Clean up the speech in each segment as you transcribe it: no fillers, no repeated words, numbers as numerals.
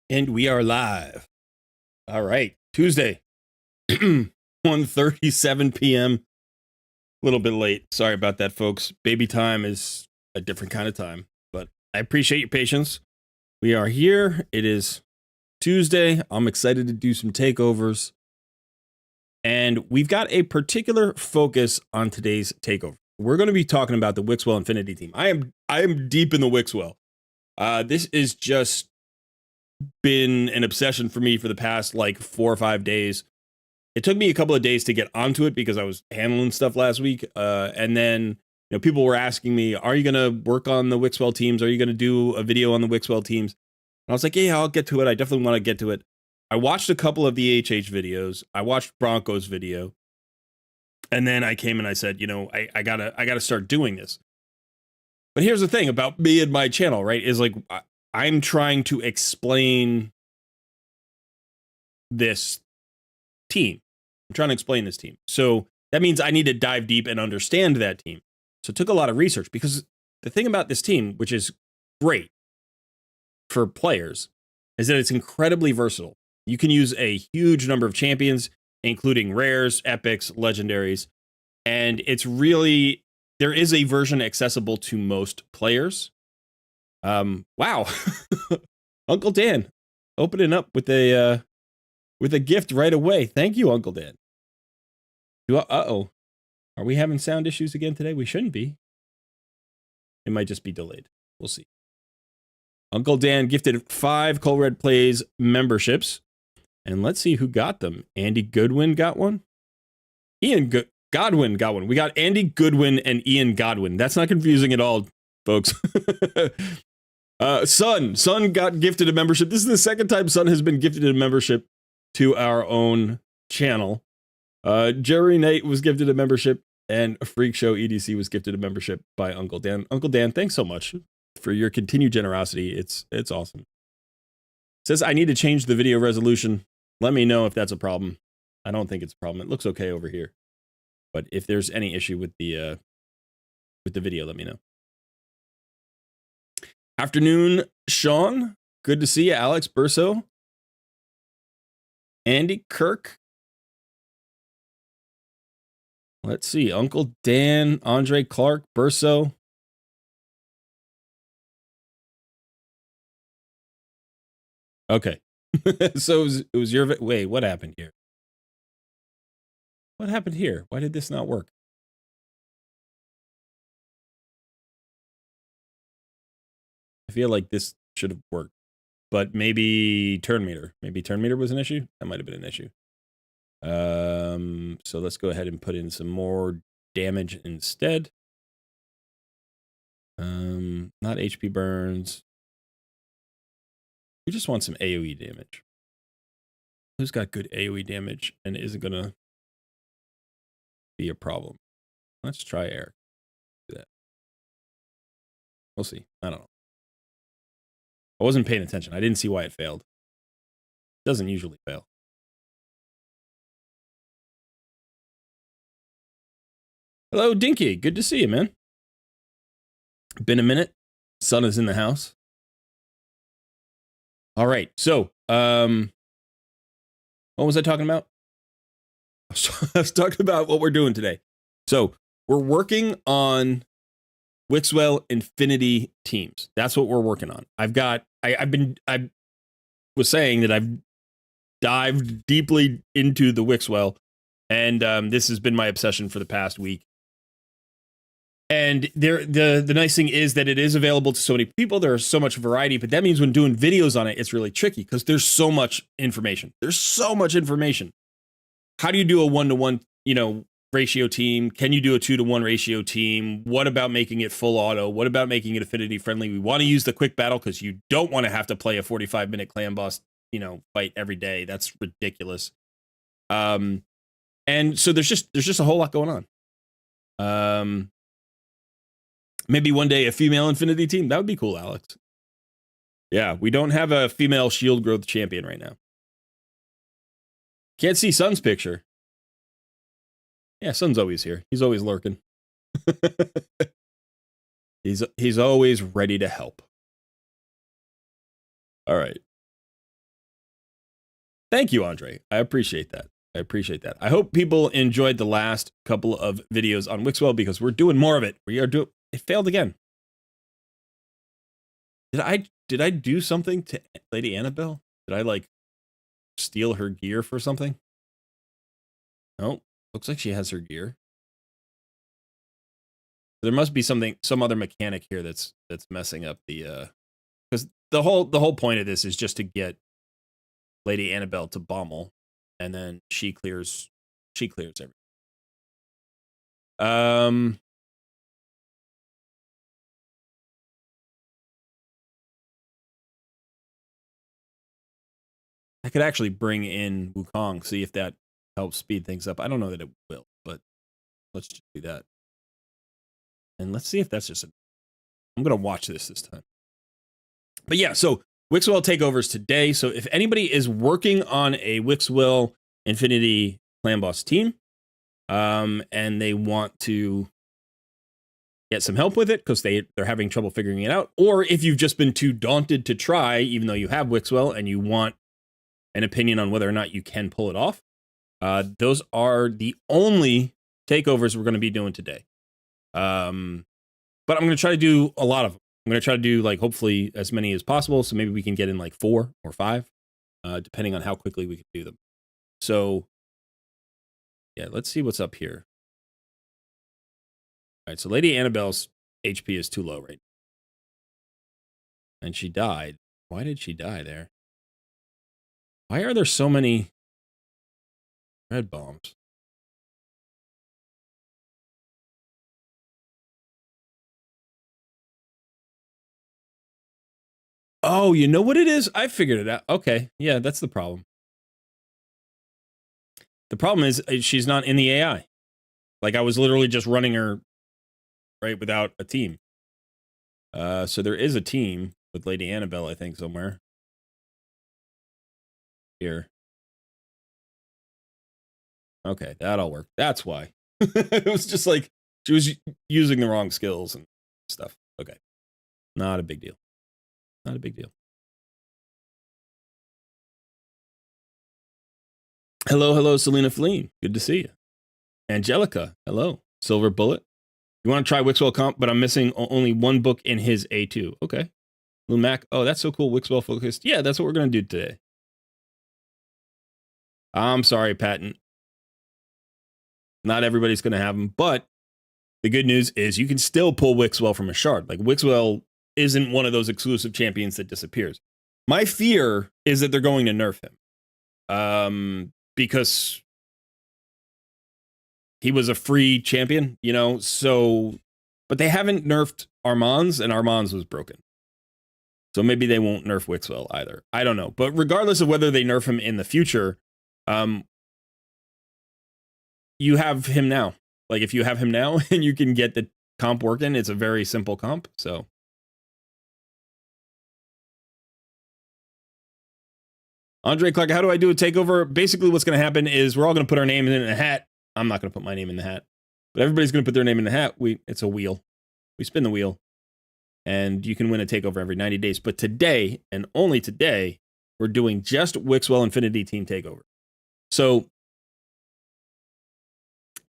And we are live. All right. Tuesday, 1:37 p.m. A little bit late. Sorry about that, folks. Baby time is a different kind of time, but I appreciate your patience. We are here. It is Tuesday. I'm excited to do some takeovers. And we've got a particular focus on today's takeover. We're going to be talking about the Wixwell Infinity team. I am deep in the Wixwell. This is just been an obsession for me for the past like 4 or 5 days. It took me a couple of days to get onto it because I was handling stuff last week. And then, people were asking me, are you going to work on the Wixwell teams? Are you going to do a video on the Wixwell teams? And I was like, yeah, I'll get to it. I definitely want to get to it. I watched a couple of the HH videos. I watched Bronco's video. And then I came and I said, I gotta start doing this. But here's the thing about me and my channel, right? Is like, I'm trying to explain this team. I'm trying to explain this team. So that means I need to dive deep and understand that team. So it took a lot of research because the thing about this team, which is great for players, is that it's incredibly versatile. You can use a huge number of champions, including rares, epics, legendaries. And it's really, there is a version accessible to most players. Wow. Uncle Dan opening up with a gift right away. Thank you, Uncle Dan. Uh-oh. Are we having sound issues again today? We shouldn't be. It might just be delayed. We'll see. Uncle Dan gifted 5 Cold Red Plays memberships. And let's see who got them. Andy Goodwin got one. Godwin got one. We got Andy Goodwin and Ian Godwin. That's not confusing at all, folks. Sun got gifted a membership. This is the second time Sun has been gifted a membership to our own channel. Jerry Knight was gifted a membership, and Freak Show EDC was gifted a membership by Uncle Dan. Uncle Dan, thanks so much for your continued generosity. It's awesome. Says I need to change the video resolution. Let me know if that's a problem. I don't think it's a problem. It looks okay over here. But if there's any issue with the video, let me know. Afternoon, Sean. Good to see you, Alex Burso. Andy Kirk. Let's see. Uncle Dan, Andre Clark, Burso. Okay. So it was your... Wait, what happened here? What happened here? Why did this not work? I feel like this should have worked. But maybe turn meter. Maybe turn meter was an issue? That might have been an issue. So let's go ahead and put in some more damage instead. Not HP burns. We just want some AoE damage. Who's got good AoE damage and isn't gonna be a problem? Let's try Eric. Do that. We'll see. I don't know. I wasn't paying attention. I didn't see why it failed. It doesn't usually fail. Hello, Dinky. Good to see you, man. Been a minute. Sun is in the house. All right. So, what was I talking about? I was talking about what we're doing today. So, we're working on Wixwell Infinity teams. That's what we're working on. I was saying that I've dived deeply into the Wixwell, and this has been my obsession for the past week. And the nice thing is that it is available to so many people. There's so much variety, but that means when doing videos on it, it's really tricky because there's so much information. There's so much information. How do you do a 1-to-1, ratio team? Can you do a 2-to-1 ratio team? What about making it full auto? What about making it affinity friendly? We want to use the quick battle because you don't want to have to play a 45-minute clan boss, fight every day. That's ridiculous. And so there's just a whole lot going on. Maybe one day a female Infinity team. That would be cool, Alex. Yeah, we don't have a female shield growth champion right now. Can't see Sun's picture. Yeah, Sun's always here. He's always lurking. He's always ready to help. All right. Thank you, Andre. I appreciate that. I hope people enjoyed the last couple of videos on Wixwell because we're doing more of it. It failed again. Did I do something to Lady Annabelle? Did I like steal her gear for something? No, looks like she has her gear. There must be some other mechanic here that's messing up the because the whole point of this is just to get Lady Annabelle to Bommel, and then she clears everything. I could actually bring in Wukong, see if that helps speed things up. I don't know that it will, but let's just do that. And let's see if that's just I'm going to watch this time. But yeah, so Wixwell takeovers today. So if anybody is working on a Wixwell Infinity Clan Boss team, and they want to get some help with it because they're having trouble figuring it out, or if you've just been too daunted to try, even though you have Wixwell and you want an opinion on whether or not you can pull it off, those are the only takeovers we're going to be doing today. But I'm going to try to do a lot of them. I'm going to try to do like hopefully as many as possible. So maybe we can get in like 4 or 5, depending on how quickly we can do them. So yeah, let's see what's up here. All right, so Lady Annabelle's HP is too low right now. And she died. Why did she die there? Why are there so many red bombs? Oh, you know what it is? I figured it out. Okay, yeah, that's the problem. The problem is she's not in the AI. Like I was literally just running her right without a team. So there is a team with Lady Annabelle, I think, somewhere. Here. Okay, that'll work. That's why. It was just like she was using the wrong skills and stuff. Okay. Not a big deal. Not a big deal. Hello, Selena Fleen. Good to see you. Angelica, hello. Silver Bullet. You want to try Wixwell comp, but I'm missing only one book in his A2. Okay. Lou Mac. Oh, that's so cool. Wixwell focused. Yeah, that's what we're going to do today. I'm sorry, Patton. Not everybody's going to have them, but the good news is you can still pull Wixwell from a shard. Like Wixwell isn't one of those exclusive champions that disappears. My fear is that they're going to nerf him. Because he was a free champion, you know, so, but they haven't nerfed Armand's, and Armand's was broken. So maybe they won't nerf Wixwell either. I don't know. But regardless of whether they nerf him in the future, you have him now. Like if you have him now and you can get the comp working, it's a very simple comp. So Andre Clark, how do I do a takeover? Basically, what's going to happen is we're all going to put our name in a hat. I'm not going to put my name in the hat, but everybody's going to put their name in the hat. It's a wheel. We spin the wheel, and you can win a takeover every 90 days. But today, and only today, we're doing just Wixwell Infinity Team Takeover. So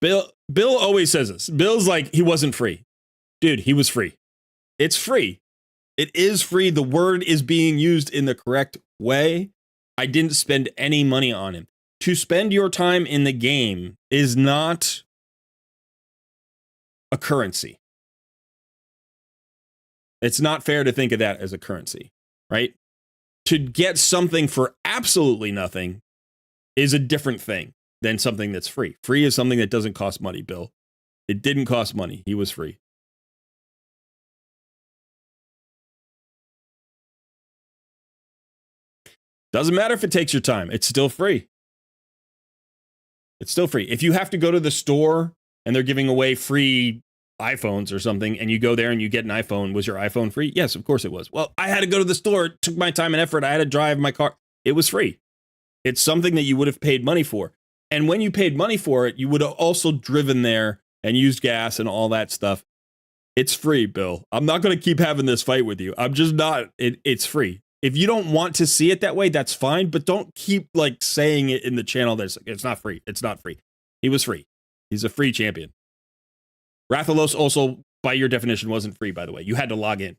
Bill always says this. Bill's like, he wasn't free. Dude, he was free. It's free. It is free. The word is being used in the correct way. I didn't spend any money on him. To spend your time in the game is not a currency. It's not fair to think of that as a currency, right? To get something for absolutely nothing is a different thing than something that's free. Free is something that doesn't cost money, Bill. It didn't cost money. He was free. Doesn't matter if it takes your time. It's still free. It's still free. If you have to go to the store and they're giving away free iPhones or something, and you go there and you get an iPhone, was your iPhone free? Yes, of course it was. Well, I had to go to the store. It took my time and effort. I had to drive my car. It was free. It's something that you would have paid money for. And when you paid money for it, you would have also driven there and used gas and all that stuff. It's free, Bill. I'm not going to keep having this fight with you. I'm just not. It's free. If you don't want to see it that way, that's fine, but don't keep like saying it in the channel. There's it's not free. It's not free. He was free. He's a free champion. Rathalos also, by your definition, wasn't free, by the way. You had to log in.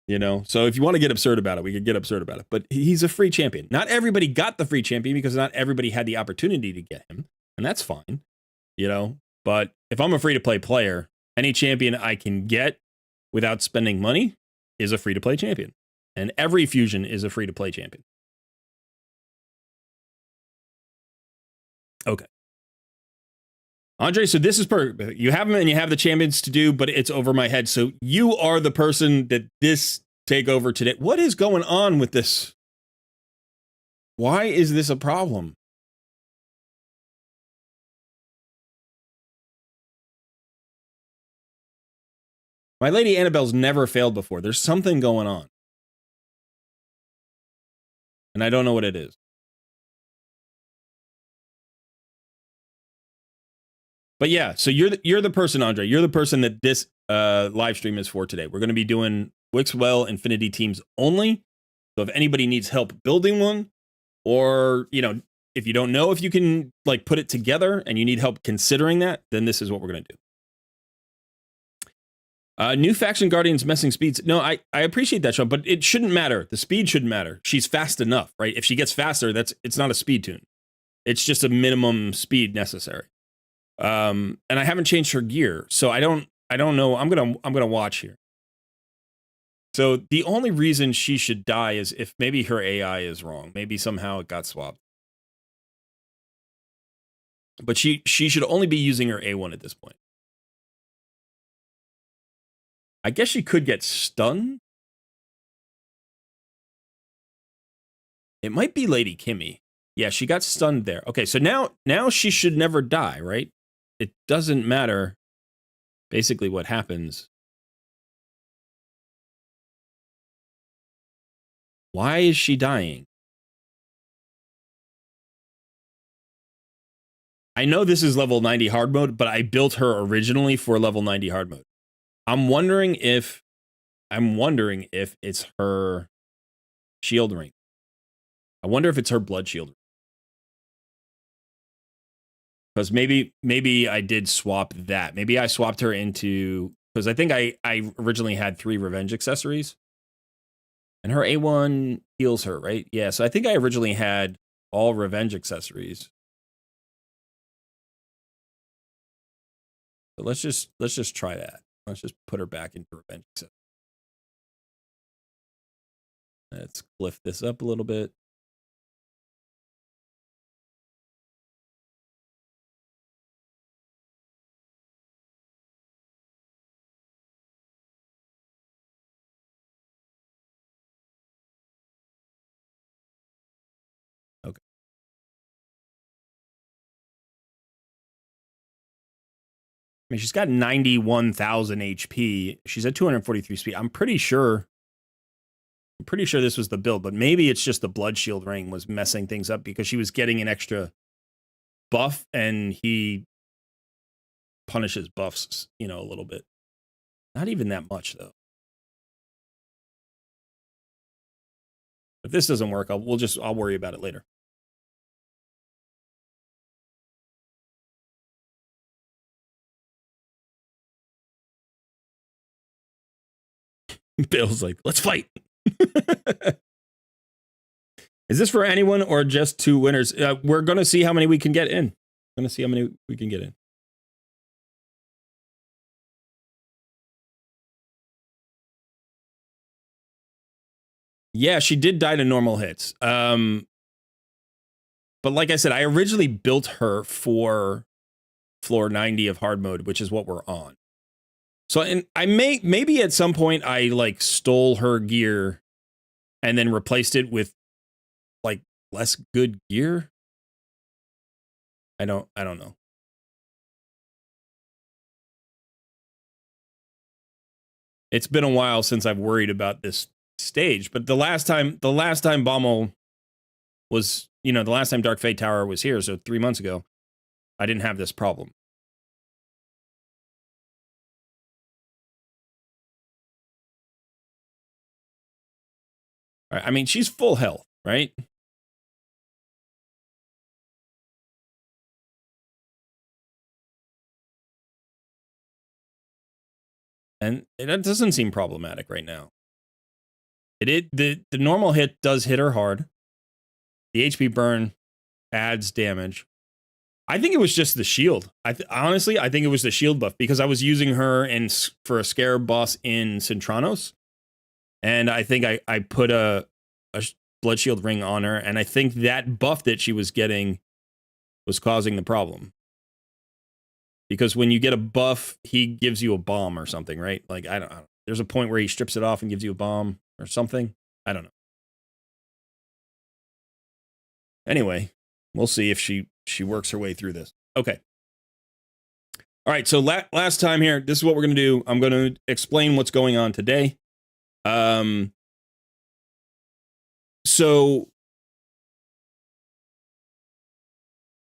You know, so if you want to get absurd about it, we could get absurd about it. But he's a free champion. Not everybody got the free champion because not everybody had the opportunity to get him, and that's fine. You know, but if I'm a free-to-play player, any champion I can get without spending money is a free-to-play champion. And every fusion is a free-to-play champion. Okay. Andre, so this is you have them and you have the champions to do, but it's over my head. So you are the person that this takeover today. What is going on with this? Why is this a problem? My lady Annabelle's never failed before. There's something going on. And I don't know what it is. But yeah, so you're the person, Andre. You're the person that this live stream is for today. We're going to be doing Wixwell Infinity teams only. So if anybody needs help building one, or you know, if you don't know if you can like put it together and you need help considering that, then this is what we're going to do. New faction guardians messing speeds. No, I appreciate that, Sean, but it shouldn't matter. The speed shouldn't matter. She's fast enough, right? If she gets faster, it's not a speed tune. It's just a minimum speed necessary. And I haven't changed her gear, so I don't know. I'm gonna watch here. So the only reason she should die is if maybe her AI is wrong. Maybe somehow it got swapped. But she should only be using her A1 at this point. I guess she could get stunned. It might be Lady Kimmy. Yeah, she got stunned there. Okay, so now she should never die, right? It doesn't matter basically what happens. Why is she dying? I know this is level 90 hard mode, but I built her originally for level 90 hard mode. I'm wondering if it's her shield ring. I wonder if it's her blood shield. Because maybe I did swap that. Maybe I swapped her into, because I think I originally had 3 revenge accessories. And her A1 heals her, right? Yeah, so I think I originally had all revenge accessories. So let's just try that. Let's just put her back into revenge accessories. Let's lift this up a little bit. Okay. I mean, she's got 91,000 HP. She's at 243 speed. I'm pretty sure this was the build, but maybe it's just the blood shield ring was messing things up because she was getting an extra buff and he punishes buffs, you know, a little bit. Not even that much though. If this doesn't work, I'll worry about it later. Bill's like, let's fight. Is this for anyone or just 2 winners? We're going to see how many we can get in. Going to see how many we can get in. Yeah, she did die to normal hits. But like I said, I originally built her for floor 90 of hard mode, which is what we're on. So, and I maybe at some point I like stole her gear and then replaced it with like less good gear. I don't know. It's been a while since I've worried about this stage, but the last time Bommel was, you know, the last time Dark Fate Tower was here, so 3 months ago, I didn't have this problem. Right? I mean, she's full health, right? And that doesn't seem problematic right now. The normal hit does hit her hard. The HP burn adds damage. I think it was just the shield. Honestly, I think it was the shield buff because I was using her for a scarab boss in Centranos, and I think I put a blood shield ring on her, and I think that buff that she was getting was causing the problem. Because when you get a buff, he gives you a bomb or something, right? Like I don't. There's a point where he strips it off and gives you a bomb or something. I don't know. Anyway, we'll see if she works her way through this. Okay. All right, so last time here, this is what we're going to do. I'm going to explain what's going on today. So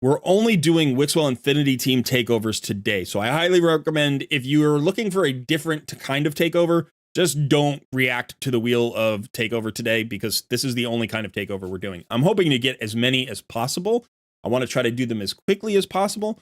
we're only doing Wixwell Infinity Team takeovers today. So I highly recommend if you're looking for a different kind of takeover, just don't react to the wheel of takeover today because this is the only kind of takeover we're doing. I'm hoping to get as many as possible. I want to try to do them as quickly as possible.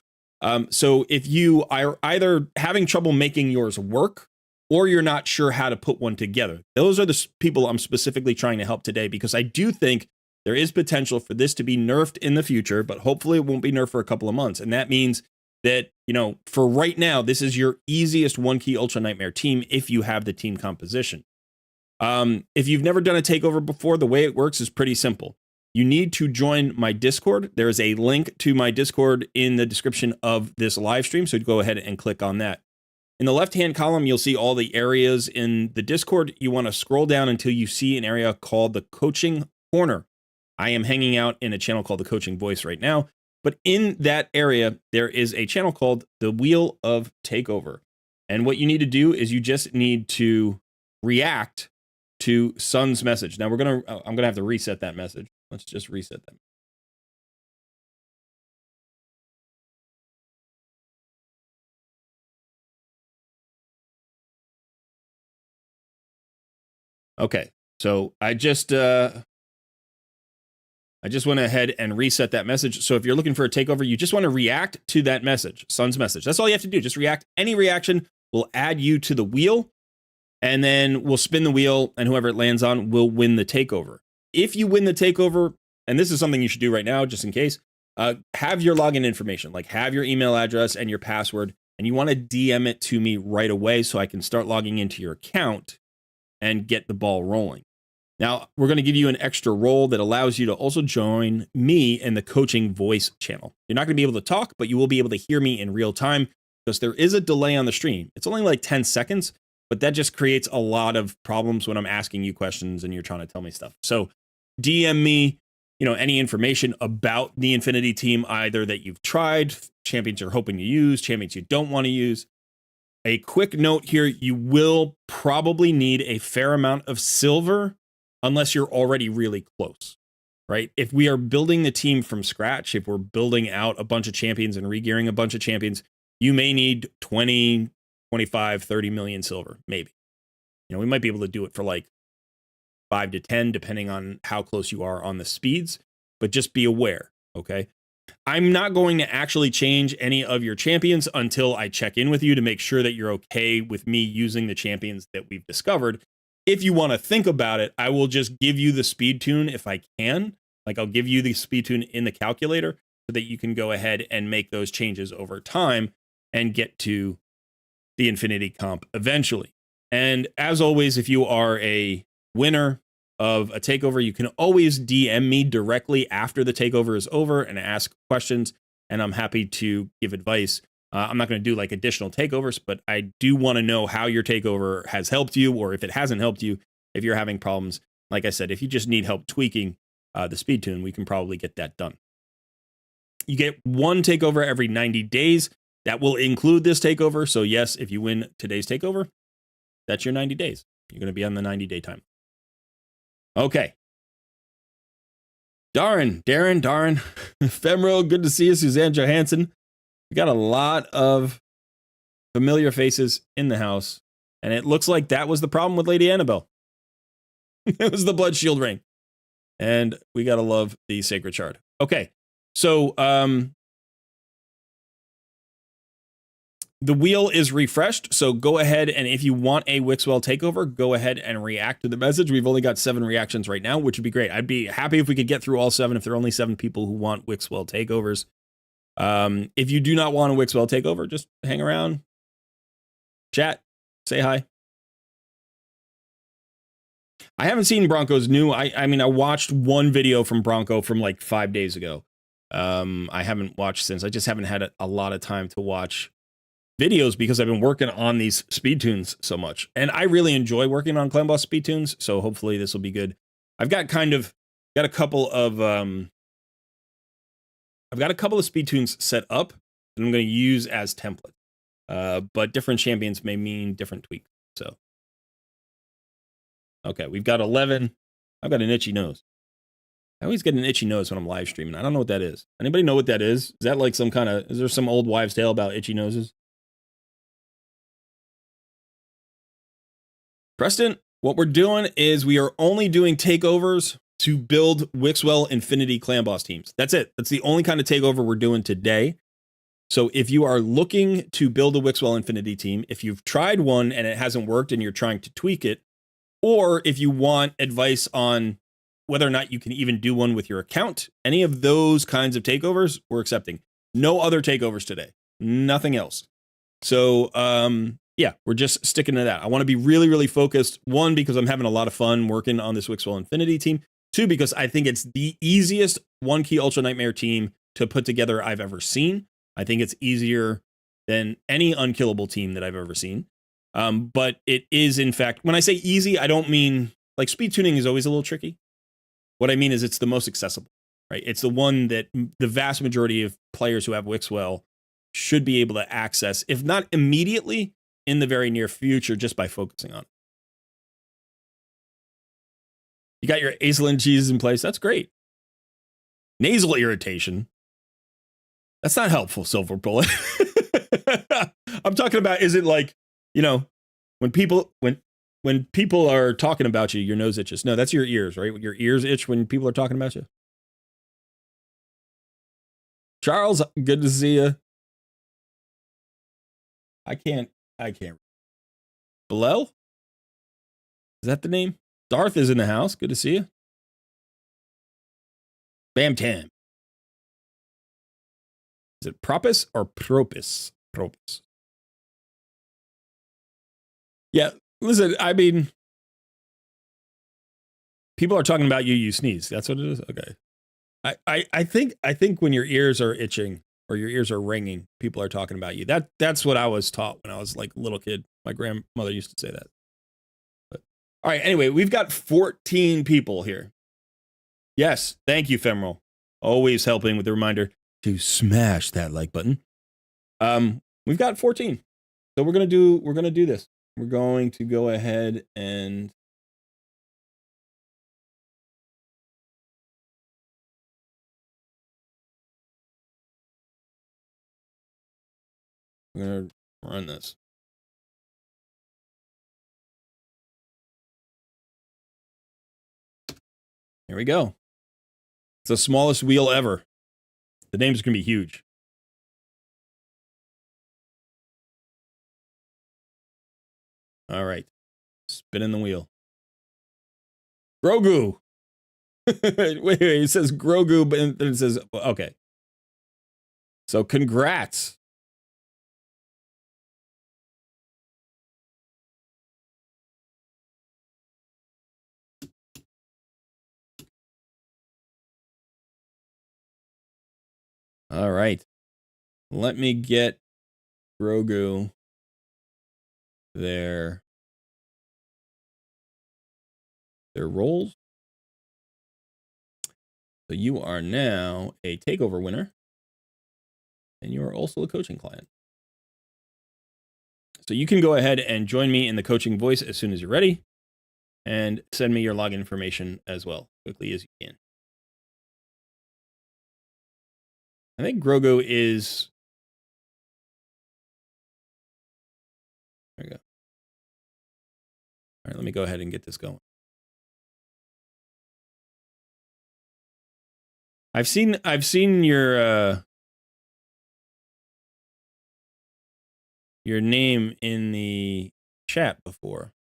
So if you are either having trouble making yours work or you're not sure how to put one together, those are the people I'm specifically trying to help today because I do think there is potential for this to be nerfed in the future, but hopefully it won't be nerfed for a couple of months. And that means that, for right now, this is your easiest one key Ultra Nightmare team if you have the team composition. If you've never done a takeover before, the way it works is pretty simple. You need to join my Discord. There is a link to my Discord in the description of this live stream, so go ahead and click on that. In the left-hand column, you'll see all the areas in the Discord. You want to scroll down until you see an area called the Coaching Corner. I am hanging out in a channel called the Coaching Voice right now, but in that area, there is a channel called the Wheel of Takeover. And what you need to do is you just need to react to Sun's message. Now I'm gonna have to reset that message. Let's just reset that. Okay, so I just went ahead and reset that message. So if you're looking for a takeover, you just want to react to that message, Sun's message. That's all you have to do. Just react. Any reaction will add you to the wheel, and then we'll spin the wheel, and whoever it lands on will win the takeover. If you win the takeover, and this is something you should do right now, just in case, have your login information, like have your email address and your password, and you want to DM it to me right away so I can start logging into your account and get the ball rolling. Now, we're going to give you an extra role that allows you to also join me in the Coaching Voice channel. You're not going to be able to talk, but you will be able to hear me in real time because there is a delay on the stream. It's only like 10 seconds, but that just creates a lot of problems when I'm asking you questions and you're trying to tell me stuff. So DM me, any information about the Infinity team, either that you've tried, champions you're hoping to use, champions you don't want to use. A quick note here, you will probably need a fair amount of silver unless you're already really close, right? If we are building the team from scratch, if we're building out a bunch of champions and regearing a bunch of champions, you may need 20, 25, 30 million silver, maybe. We might be able to do it for like 5 to 10, depending on how close you are on the speeds, but just be aware, okay? I'm not going to actually change any of your champions until I check in with you to make sure that you're okay with me using the champions that we've discovered. If you want to think about it, I will just give you the speed tune if I can. Like I'll give you the speed tune in the calculator so that you can go ahead and make those changes over time and get to the Infinity comp eventually. And as always, if you are a winner of a takeover, you can always DM me directly after the takeover is over and ask questions, and I'm happy to give advice. I'm not going to do like additional takeovers, but I do want to know how your takeover has helped you, or if it hasn't helped you, if you're having problems. Like I said, if you just need help tweaking the speed tune, we can probably get that done. You get one takeover every 90 days. That will include this takeover. So yes, if you win today's takeover, that's your 90 days. You're going to be on the 90-day time. Okay. Darren, Ephemeral, good to see you. Suzanne Johansson. We got a lot of familiar faces in the house, and it looks like that was the problem with Lady Annabelle. It was the Blood Shield ring. And we gotta love the Sacred Shard. Okay, so the wheel is refreshed, so go ahead and if you want a Wixwell takeover, go ahead and react to the message. We've only got 7 reactions right now, which would be great. I'd be happy if we could get through all 7 if there are only 7 people who want Wixwell takeovers. If you do not want a Wixwell takeover, just hang around, chat, say hi. I haven't seen Bronco's new. I mean, I watched one video from Bronco from like 5 days ago. I haven't watched since. I just haven't had a lot of time to watch videos because I've been working on these speed tunes so much. And I really enjoy working on Clan Boss speed tunes, so hopefully this will be good. I've got a couple of speed tunes set up that I'm going to use as templates. But different champions may mean different tweaks. So okay, we've got 11. I've got an itchy nose. I always get an itchy nose when I'm live streaming. I don't know what that is. Anybody know what that is? Is that like is there some old wives' tale about itchy noses? Preston, what we're doing is we are only doing takeovers to build Wixwell Infinity Clan Boss teams. That's it. That's the only kind of takeover we're doing today. So if you are looking to build a Wixwell Infinity team, if you've tried one and it hasn't worked and you're trying to tweak it, or if you want advice on whether or not you can even do one with your account, any of those kinds of takeovers, we're accepting. No other takeovers today. Nothing else. So, yeah, we're just sticking to that. I want to be really, really focused. 1, because I'm having a lot of fun working on this Wixwell Infinity team. 2, because I think it's the easiest 1-key Ultra Nightmare team to put together I've ever seen. I think it's easier than any unkillable team that I've ever seen. But it is, in fact, when I say easy, I don't mean, like, speed tuning is always a little tricky. What I mean is it's the most accessible, right? It's the one that the vast majority of players who have Wixwell should be able to access, if not immediately, in the very near future, just by focusing on it. You got your Aislinn cheeses in place. That's great. Nasal irritation. That's not helpful, Silver Bullet. I'm talking about, is it like, you know, when people are talking about you, your nose itches. No, that's your ears, right? Your ears itch when people are talking about you. Charles, good to see you. I can't. Bilal? Is that the name? Darth is in the house. Good to see you. Bam Tam. Is it Propus or Propus? Propus. Yeah, listen, I mean, people are talking about you, you sneeze. That's what it is? Okay. I think when your ears are itching or your ears are ringing, people are talking about you. That's what I was taught when I was like a little kid. My grandmother used to say that. But, all right, anyway, we've got 14 people here. Yes, thank you, Femoral. Always helping with the reminder to smash that like button. We've got 14. So we're gonna do this. We're going to go ahead and we're gonna run this. Here we go. It's the smallest wheel ever. The name's gonna be huge. All right. Spinning the wheel. Grogu. wait, it says Grogu, but then it says, okay. So congrats. All right. Let me get Grogu their roles. So you are now a takeover winner. And you are also a coaching client. So you can go ahead and join me in the coaching voice as soon as you're ready. And send me your login information as well, quickly as you can. I think Grogu is... There we go. All right, let me go ahead and get this going. I've seen your name in the chat before.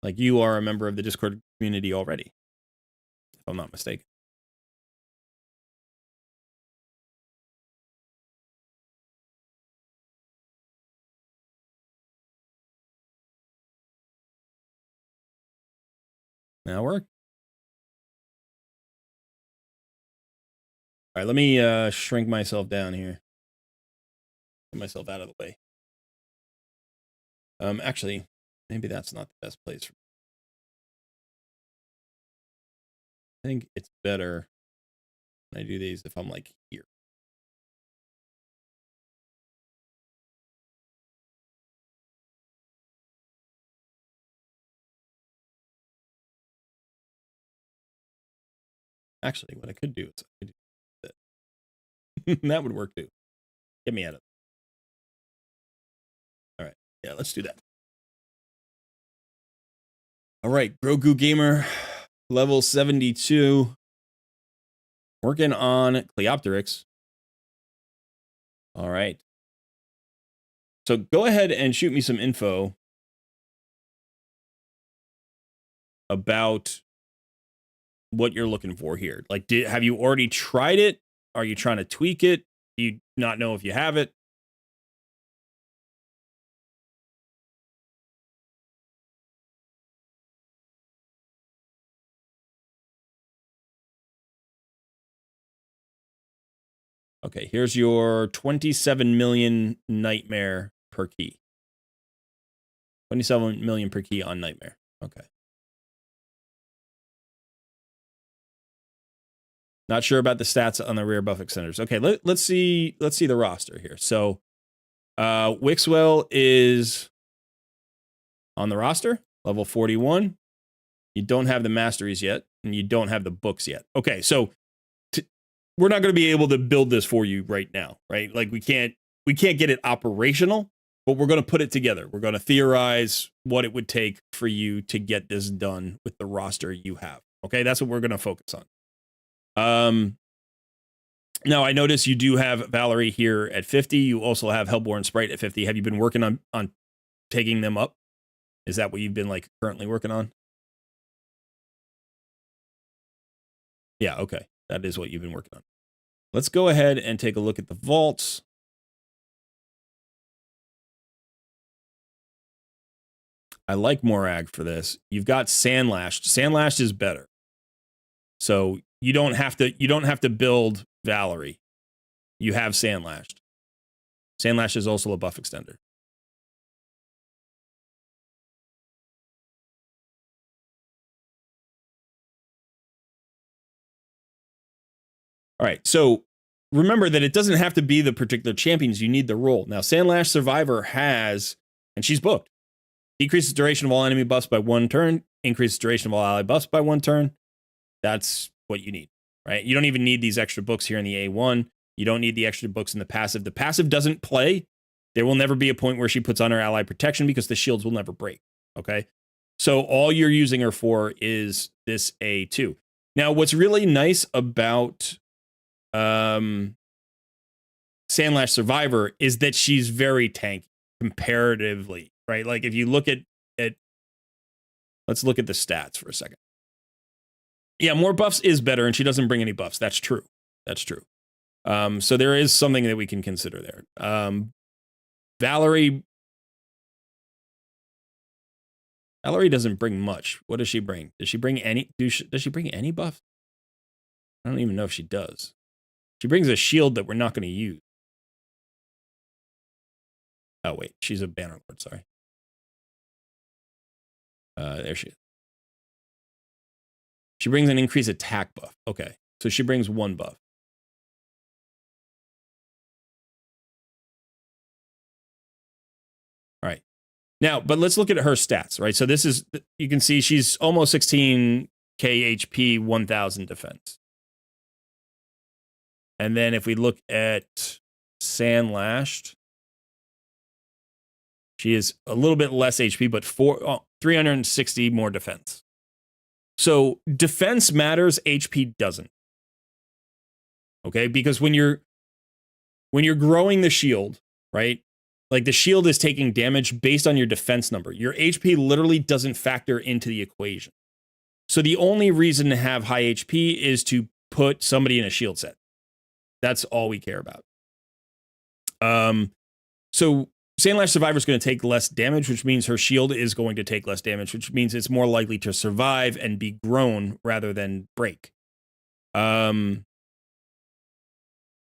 Like you are a member of the Discord community already, if I'm not mistaken. Now work. All right, let me shrink myself down here. Get myself out of the way. Actually, maybe that's not the best place. I think it's better when I do these if I'm like here. Actually, what I could do is I could do that. That would work too. Get me out of it. All right. Yeah, let's do that. All right, Grogu Gamer, level 72. Working on Cleopteryx. All right. So go ahead and shoot me some info about what you're looking for here. Like, have you already tried it? Are you trying to tweak it? Do you not know if you have it? Okay, here's your 27 million nightmare per key. 27 million per key on nightmare. Okay. Not sure about the stats on the rear buff extenders. Okay, let's see the roster here. So Wixwell is on the roster, level 41. You don't have the masteries yet, and you don't have the books yet. Okay, so we're not going to be able to build this for you right now, right? Like we can't get it operational, but we're going to put it together. We're going to theorize what it would take for you to get this done with the roster you have. Okay, that's what we're going to focus on. Now I notice you do have Valerie here at 50. You also have Hellborn Sprite at 50. Have you been working on taking them up? Is that what you've been like currently working on? Yeah, okay. That is what you've been working on. Let's go ahead and take a look at the vaults. I like Morag for this. You've got Sandlashed. Sandlashed is better. So you don't have to build Valerie. You have Sandlashed. Sandlashed is also a buff extender. All right, so remember that it doesn't have to be the particular champions. You need the role. Now, Sandlash Survivor has, and she's booked, decreases duration of all enemy buffs by 1 turn, increases duration of all ally buffs by 1 turn. That's what you need, right? You don't even need these extra books here in the A1. You don't need the extra books in the passive. The passive doesn't play. There will never be a point where she puts on her ally protection because the shields will never break, okay? So all you're using her for is this A2. Now, what's really nice about Sandlash Survivor is that she's very tanky comparatively, right? Like if you look at let's look at the stats for a second. Yeah, more buffs is better, and she doesn't bring any buffs. That's true. That's true. So there is something that we can consider there. Valerie doesn't bring much. What does she bring? Does she bring any? Does she bring any buff? I don't even know if she does. She brings a shield that we're not going to use. Oh wait, she's a Banner Lord. Sorry. There she is. She brings an increased attack buff. Okay, so she brings 1 buff. All right. Now, but let's look at her stats, right? So this is, you can see she's almost 16k HP, 1000 defense. And then if we look at Sandlashed, she is a little bit less HP, but 360 more defense. So defense matters, HP doesn't. Okay, because when you're growing the shield, right? Like the shield is taking damage based on your defense number. Your HP literally doesn't factor into the equation. So the only reason to have high HP is to put somebody in a shield set. That's all we care about. So Sandlash Survivor is going to take less damage, which means her shield is going to take less damage, which means it's more likely to survive and be grown rather than break. Now,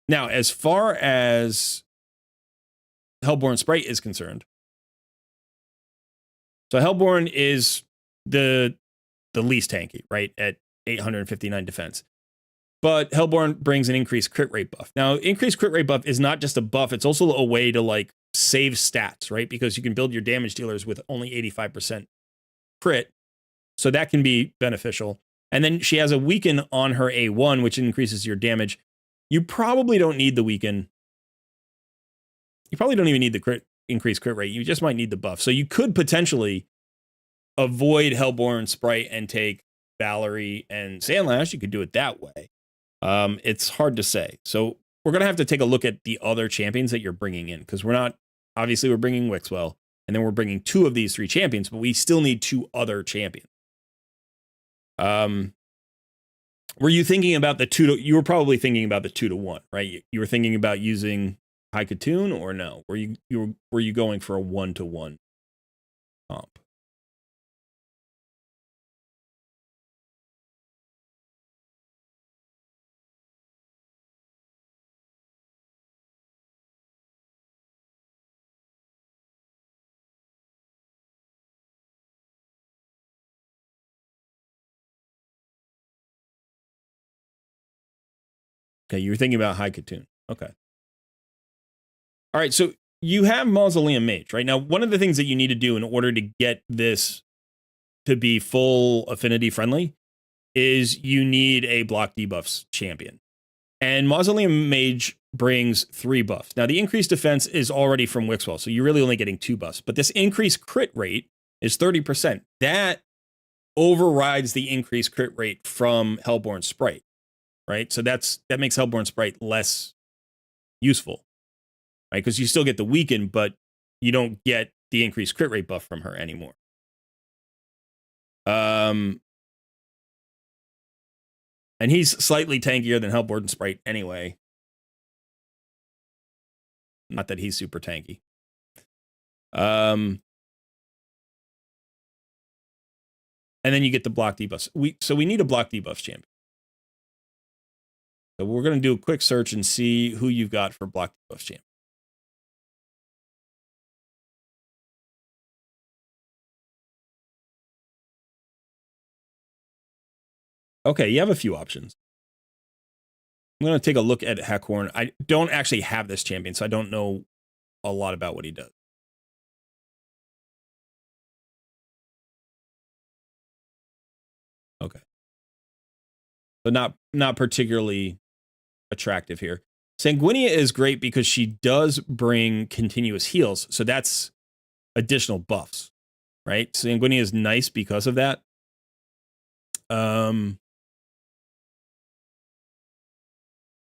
as far as Hellborn Sprite is concerned, so Hellborn is the least tanky, right, at 859 defense. But Hellborn brings an increased crit rate buff. Now, increased crit rate buff is not just a buff, it's also a way to like save stats, right? Because you can build your damage dealers with only 85% crit. So that can be beneficial. And then she has a weaken on her A1, which increases your damage. You probably don't need the weaken. You probably don't even need the increased crit rate. You just might need the buff. So you could potentially avoid Hellborn Sprite and take Valerie and Sandlash. You could do it that way. It's hard to say. So we're going to have to take a look at the other champions that you're bringing in, because we're bringing Wixwell, and then we're bringing 2 of these 3 champions, but we still need 2 other champions. Were you thinking about the 2 to, you were probably thinking about the 2 to 1, right? You were thinking about using High Katoon, or no? Were you going for a 1 to 1 comp? Okay, you were thinking about High Katoon. Okay. All right, so you have Mausoleum Mage, right? Now, one of the things that you need to do in order to get this to be full affinity friendly is you need a block debuffs champion. And Mausoleum Mage brings 3 buffs. Now, the increased defense is already from Wixwell, so you're really only getting 2 buffs. But this increased crit rate is 30%. That overrides the increased crit rate from Hellborn Sprite, right? So that makes Hellborn Sprite less useful, right? Because you still get the weaken, but you don't get the increased crit rate buff from her anymore. And he's slightly tankier than Hellborn Sprite anyway. Not that he's super tanky. And then you get the block debuffs. So we need a block debuffs champion. So we're going to do a quick search and see who you've got for block debuffs champion. Okay, you have a few options. I'm going to take a look at Hackhorn. I don't actually have this champion, so I don't know a lot about what he does. Okay. So not particularly attractive here. Sanguinia is great because she does bring continuous heals, so that's additional buffs, right? Sanguinia is nice because of that.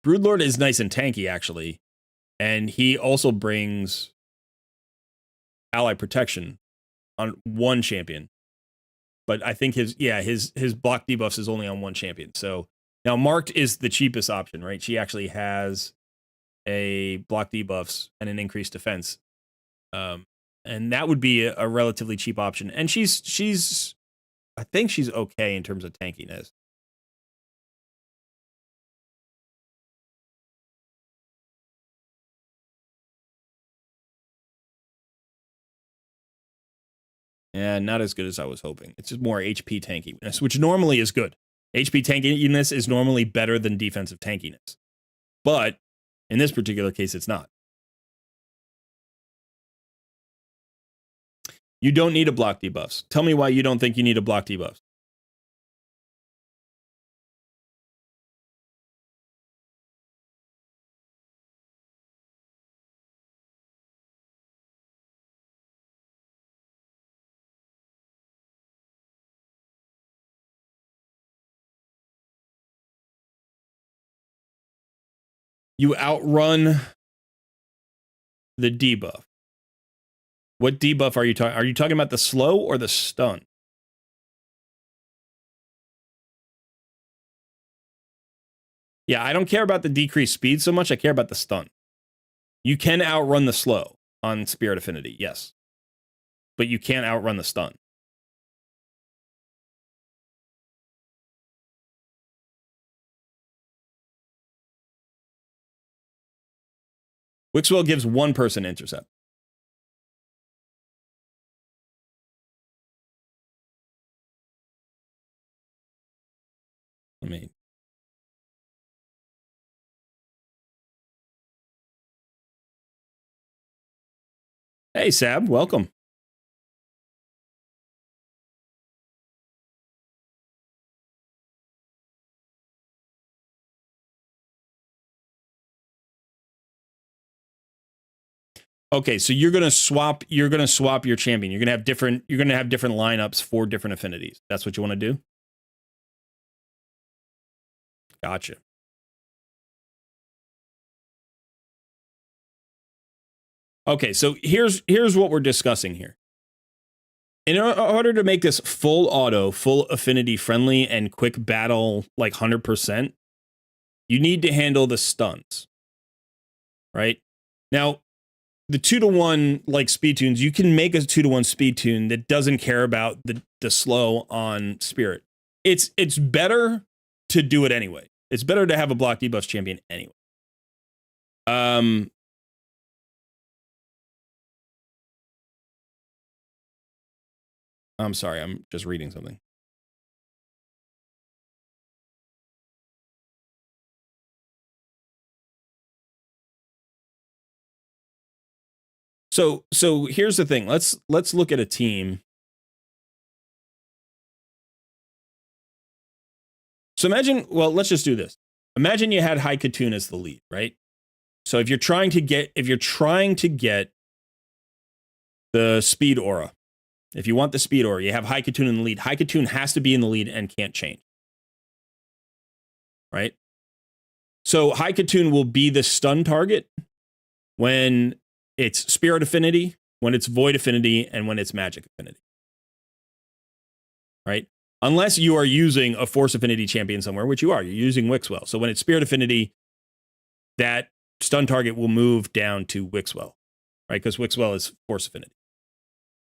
Broodlord is nice and tanky, actually, and he also brings ally protection on 1 champion. But I think his block debuffs is only on 1 champion. So now Marked is the cheapest option, right? She actually has a block debuffs and an increased defense, and that would be a relatively cheap option. And she's I think she's okay in terms of tankiness. Yeah, not as good as I was hoping. It's just more HP tankiness, which normally is good. HP tankiness is normally better than defensive tankiness. But in this particular case, it's not. You don't need a block debuffs. Tell me why you don't think you need a block debuffs. you outrun the debuff. What debuff are you talking? Are you talking about the slow or the stun? Yeah, I don't care about the decreased speed so much. I care about the stun. You can outrun the slow on Spirit Affinity, yes. But you can't outrun the stun. Wixwell gives one person intercept. Let me... Hey, Sab, welcome. Okay, so you're gonna swap your champion. You're gonna have different lineups for different affinities. That's what you want to do? Gotcha. Okay, so here's what we're discussing here. In order to make this full auto, full affinity friendly, and quick battle like 100%, you need to handle the stuns. Right? Now, the 2-to-1 like speed tunes, you can make a 2-to-1 speed tune that doesn't care about the slow on Spirit. It's better to do it anyway. It's better to have a block debuffs champion anyway. I'm sorry, I'm just reading something. So here's the thing. Let's look at a team. So imagine, well, let's just do this. Imagine you had High Katoon as the lead, right? So if you're trying to get the speed aura, if you want the speed aura, you have High Katoon in the lead. High Katoon has to be in the lead and can't change. Right? So High Katoon will be the stun target when it's Spirit Affinity, when it's Void Affinity, and when it's Magic Affinity. Right? Unless you are using a Force Affinity champion somewhere, which you are. You're using Wixwell. So when it's Spirit Affinity, that stun target will move down to Wixwell. Right? Because Wixwell is Force Affinity.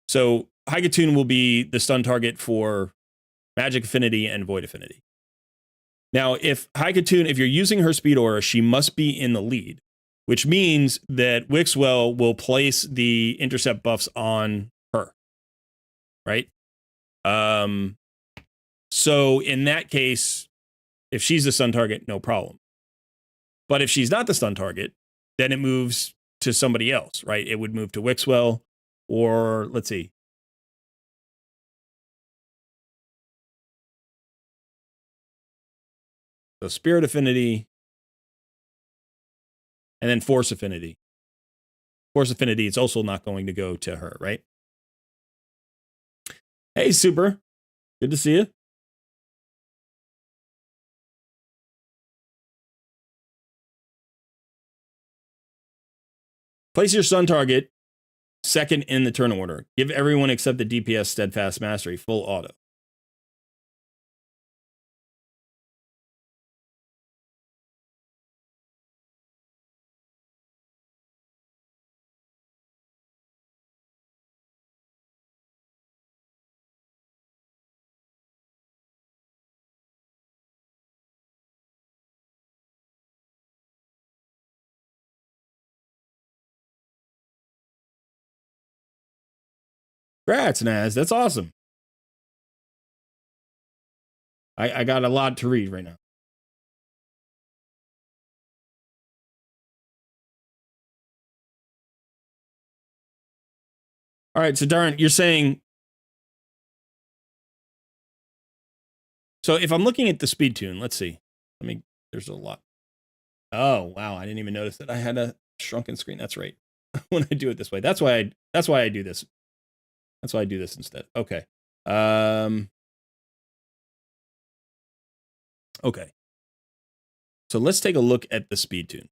So High Katoon will be the stun target for Magic Affinity and Void Affinity. Now, if High Katoon, if you're using her speed aura, she must be in the lead, which means that Wixwell will place the intercept buffs on her. Right? So in that case, if she's the stun target, no problem. But if she's not the stun target, then it moves to somebody else, right? It would move to Wixwell, or let's see. So Spirit Affinity, and then Force Affinity. Force Affinity, it's also not going to go to her, right? Hey, Super. Good to see you. Place your stun target second in the turn order. Give everyone except the DPS Steadfast Mastery full auto. Congrats, Naz. That's awesome. I got a lot to read right now. All right, so Darren, you're saying... So if I'm looking at the speed tune, let's see. There's a lot. Oh, wow, I didn't even notice that I had a shrunken screen. That's right. When I do it this way. That's why I do this. That's why I do this instead. Okay. Okay. So let's take a look at the speed tune.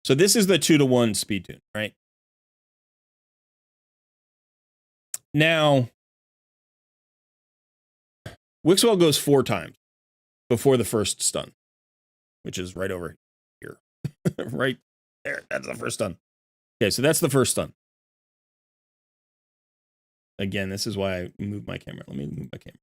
So this is the 2-to-1 speed tune, right? Now, Wixwell goes 4 times before the first stun, which is right over here. Right there. That's the first stun. Okay, so that's the first stun. Again, this is why I moved my camera. Let me move my camera.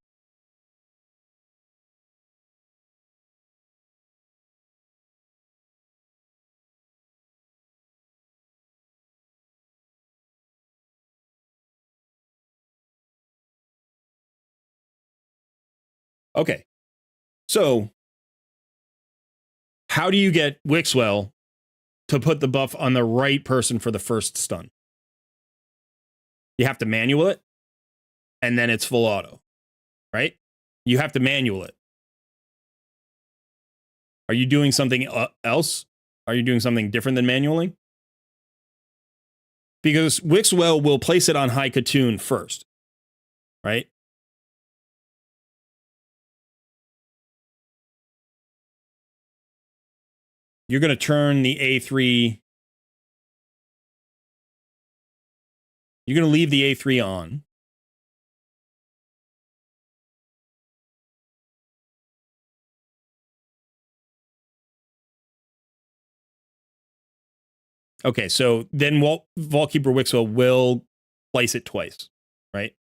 Okay, so how do you get Wixwell to put the buff on the right person for the first stun? You have to manual it, and then it's full auto, right? You have to manual it. Are you doing something else? Are you doing something different than manualing? Because Wixwell will place it on high Katoon first, right? You're going to turn the A3. You're going to leave the A3 on. Okay, so then Vaultkeeper Wixwell will place it twice, right?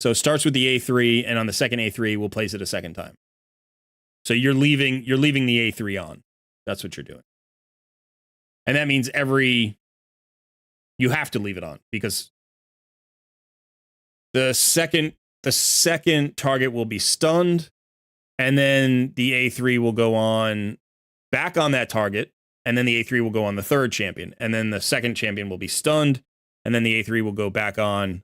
So it starts with the A3, and on the second A3, we'll place it a second time. So you're leaving the A3 on. That's what you're doing. And that means you have to leave it on, because the second target will be stunned, and then the A3 will go on back on that target, and then the A3 will go on the third champion, and then the second champion will be stunned, and then the A3 will go back on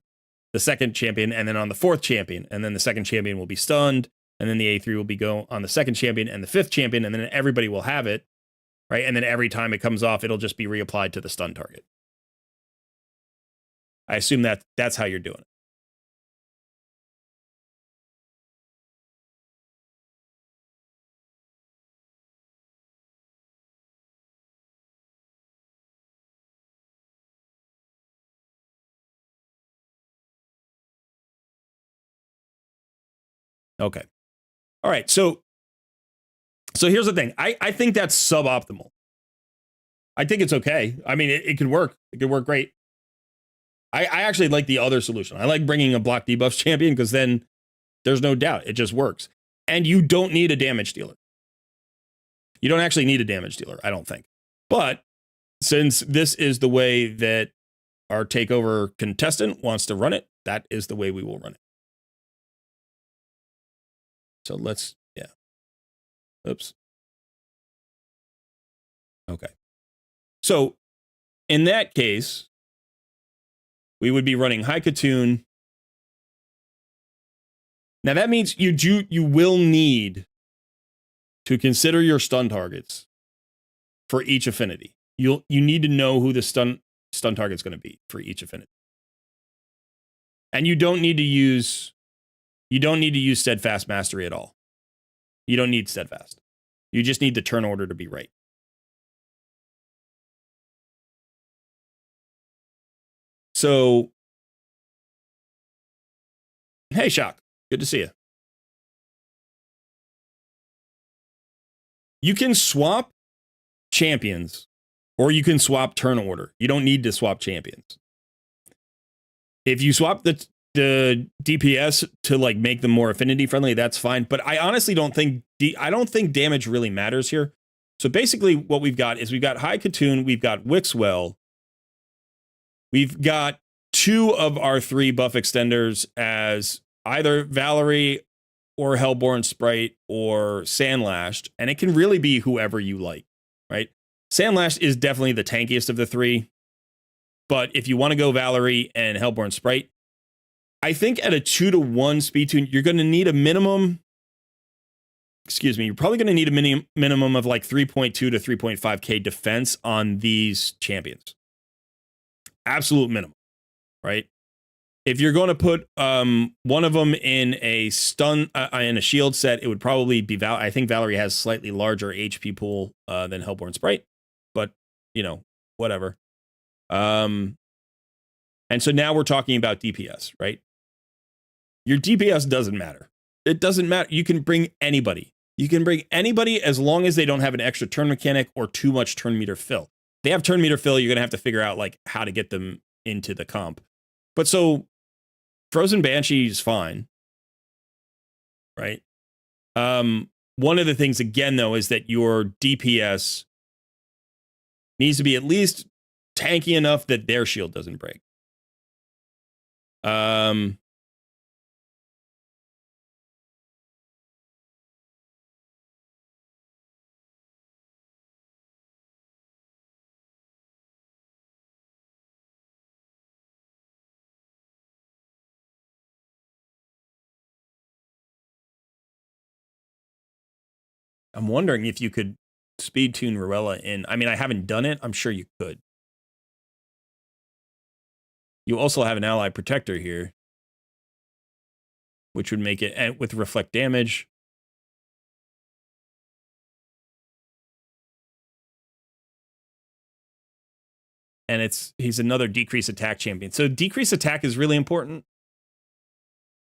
the second champion, and then on the fourth champion, and then the second champion will be stunned, and then the A3 will be go on the second champion and the fifth champion, and then everybody will have it, right? And then every time it comes off, it'll just be reapplied to the stun target. I assume that's how you're doing it. Okay. All right. So here's the thing. I think that's suboptimal. I think it's okay. I mean, it could work. It could work great. I actually like the other solution. I like bringing a block debuffs champion, because then there's no doubt it just works. And you don't need a damage dealer. You don't actually need a damage dealer, I don't think. But since this is the way that our takeover contestant wants to run it, that is the way we will run it. So let's, yeah. Oops. Okay. So in that case, we would be running high Katoon. Now that means you will need to consider your stun targets for each affinity. You need to know who the stun target's going to be for each affinity. And you don't need to use Steadfast Mastery at all. You don't need Steadfast. You just need the turn order to be right. So, hey, Shock. Good to see you. You can swap champions, or you can swap turn order. You don't need to swap champions. If you swap the DPS to like make them more affinity friendly, that's fine. But I honestly don't think damage really matters here. So basically what we've got is we've got High Katoon, we've got Wixwell, we've got 2 of our 3 buff extenders as either Valerie or Hellborn Sprite or Sandlashed, and it can really be whoever you like, right? Sandlashed is definitely the tankiest of the 3, but if you want to go Valerie and Hellborn Sprite, I think at a 2-to-1 speed tune, you're going to need a minimum, you're probably going to need a minimum of like 3.2 to 3.5k defense on these champions. Absolute minimum, right? If you're going to put one of them in a stun, in a shield set, it would probably be I think Valerie has slightly larger HP pool than Hellborn Sprite. you know, whatever. And so now we're talking about DPS, right? Your DPS doesn't matter. It doesn't matter. You can bring anybody. You can bring anybody as long as they don't have an extra turn mechanic or too much turn meter fill. If they have turn meter fill, you're going to have to figure out like how to get them into the comp. But so Frozen Banshee is fine, right? One of the things, again, though, is that your DPS needs to be at least tanky enough that their shield doesn't break. I'm wondering if you could speed tune Ruella in. I mean, I haven't done it. I'm sure you could. You also have an ally protector here, which would make it, and with reflect damage. And he's another decrease attack champion. So decrease attack is really important.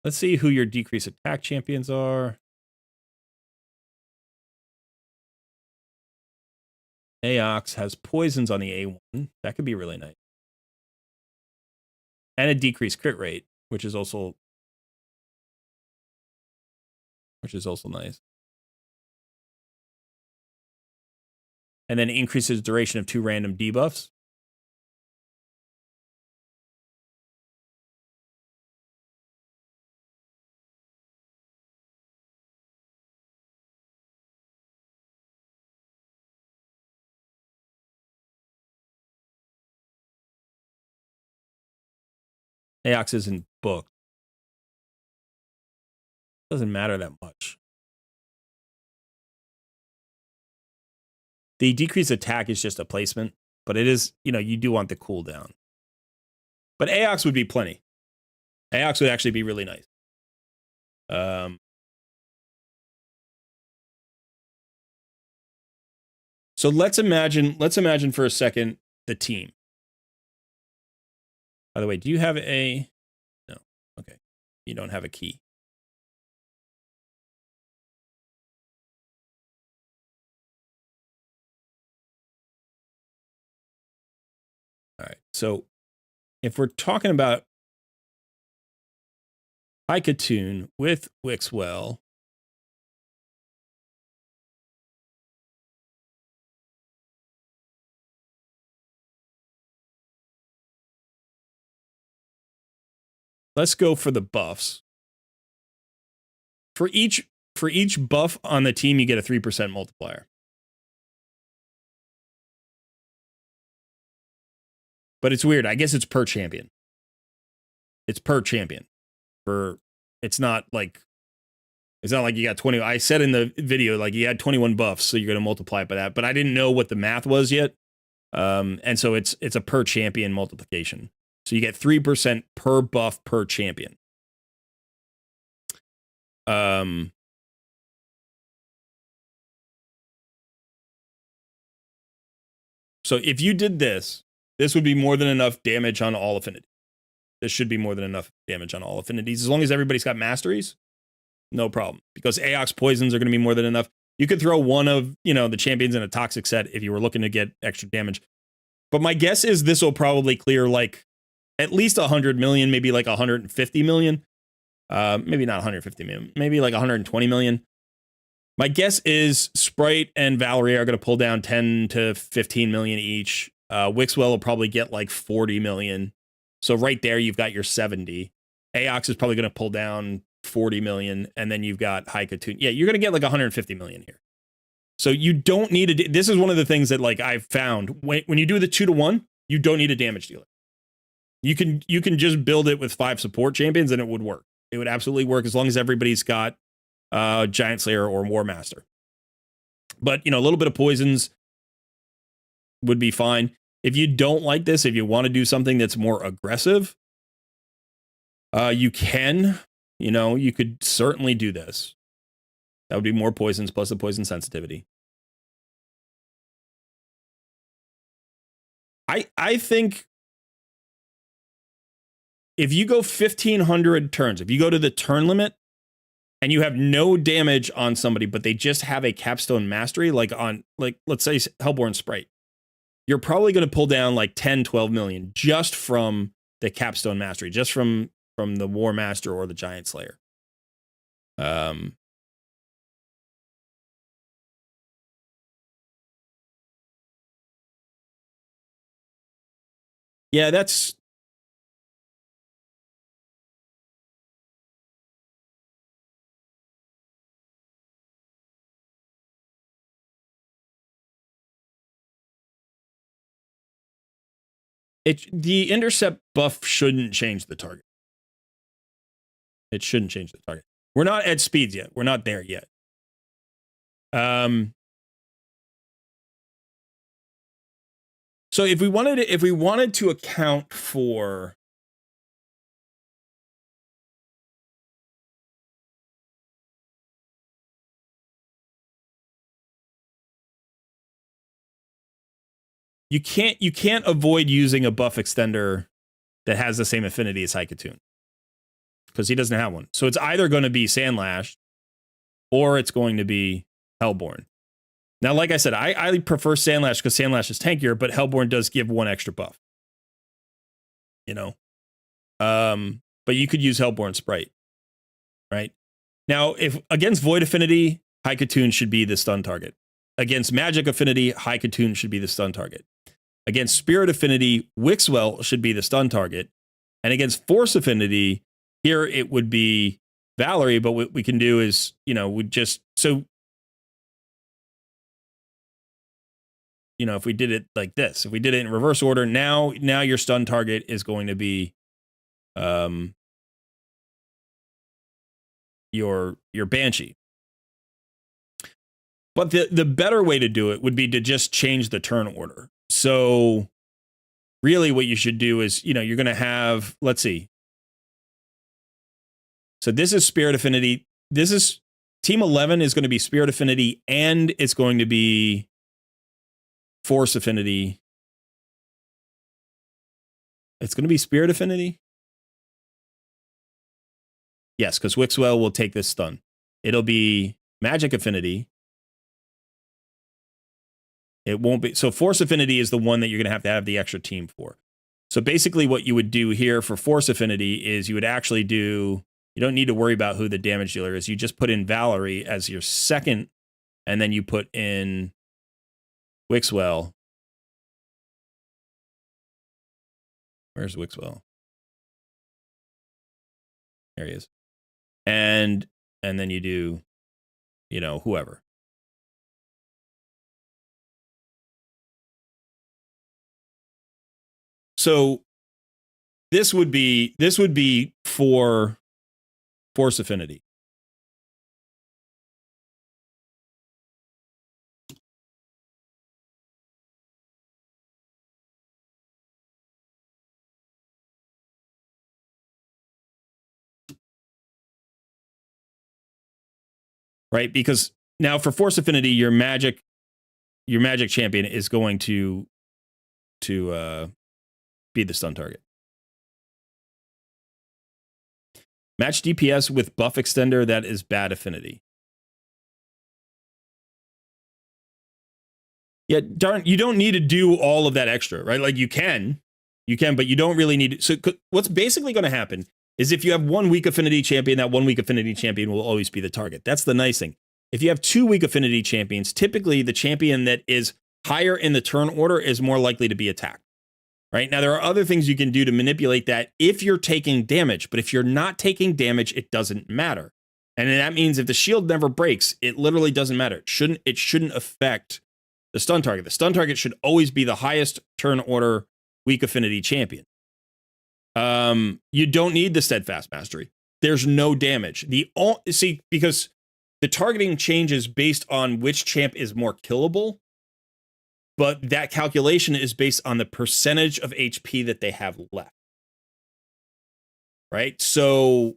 Let's see who your decrease attack champions are. Aox has poisons on the A1. That could be really nice. And a decreased crit rate, which is also nice. And then increases duration of 2 random debuffs. Aox isn't booked. Doesn't matter that much. The decreased attack is just a placement, but it is, you do want the cooldown. But Aox would be plenty. Aox would actually be really nice. So let's imagine for a second the team. By the way, do you have a... No. Okay. You don't have a key. All right. So if we're talking about Icatoon with Wixwell, let's go for the buffs. For each buff on the team, you get a 3% multiplier. But it's weird. I guess it's per champion. It's per champion. It's not like you got 20. I said in the video, like, you had 21 buffs, so you're going to multiply it by that. But I didn't know what the math was yet. And so it's a per champion multiplication. So you get 3% per buff per champion. So if you did this would be more than enough damage on all affinities. This should be more than enough damage on all affinities. As long as everybody's got masteries, no problem. Because Aox poisons are going to be more than enough. You could throw one of, the champions in a toxic set if you were looking to get extra damage. But my guess is this will probably clear like at least 100 million, maybe like 150 million. Maybe not 150 million, maybe like 120 million. My guess is Sprite and Valerie are going to pull down 10 to 15 million each. Wixwell will probably get like 40 million. So right there, you've got your 70. Aox is probably going to pull down 40 million. And then you've got Icatoon. Yeah, you're going to get like 150 million here. So you don't need a... This is one of the things that like I've found. When you do the 2-to-1, you don't need a damage dealer. You can just build it with 5 support champions and it would work. It would absolutely work as long as everybody's got Giant Slayer or War Master. But, a little bit of poisons would be fine. If you don't like this, if you want to do something that's more aggressive, you can, you could certainly do this. That would be more poisons plus the poison sensitivity. I think if you go 1,500 turns, if you go to the turn limit and you have no damage on somebody, but they just have a capstone mastery, like let's say Hellborn Sprite, you're probably going to pull down like 10, 12 million just from the capstone mastery, just from the War Master or the Giant Slayer. Yeah, that's it. The intercept buff shouldn't change the target. It shouldn't change the target. We're not at speeds yet. We're not there yet. So if we wanted to account for you can't avoid using a buff extender that has the same affinity as Haikatoon, because he doesn't have one. So it's either going to be Sandlash or it's going to be Hellborn. Now, like I said, I prefer Sandlash because Sandlash is tankier, but Hellborn does give one extra buff. You know? But you could use Hellborn Sprite. Right? Now, if against Void Affinity, Haikatoon should be the stun target. Against Magic Affinity, Haikatoon should be the stun target. Against Spirit Affinity, Wixwell should be the stun target. And against Force Affinity, here it would be Valerie, but what we can do is, we just, so, if we did it like this, if we did it in reverse order, now your stun target is going to be your Banshee. But the better way to do it would be to just change the turn order. So really what you should do is, you're going to have, let's see. So this is Spirit Affinity. This is Team 11 is going to be Spirit Affinity, and it's going to be Force Affinity. It's going to be Spirit Affinity. Yes, because Wixwell will take this stun. It'll be Magic Affinity. It won't be. So Force Affinity is the one that you're going to have the extra team for. So basically what you would do here for Force Affinity is you would actually do, you don't need to worry about who the damage dealer is. You just put in Valerie as your second, and then you put in Wixwell. Where's Wixwell? There he is. And then you do, whoever. So this would be for Force Affinity. Right? Because now for Force Affinity, your magic champion is going to be the stun target. Match DPS with buff extender, that is bad affinity. Yeah, darn, you don't need to do all of that extra, right? Like you can, but you don't really need to. So what's basically going to happen is if you have one weak affinity champion, that one weak affinity champion will always be the target. That's the nice thing. If you have two weak affinity champions, typically the champion that is higher in the turn order is more likely to be attacked. Right? Now, there are other things you can do to manipulate that if you're taking damage, but if you're not taking damage, it doesn't matter. And that means if the shield never breaks, it literally doesn't matter. It shouldn't affect the stun target. The stun target should always be the highest turn order weak affinity champion. You don't need the steadfast mastery. There's no damage. Because the targeting changes based on which champ is more killable. But that calculation is based on the percentage of HP that they have left. Right? So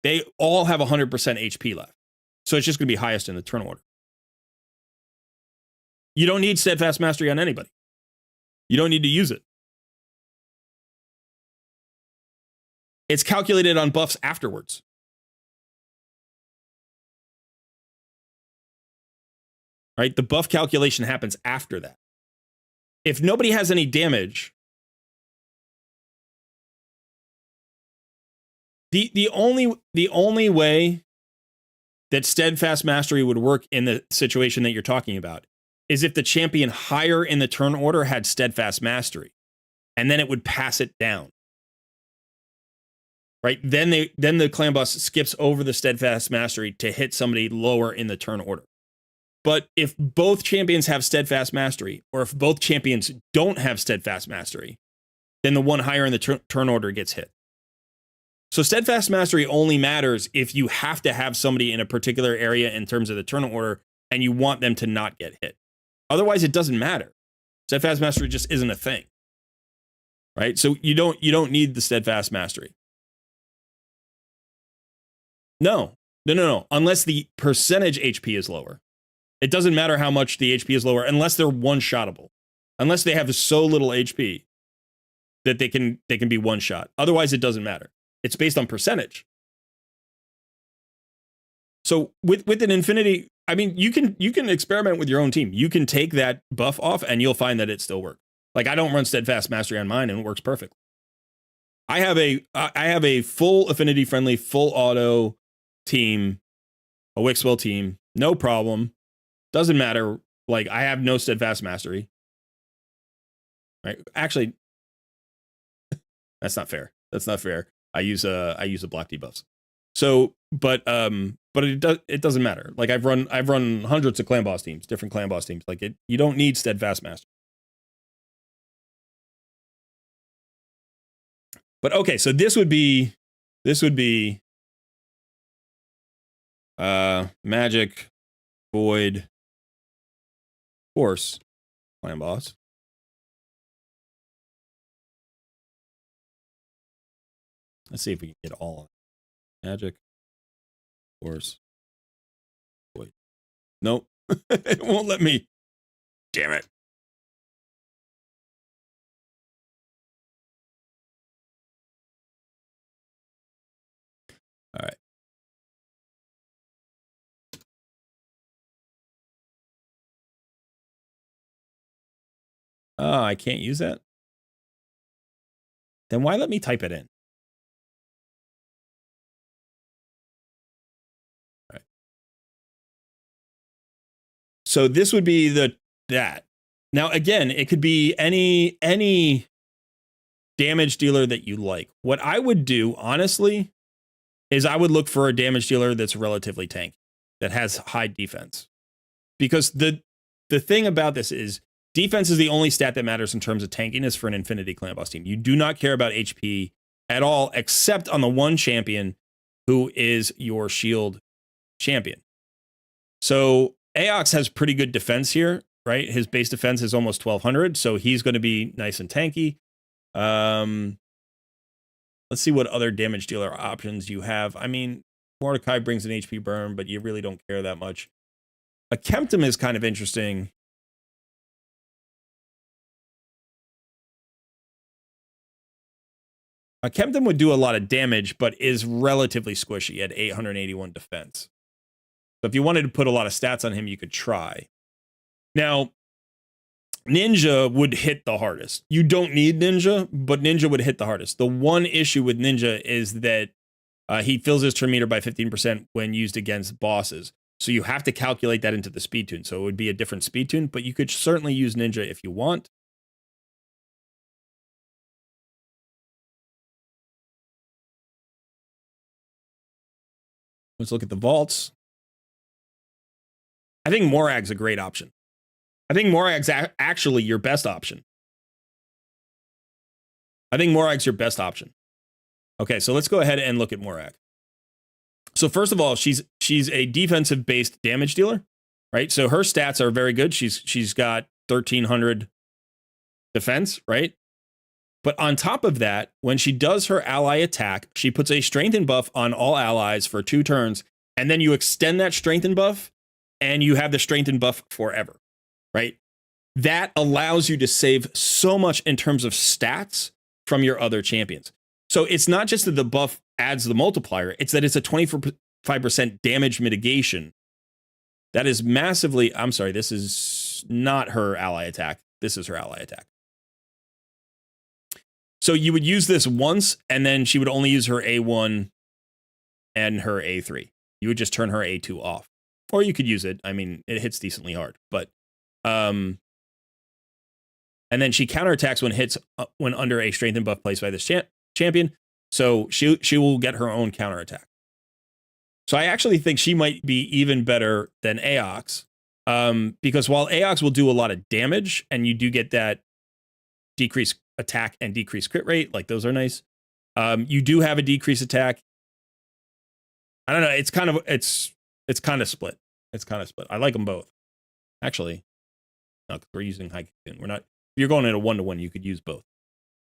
they all have 100% HP left. So it's just going to be highest in the turn order. You don't need steadfast mastery on anybody. You don't need to use it. It's calculated on buffs afterwards. Right? The buff calculation happens after that. If nobody has any damage, the only way that Steadfast Mastery would work in the situation that you're talking about is if the champion higher in the turn order had Steadfast Mastery, and then it would pass it down. Right? Then the clan boss skips over the Steadfast Mastery to hit somebody lower in the turn order. But if both champions have Steadfast Mastery, or if both champions don't have Steadfast Mastery, then the one higher in the turn order gets hit. So Steadfast Mastery only matters if you have to have somebody in a particular area in terms of the turn order and you want them to not get hit. Otherwise, it doesn't matter. Steadfast Mastery just isn't a thing. Right? So you don't need the Steadfast Mastery. No. Unless the percentage HP is lower. It doesn't matter how much the HP is lower unless they're one-shottable. Unless they have so little HP that they can be one-shot. Otherwise, it doesn't matter. It's based on percentage. So with an infinity, I mean, you can experiment with your own team. You can take that buff off and you'll find that it still works. Like, I don't run Steadfast Mastery on mine and it works perfectly. I have a full affinity friendly, full auto team, a Wixwell team, no problem. Doesn't matter. Like, I have no Steadfast Mastery. Right? Actually, that's not fair. I use a block debuffs. So, but it doesn't matter. Like, I've run hundreds of clan boss teams, different clan boss teams. Like, you don't need Steadfast Mastery. But okay, so this would be Magic, Void, Force, clan boss. Let's see if we can get all of it. Magic, Force, Void. Nope. It won't let me. Damn it. All right. Oh, I can't use that? Then why let me type it in? All right. So this would be that. Now, again, it could be any damage dealer that you like. What I would do, honestly, is I would look for a damage dealer that's relatively tanky, that has high defense. Because the thing about this is, defense is the only stat that matters in terms of tankiness for an Infinity Clan Boss team. You do not care about HP at all, except on the one champion who is your shield champion. So Aox has pretty good defense here, right? His base defense is almost 1200, so he's going to be nice and tanky. Let's see what other damage dealer options you have. I mean, Mordecai brings an HP burn, but you really don't care that much. A Kemptum is kind of interesting. A Kemptum would do a lot of damage, but is relatively squishy at 881 defense. So if you wanted to put a lot of stats on him, you could try. Now, Ninja would hit the hardest. You don't need Ninja, but Ninja would hit the hardest. The one issue with Ninja is that he fills his turn meter by 15% when used against bosses. So you have to calculate that into the speed tune. So it would be a different speed tune, but you could certainly use Ninja if you want. Let's look at the vaults. I think Morag's a great option. I think Morag's actually your best option. I think Morag's your best option. Okay, so let's go ahead and look at Morag. So first of all, she's a defensive-based damage dealer, right? So her stats are very good. She's got 1300 defense, right? But on top of that, when she does her ally attack, she puts a strengthen buff on all allies for 2 turns, and then you extend that strengthen buff, and you have the strengthen buff forever, right? that allows you to save so much in terms of stats from your other champions. So it's not just that the buff adds the multiplier, it's that it's a 25% damage mitigation. That is massively, I'm sorry, this is not her ally attack. This is her ally attack. So you would use this once, and then she would only use her A1 and her A3. You would just turn her A2 off. Or you could use it. I mean, it hits decently hard. But, and then she counterattacks when under a strengthened buff placed by this champion. So she will get her own counterattack. So I actually think she might be even better than Aox. Because while Aox will do a lot of damage, and you do get that decreased attack and decreased crit rate, like those are nice. You do have a decreased attack. I don't know. It's kind of split. It's kind of split. I like them both, actually. No, because we're using high. We're not. If you're going in a 1-to-1, you could use both.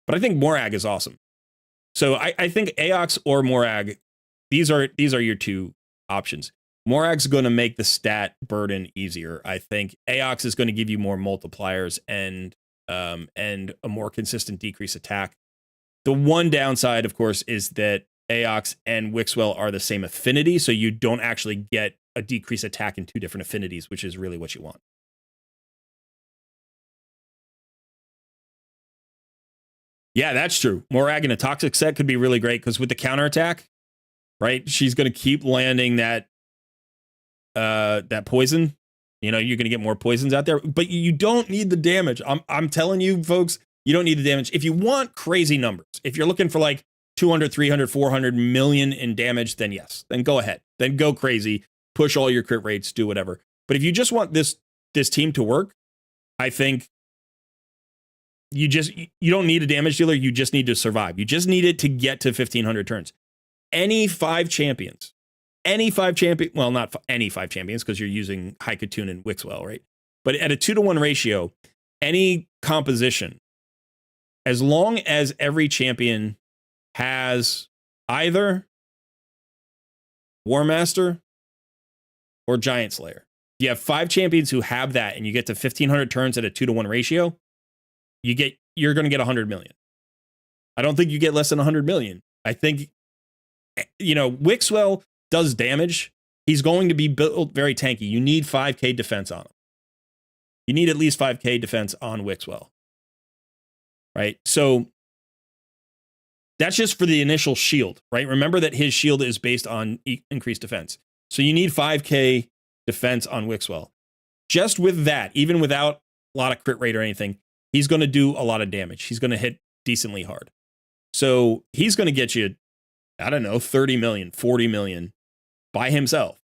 But I think Morag is awesome. So I think Aox or Morag. These are your two options. Morag's going to make the stat burden easier. I think Aox is going to give you more multipliers and a more consistent decrease attack. The one downside, of course, is that Aox and Wixwell are the same affinity, so you don't actually get a decreased attack in two different affinities, which is really what you want. Yeah, that's true. Morag in a toxic set could be really great, because with the counterattack, right, she's going to keep landing that poison. You know, you're going to get more poisons out there, but you don't need the damage. I'm telling you, folks, you don't need the damage. If you want crazy numbers, if you're looking for like 200, 300, 400 million in damage, then yes, then go ahead. Then go crazy, push all your crit rates, do whatever. But if you just want this team to work, I think you don't need a damage dealer. You just need to survive. You just need it to get to 1,500 turns. Any five champions, well, not any five champions, because you're using Haikatun and Wixwell, right? But at a 2-to-1 ratio, any composition, as long as every champion has either War Master or Giant Slayer, you have five champions who have that, and you get to 1,500 turns at a 2-to-1 ratio, you're going to get 100 million. I don't think you get less than 100 million. I think, Wixwell does damage. He's going to be built very tanky. You need 5k defense on him. You need at least 5k defense on Wixwell. Right? So that's just for the initial shield, right? Remember that his shield is based on increased defense. So you need 5k defense on Wixwell. Just with that, even without a lot of crit rate or anything, he's going to do a lot of damage. He's going to hit decently hard. So he's going to get you, I don't know, 30 million, 40 million by himself.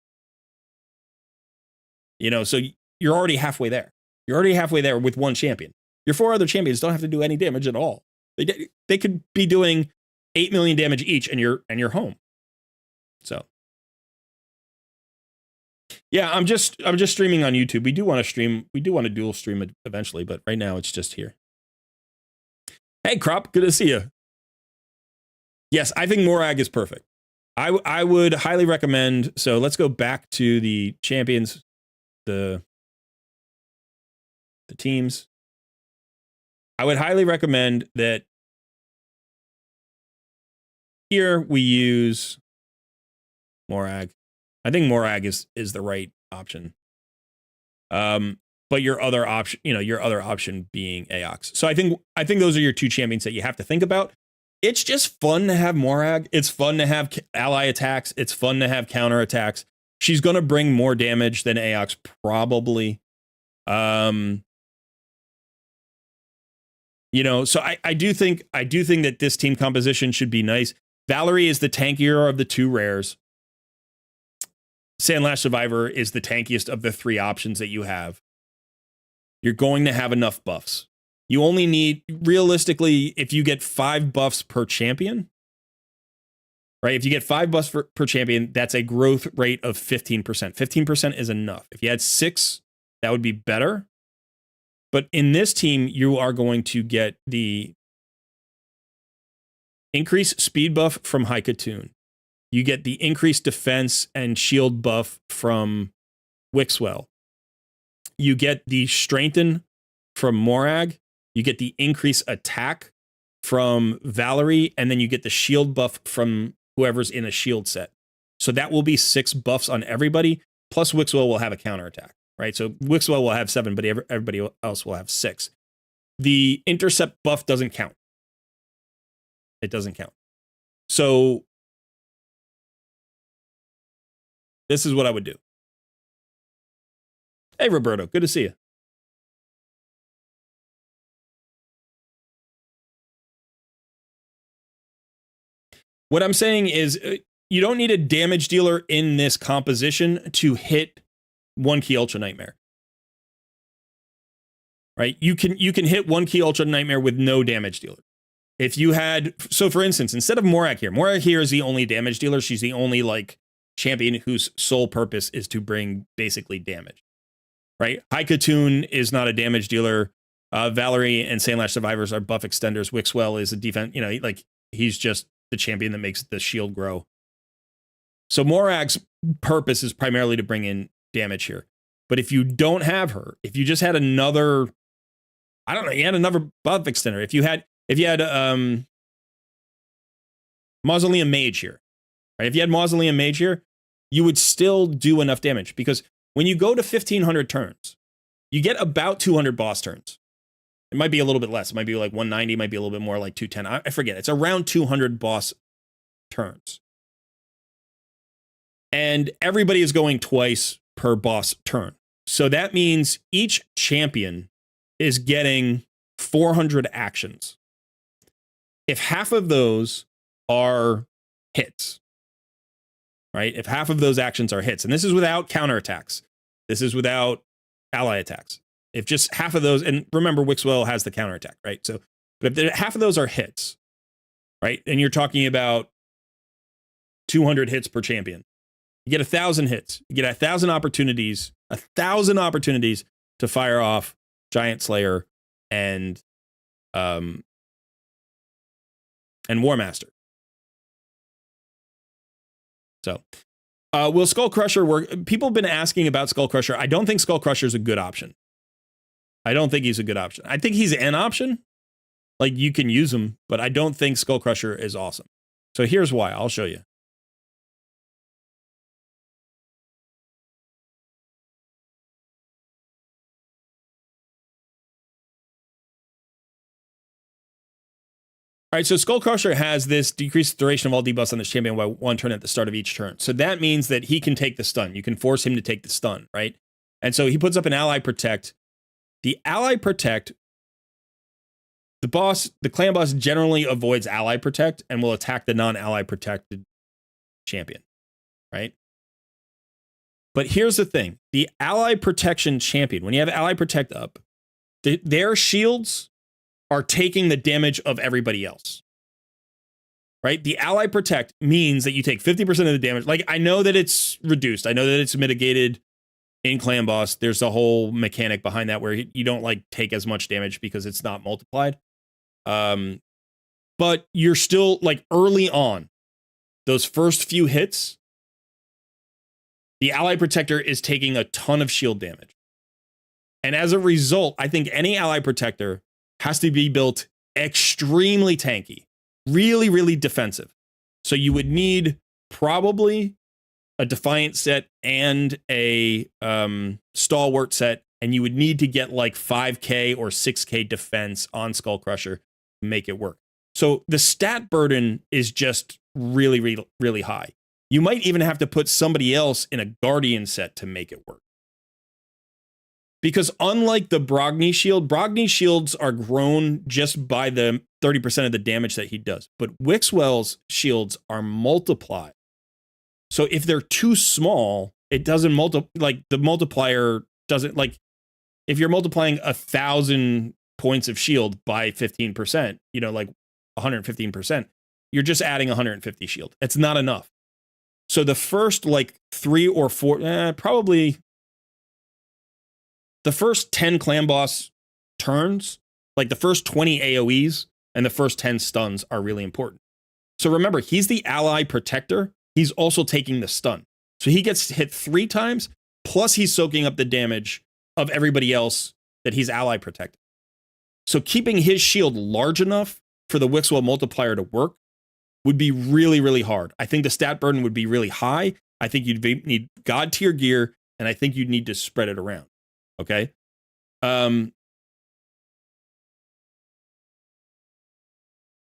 So you're already halfway there. You're already halfway there with one champion. Your four other champions don't have to do any damage at all. They could be doing 8 million damage each, and you're home. So yeah, I'm just streaming on YouTube. We do want to dual stream it eventually, but right now it's just here. Hey Crop, good to see you. Yes, I think Morag is perfect. I would highly recommend. So let's go back to the champions, the teams. I would highly recommend that here we use Morag. I think Morag is the right option. But your other option being Aox. So I think those are your two champions that you have to think about. It's just fun to have Morag. It's fun to have ally attacks. It's fun to have counter attacks. She's going to bring more damage than Aox probably. So I do think that this team composition should be nice. Valerie is the tankier of the two rares. Sandlash Survivor is the tankiest of the three options that you have. You're going to have enough buffs. You only need, realistically, if you get 5 buffs per champion, right? If you get 5 buffs per champion, that's a growth rate of 15%. 15% is enough. If you had 6, that would be better. But in this team, you are going to get the increased speed buff from Haikatun. You get the increased defense and shield buff from Wixwell. You get the strengthen from Morag, you get the increase attack from Valerie, and then you get the shield buff from whoever's in a shield set. So that will be 6 buffs on everybody, plus Wixwell will have a counterattack, right? So Wixwell will have 7, but everybody else will have 6. The intercept buff doesn't count. It doesn't count. So this is what I would do. Hey, Roberto, good to see you. What I'm saying is you don't need a damage dealer in this composition to hit 1 key Ultra Nightmare. Right? You can hit 1 key Ultra Nightmare with no damage dealer. If you had, so for instance, instead of Morag here is the only damage dealer. She's the only like champion whose sole purpose is to bring basically damage. Right? Haikatoon is not a damage dealer. Valerie and Sandlash Survivors are buff extenders. Wixwell is a defense, you know, like he's just the champion that makes the shield grow. So Morag's purpose is primarily to bring in damage here. But if you don't have her, if you just had another, I don't know, you had another buff extender. If you had Mausoleum Mage here, right? If you had Mausoleum Mage here, you would still do enough damage, because when you go to 1500 turns, you get about 200 boss turns. It might be a little bit less. It might be like 190, might be a little bit more like 210. I forget. It's around 200 boss turns. And everybody is going twice per boss turn. So that means each champion is getting 400 actions. If half of those are hits, right? If half of those actions are hits, and this is without counterattacks, this is without ally attacks. If just half of those, and remember, Wixwell has the counterattack, right? So, but if half of those are hits, right? And you're talking about 200 hits per champion, you get 1,000 hits. You get 1,000 opportunities, 1,000 opportunities to fire off Giant Slayer and War Master. So, will Skull Crusher work? People have been asking about Skull Crusher. I don't think Skull Crusher is a good option. I don't think he's a good option. I think he's an option. Like, you can use him, but I don't think Skull Crusher is awesome. So here's why. I'll show you. All right, so Skull Crusher has this decreased duration of all debuffs on this champion by 1 turn at the start of each turn. So that means that he can take the stun. You can force him to take the stun, right? And so he puts up an Ally Protect. The Ally Protect, the clan boss generally avoids Ally Protect and will attack the non-Ally Protected champion, right? But here's the thing. The Ally Protection champion, when you have Ally Protect up, their shields are taking the damage of everybody else, right? The Ally Protect means that you take 50% of the damage. Like, I know that it's reduced. I know that it's mitigated in Clan Boss. There's a whole mechanic behind that where you don't like take as much damage because it's not multiplied. But you're still like early on, those first few hits, the Ally Protector is taking a ton of shield damage. And as a result, I think any Ally Protector has to be built extremely tanky, really, really defensive. So you would need probably a Defiant set and a Stalwart set, and you would need to get like 5k or 6k defense on Skull Crusher to make it work. So the stat burden is just really, really, really high. You might even have to put somebody else in a Guardian set to make it work. Because unlike the Brogni shield, Brogni shields are grown just by the 30% of the damage that he does. But Wixwell's shields are multiplied. So if they're too small, it doesn't like the multiplier doesn't, like, if you're multiplying 1,000 points of shield by 15%, you know, like 115%, you're just adding 150 shield. It's not enough. So the first like 3 or 4, probably the first 10 clan boss turns, like the first 20 AoEs and the first 10 stuns are really important. So remember, he's the Ally Protector. He's also taking the stun. So he gets hit 3 times, plus he's soaking up the damage of everybody else that he's Ally Protecting. So keeping his shield large enough for the Wixwell multiplier to work would be really, really hard. I think the stat burden would be really high. I think you'd need God tier gear, and I think you'd need to spread it around. Okay.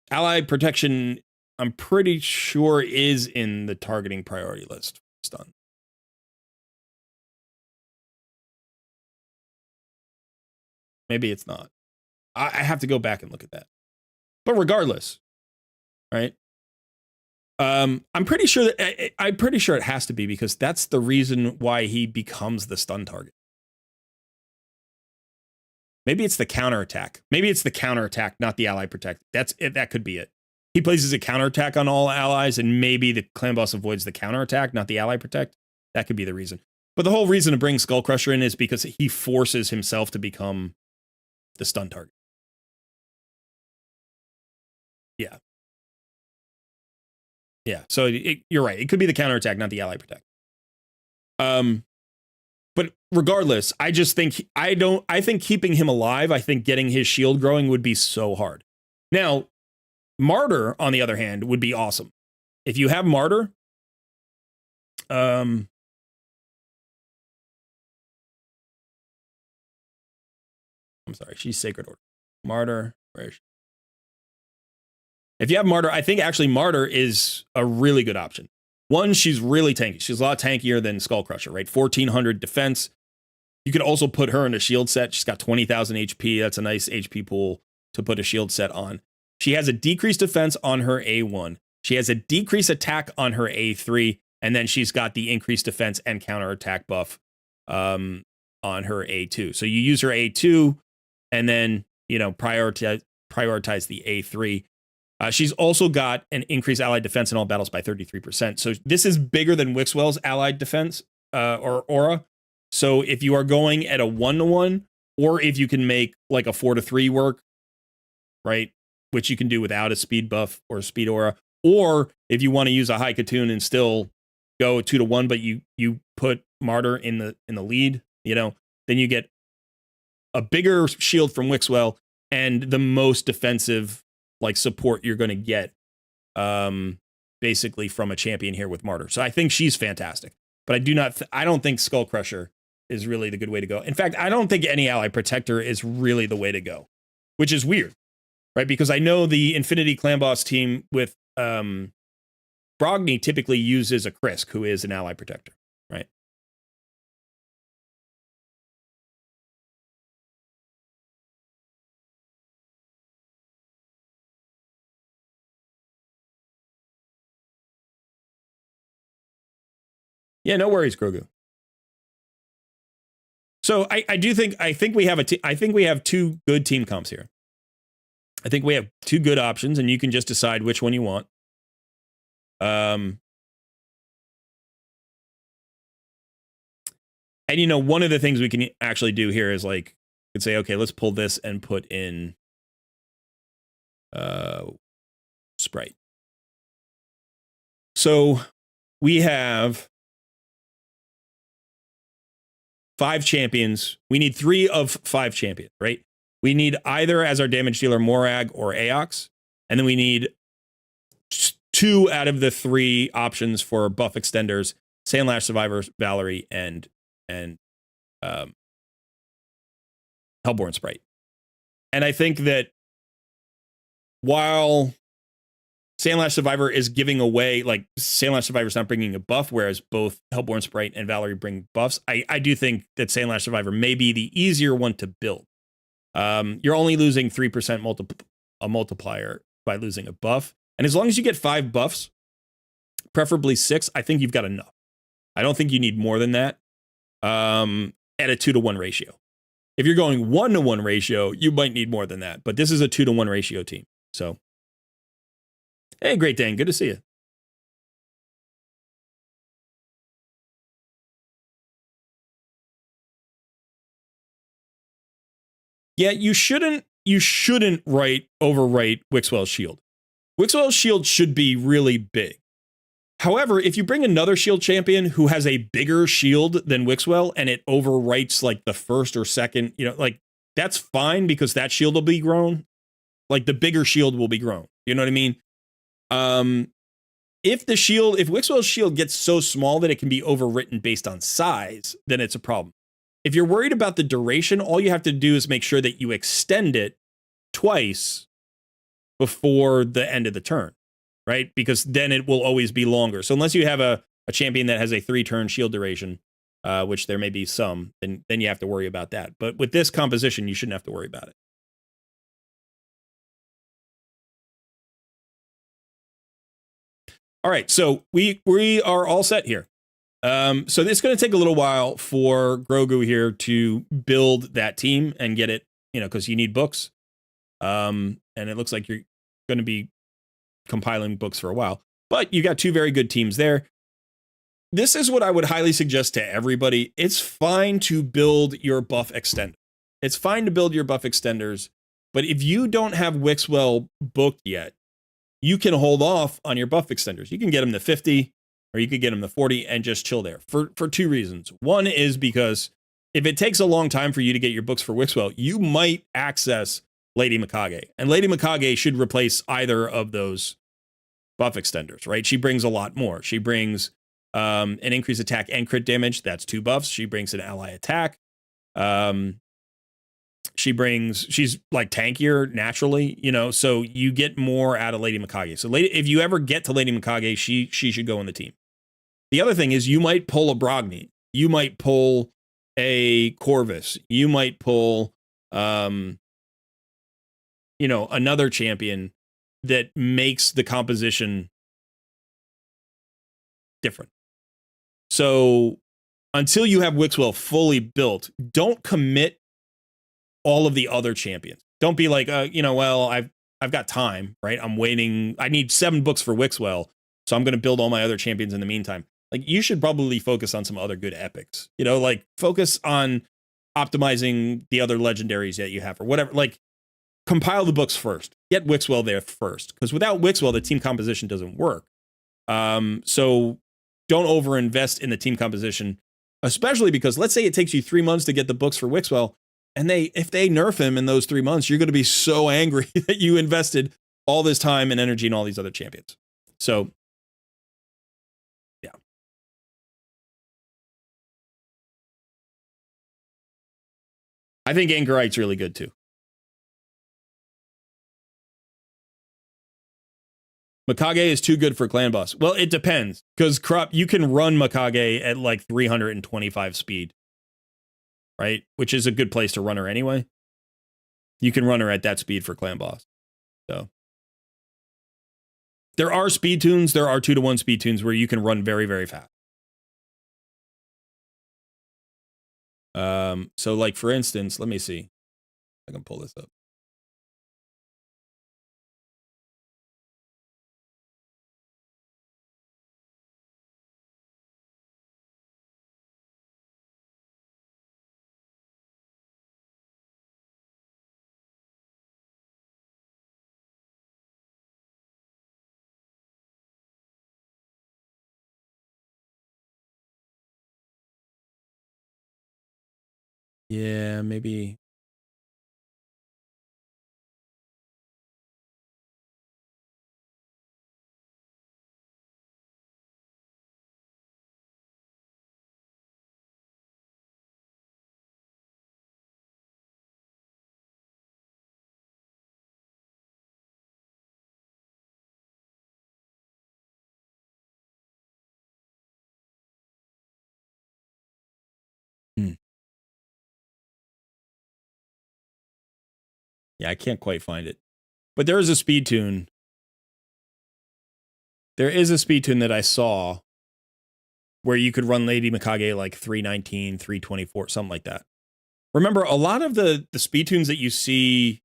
Ally protection, I'm pretty sure, is in the targeting priority list. Stun. Maybe it's not. I have to go back and look at that. But regardless, right? I'm pretty sure it has to be, because that's the reason why he becomes the stun target. Maybe it's the counterattack. Maybe it's the counterattack, not the ally protect. That's it. That could be it. He places a counterattack on all allies, and maybe the clan boss avoids the counterattack, not the ally protect. That could be the reason. But the whole reason to bring Skull Crusher in is because he forces himself to become the stun target. Yeah. Yeah. So you're right. It could be the counterattack, not the ally protect. But regardless, I just think I think keeping him alive, I think getting his shield growing would be so hard. Now, Martyr, on the other hand, would be awesome. If you have Martyr, I'm sorry, she's Sacred Order. Martyr, where is she? If you have Martyr, I think actually Martyr is a really good option. One, she's really tanky. She's a lot tankier than Skull Crusher, right? 1400 defense. You could also put her in a shield set. She's got 20,000 HP. That's a nice HP pool to put a shield set on. She has a decreased defense on her A1. She has a decreased attack on her A3. And then she's got the increased defense and counterattack buff on her A2. So you use her A2 and then, prioritize the A3. She's also got an increased allied defense in all battles by 33%. So this is bigger than Wixwell's allied defense or aura. So if you are going at a 1-to-1, or if you can make like a 4-to-3 work, right, which you can do without a speed buff or a speed aura, or if you want to use a high Katoon and still go 2-to-1, but you put Martyr in the lead, then you get a bigger shield from Wixwell and the most defensive support you're going to get basically from a champion here with Martyr. So I think she's fantastic, but I don't think Skull Crusher is really the good way to go. In fact, I don't think any ally protector is really the way to go, which is weird, right? Because I know the Infinity Clan Boss team with Brogni typically uses a Krisk, who is an ally protector, right? Yeah, no worries, Grogu. So I think we have two good team comps here. I think we have two good options, and you can just decide which one you want. And one of the things we can actually do here is we could say, okay, let's pull this and put in Sprite. So we have 5 champions. We need 3 of 5 champions, right? We need either as our damage dealer Morag or Aox, and then we need 2 out of the 3 options for buff extenders: Sandlash Survivor, Valerie, and Hellborn Sprite. And I think that while Sandlash Survivor is giving away, Sandlash Survivor's not bringing a buff, whereas both Hellborn Sprite and Valerie bring buffs, I do think that Sandlash Survivor may be the easier one to build. You're only losing 3% a multiplier by losing a buff. And as long as you get 5 buffs, preferably 6, I think you've got enough. I don't think you need more than that at a 2-to-1 ratio. If you're going 1-to-1 ratio, you might need more than that. But this is a 2-to-1 ratio team. So, hey, Great Dane, good to see you. Yeah, you shouldn't overwrite Wixwell's shield. Wixwell's shield should be really big. However, if you bring another shield champion who has a bigger shield than Wixwell and it overwrites the first or second, that's fine because that shield will be grown. Like the bigger shield will be grown. You know what I mean? If Wixwell's shield gets so small that it can be overwritten based on size, then it's a problem. If you're worried about the duration, all you have to do is make sure that you extend it twice before the end of the turn, right? Because then it will always be longer. So unless you have a champion that has a 3-turn shield duration, which there may be some, then you have to worry about that. But with this composition, you shouldn't have to worry about it. All right, so we are all set here. So it's going to take a little while for Grogu here to build that team and get it, because you need books. And it looks like you're going to be compiling books for a while. But you got 2 very good teams there. This is what I would highly suggest to everybody. It's fine to build your buff extender. It's fine to build your buff extenders. But if you don't have Wixwell booked yet, you can hold off on your buff extenders. You can get them to 50 or you could get them to 40 and just chill there for 2 reasons. One is because if it takes a long time for you to get your books for Wixwell, you might access Lady Mikage. And Lady Mikage should replace either of those buff extenders, right? She brings a lot more. She brings an increased attack and crit damage. That's 2 buffs. She brings an ally attack. She's like tankier naturally, so you get more out of Lady Mikage. So if you ever get to Lady Mikage, she should go in the team. The other thing is you might pull a Brogni. You might pull a Corvus. You might pull, another champion that makes the composition different. So until you have Wixwell fully built, don't commit all of the other champions. Don't be like, well, I've got time, right? I'm waiting. I need 7 books for Wixwell, so I'm going to build all my other champions in the meantime. Like, you should probably focus on some other good epics. Focus on optimizing the other legendaries that you have or whatever. Like, compile the books first. Get Wixwell there first, because without Wixwell, the team composition doesn't work. So don't overinvest in the team composition, especially because let's say it takes you 3 months to get the books for Wixwell. And if they nerf him in those 3 months, you're going to be so angry that you invested all this time and energy in all these other champions. So, yeah. I think Anchorite's really good too. Mikage is too good for clan boss. Well, it depends, because you can run Mikage at like 325 speed. Right? Which is a good place to run her anyway. You can run her at that speed for clan boss. So there are speed tunes. There are 2-to-1 speed tunes where you can run very, very fast. So like for instance, let me see if I can pull this up. Yeah, maybe. Yeah, I can't quite find it. But there is a speed tune. There is a speed tune that I saw where you could run Lady Mikage like 319, 324, something like that. Remember, a lot of the speed tunes that you see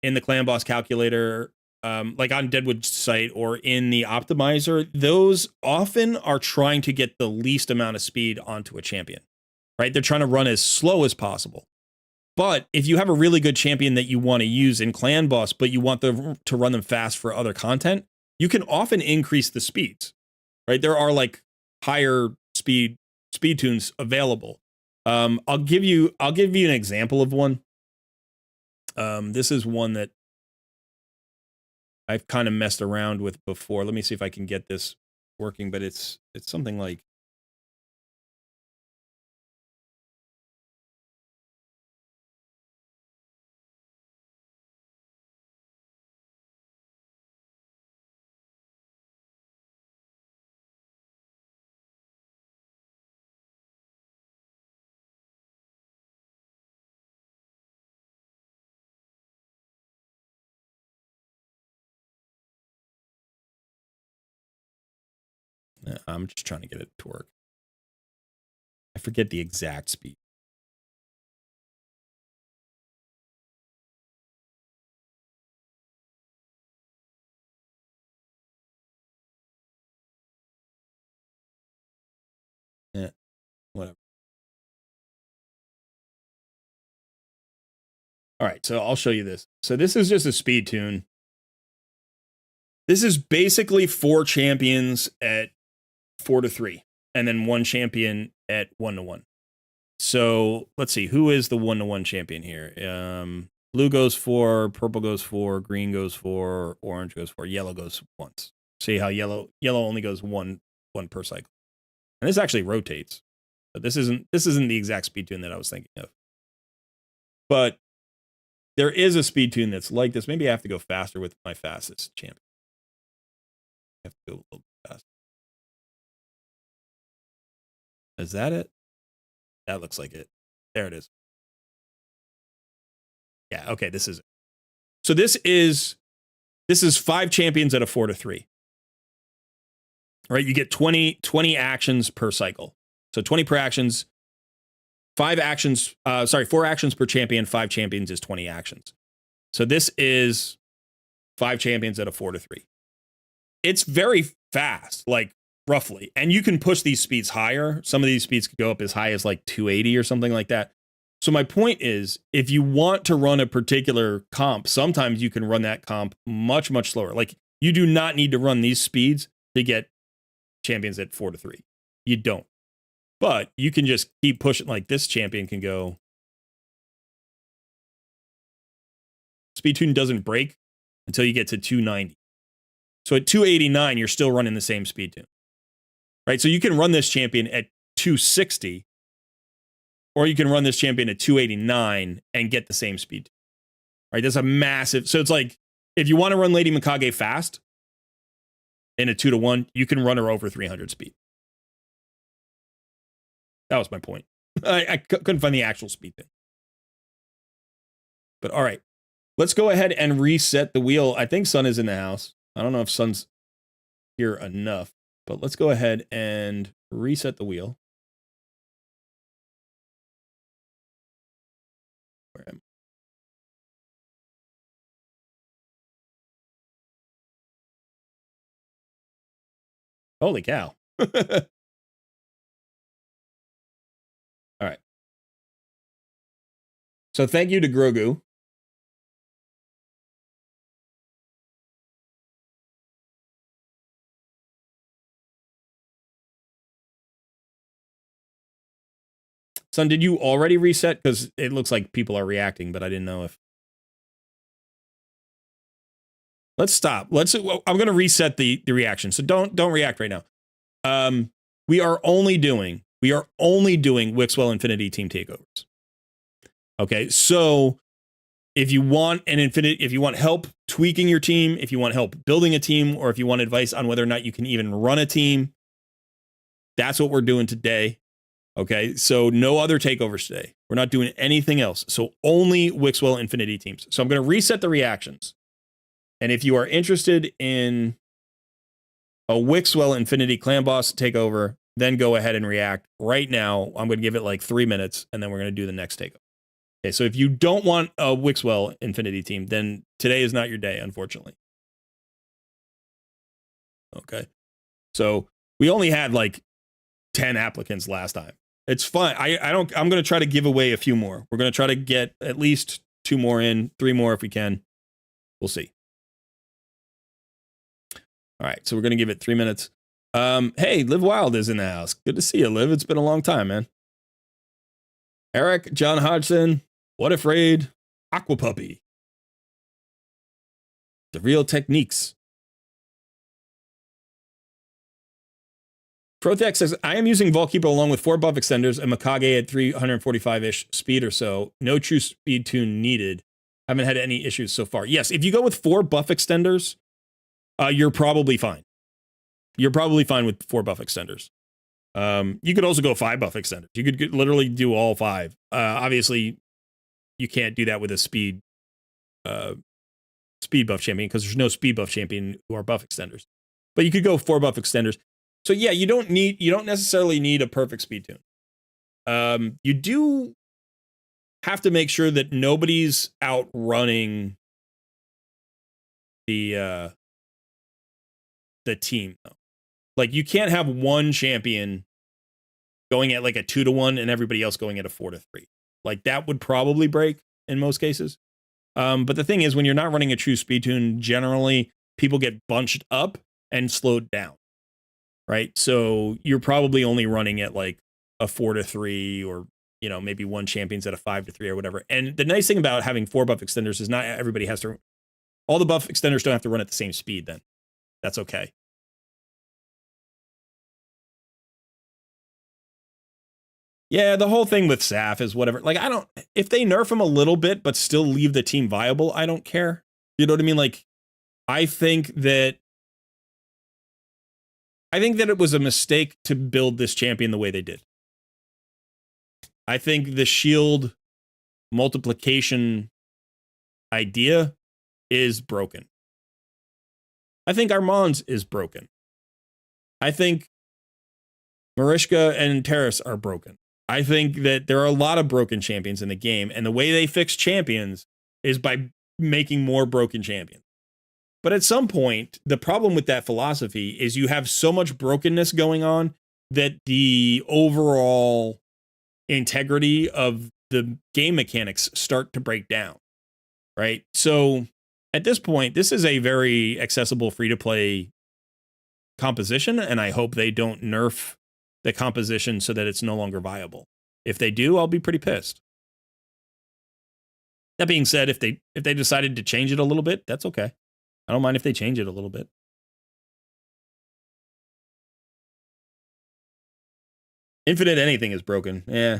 in the clan boss calculator, like on Deadwood's site or in the optimizer, those often are trying to get the least amount of speed onto a champion, right? They're trying to run as slow as possible. But if you have a really good champion that you want to use in clan boss, but you want them to run them fast for other content, you can often increase the speeds, right? There are like higher speed tunes available. I'll give you an example of one. This is one that I've kind of messed around with before. Let me see if I can get this working, but it's something like, I'm just trying to get it to work. I forget the exact speed. Yeah, whatever. All right, so I'll show you this. So this is just a speed tune. This is basically 4 champions at 4-3, and then 1 champion at 1-1. So let's see, who is the 1-1 champion here? Blue goes 4, purple goes 4, green goes 4, orange goes 4, yellow goes once. See how yellow only goes one per cycle, and this actually rotates. But this isn't the exact speed tune that I was thinking of. But there is a speed tune that's like this. Maybe I have to go faster with my fastest champion. I have to go a little bit faster. Is that it? That looks like it. There it is. Yeah, okay, this is it. So this is 5 champions at a 4-3. Right? You get 20 actions per cycle. So 20 per actions, 4 actions per champion, 5 champions is 20 actions. So this is 5 champions at a 4-3. It's very fast, like roughly. And you can push these speeds higher. Some of these speeds could go up as high as like 280 or something like that. So my point is, if you want to run a particular comp, sometimes you can run that comp much, much slower. Like, you do not need to run these speeds to get champions at 4-3. You don't. But you can just keep pushing. Like, this champion can go. Speed tune doesn't break until you get to 290. So at 289, you're still running the same speed tune. Right? So you can run this champion at 260. Or you can run this champion at 289 and get the same speed. Right? That's a massive. So it's like, if you want to run Lady Mikage fast in a 2-1, you can run her over 300 speed. That was my point. I couldn't find the actual speed thing. But all right, let's go ahead and reset the wheel. I think Sun is in the house. I don't know if Sun's here enough, but let's go ahead and reset the wheel. Where am I? Holy cow. All right. So thank you to Grou. Son, did you already reset? Because it looks like people are reacting, but I didn't know if. Let's stop. I'm going to reset the reaction. So don't react right now. We are only doing Wixwell Infinity Team Takeovers. Okay, so if you want help tweaking your team, if you want help building a team, or if you want advice on whether or not you can even run a team, that's what we're doing today. Okay, so no other takeovers today. We're not doing anything else. So only Wixwell Infinity teams. So I'm going to reset the reactions. And if you are interested in a Wixwell Infinity Clan Boss takeover, then go ahead and react right now. I'm going to give it like 3 minutes, and then we're going to do the next takeover. Okay, so if you don't want a Wixwell Infinity team, then today is not your day, unfortunately. Okay, so we only had like 10 applicants last time. It's fine. I'm going to try to give away a few more. We're going to try to get at least 2 more in, 3 more if we can. We'll see. All right, so we're going to give it 3 minutes. Hey, Live Wild is in the house. Good to see you, Liv. It's been a long time, man. Eric, John Hodgson, What If Raid, Aqua Puppy. The real techniques. Prothex says, I am using Vaultkeeper along with 4 buff extenders and Mikage at 345-ish speed or so. No true speed tune needed. Haven't had any issues so far. Yes, if you go with 4 buff extenders, you're probably fine. You're probably fine with 4 buff extenders. You could also go 5 buff extenders. You could literally do all 5. Obviously, you can't do that with a speed buff champion because there's no speed buff champion who are buff extenders. But you could go 4 buff extenders. So yeah, you don't necessarily need a perfect speed tune. You do have to make sure that nobody's outrunning the team though. Like you can't have one champion going at like a 2-to-1 and everybody else going at a 4-to-3. Like that would probably break in most cases. But the thing is, when you're not running a true speed tune, generally people get bunched up and slowed down. Right. So you're probably only running at like a 4-to-3 or, maybe one champion's at a 5-to-3 or whatever. And the nice thing about having 4 buff extenders is not everybody has to, all the buff extenders don't have to run at the same speed then. That's okay. Yeah, the whole thing with Saf is whatever. Like, if they nerf him a little bit, but still leave the team viable, I don't care. You know what I mean? Like, I think that it was a mistake to build this champion the way they did. I think the shield multiplication idea is broken. I think Armand's is broken. I think Mariska and Terrace are broken. I think that there are a lot of broken champions in the game, and the way they fix champions is by making more broken champions. But at some point, the problem with that philosophy is you have so much brokenness going on that the overall integrity of the game mechanics start to break down, right? So at this point, this is a very accessible free-to-play composition, and I hope they don't nerf the composition so that it's no longer viable. If they do, I'll be pretty pissed. That being said, if they decided to change it a little bit, that's okay. I don't mind if they change it a little bit. Infinite anything is broken. Yeah.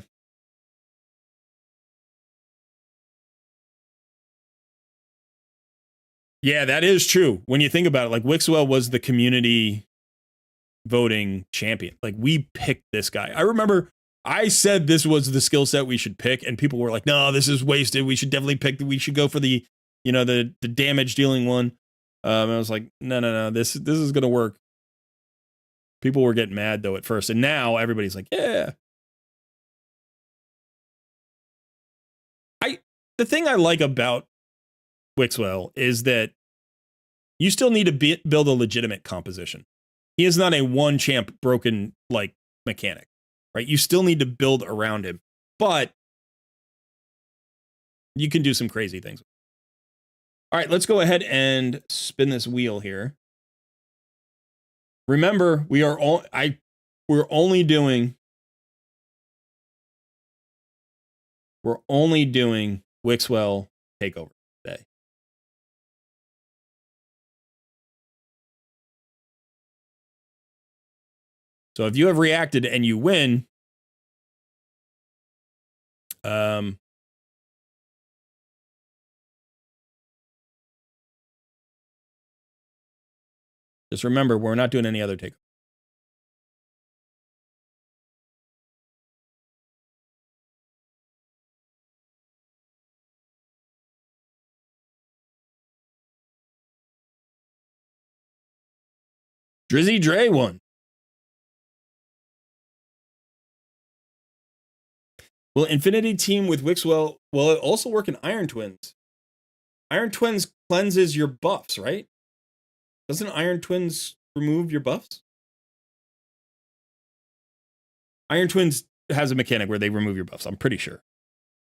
Yeah, that is true. When you think about it, like Wixwell was the community voting champion. Like we picked this guy. I remember I said this was the skill set we should pick, and people were like, no, this is wasted. We should definitely we should go for the damage dealing one. I was like, no, this is gonna work. People were getting mad though at first, and now everybody's like, yeah. The thing I like about Wixwell is that you still need to build a legitimate composition. He is not a one champ broken like mechanic, right? You still need to build around him, but you can do some crazy things. All right, let's go ahead and spin this wheel here. Remember, we're only doing Wixwell Takeover today. So if you have reacted and you win, just remember, we're not doing any other takeover. Drizzy Dre won. Will Infinity team with Wixwell, will it also work in Iron Twins? Iron Twins cleanses your buffs, right? Doesn't Iron Twins remove your buffs? Iron Twins has a mechanic where they remove your buffs, I'm pretty sure.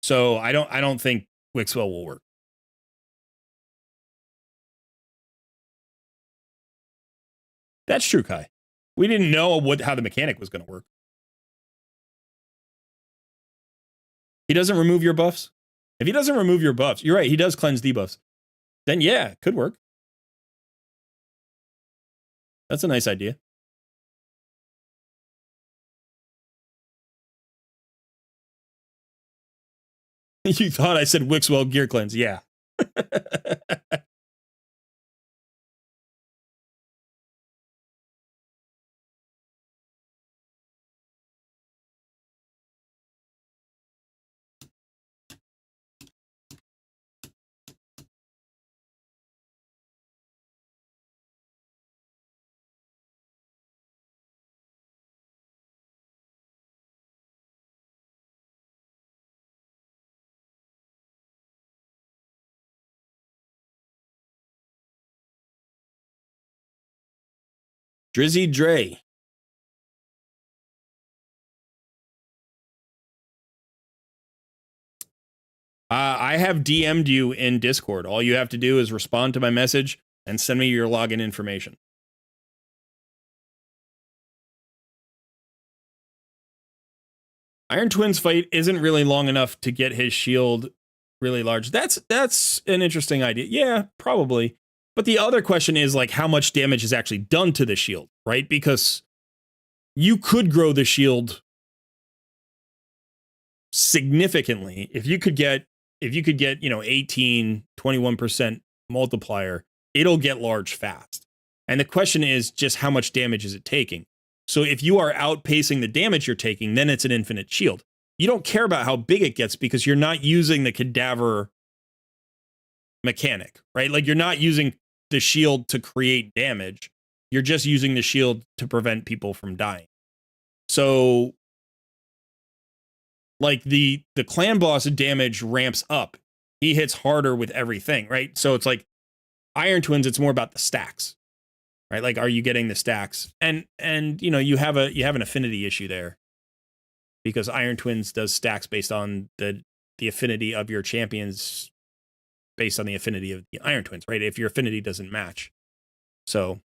So I don't think Wixwell will work. That's true, Kai. We didn't know how the mechanic was going to work. He doesn't remove your buffs If he doesn't remove your buffs, you're right, he does cleanse debuffs. Then yeah, it could work. That's a nice idea. You thought I said Wixwell gear cleanse. Yeah. Drizzy Dre. I have DM'd you in Discord. All you have to do is respond to my message and send me your login information. Iron Twins fight isn't really long enough to get his shield really large. That's an interesting idea. Yeah, probably. But the other question is like how much damage is actually done to the shield, right? Because you could grow the shield significantly if you could get 18, 21% multiplier, it'll get large fast. And the question is just how much damage is it taking? So if you are outpacing the damage you're taking, then it's an infinite shield. You don't care about how big it gets because you're not using the cadaver mechanic, right? Like you're not using the shield to create damage. You're just using the shield to prevent people from dying. So like the clan boss damage ramps up. He hits harder with everything, right? So it's like Iron Twins, it's more about the stacks. Right? Like, are you getting the stacks? And you know, you have an affinity issue there. Because Iron Twins does stacks based on the affinity of your champions based on the affinity of the Iron Twins, right? If your affinity doesn't match. So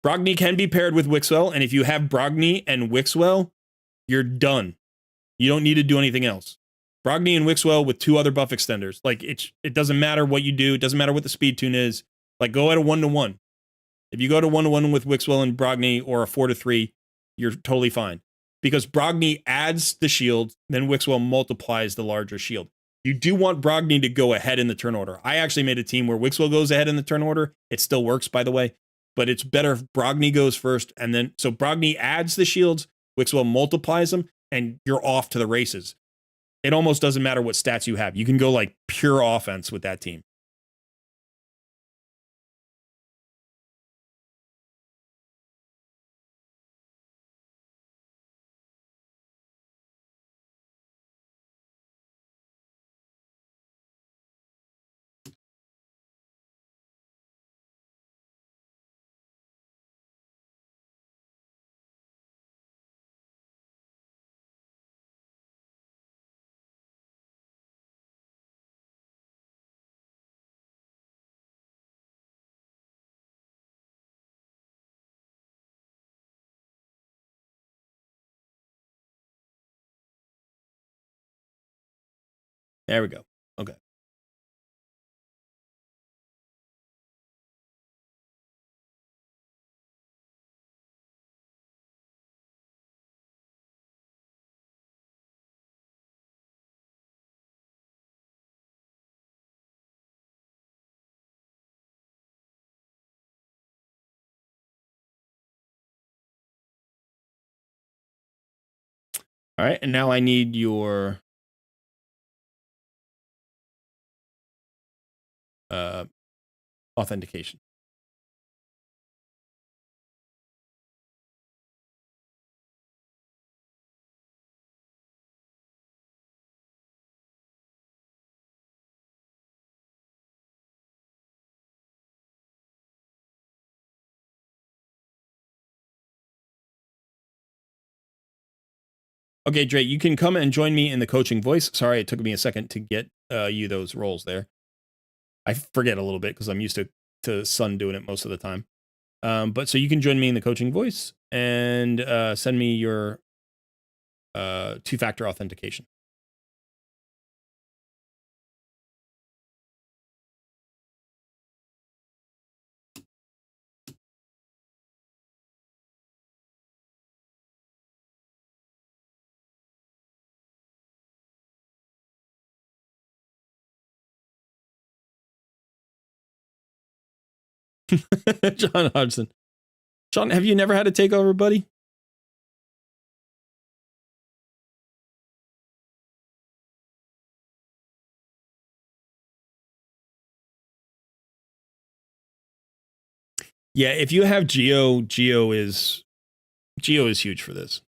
Brogni can be paired with Wixwell, and if you have Brogni and Wixwell, you're done. You don't need to do anything else. Brogni and Wixwell with 2 other buff extenders. Like it doesn't matter what you do, it doesn't matter what the speed tune is. Like go at a 1-to-1. If you go to 1-to-1 with Wixwell and Brogni or a 4-to-3, you're totally fine. Because Brogni adds the shield, then Wixwell multiplies the larger shield. You do want Brogni to go ahead in the turn order. I actually made a team where Wixwell goes ahead in the turn order. It still works, by the way. But it's better if Brogni goes first, and then so Brogni adds the shields, Wixwell multiplies them, and you're off to the races. It almost doesn't matter what stats you have. You can go like pure offense with that team. There we go. Okay. All right, and now I need your authentication. Okay, Dre, you can come and join me in the coaching voice. Sorry, it took me a second to get you those roles there. I forget a little bit because I'm used to Sun doing it most of the time. But so you can join me in the coaching voice and send me your 2-factor authentication. John Hodgson. John, have you never had a takeover, buddy? Yeah, if you have Geo is huge for this.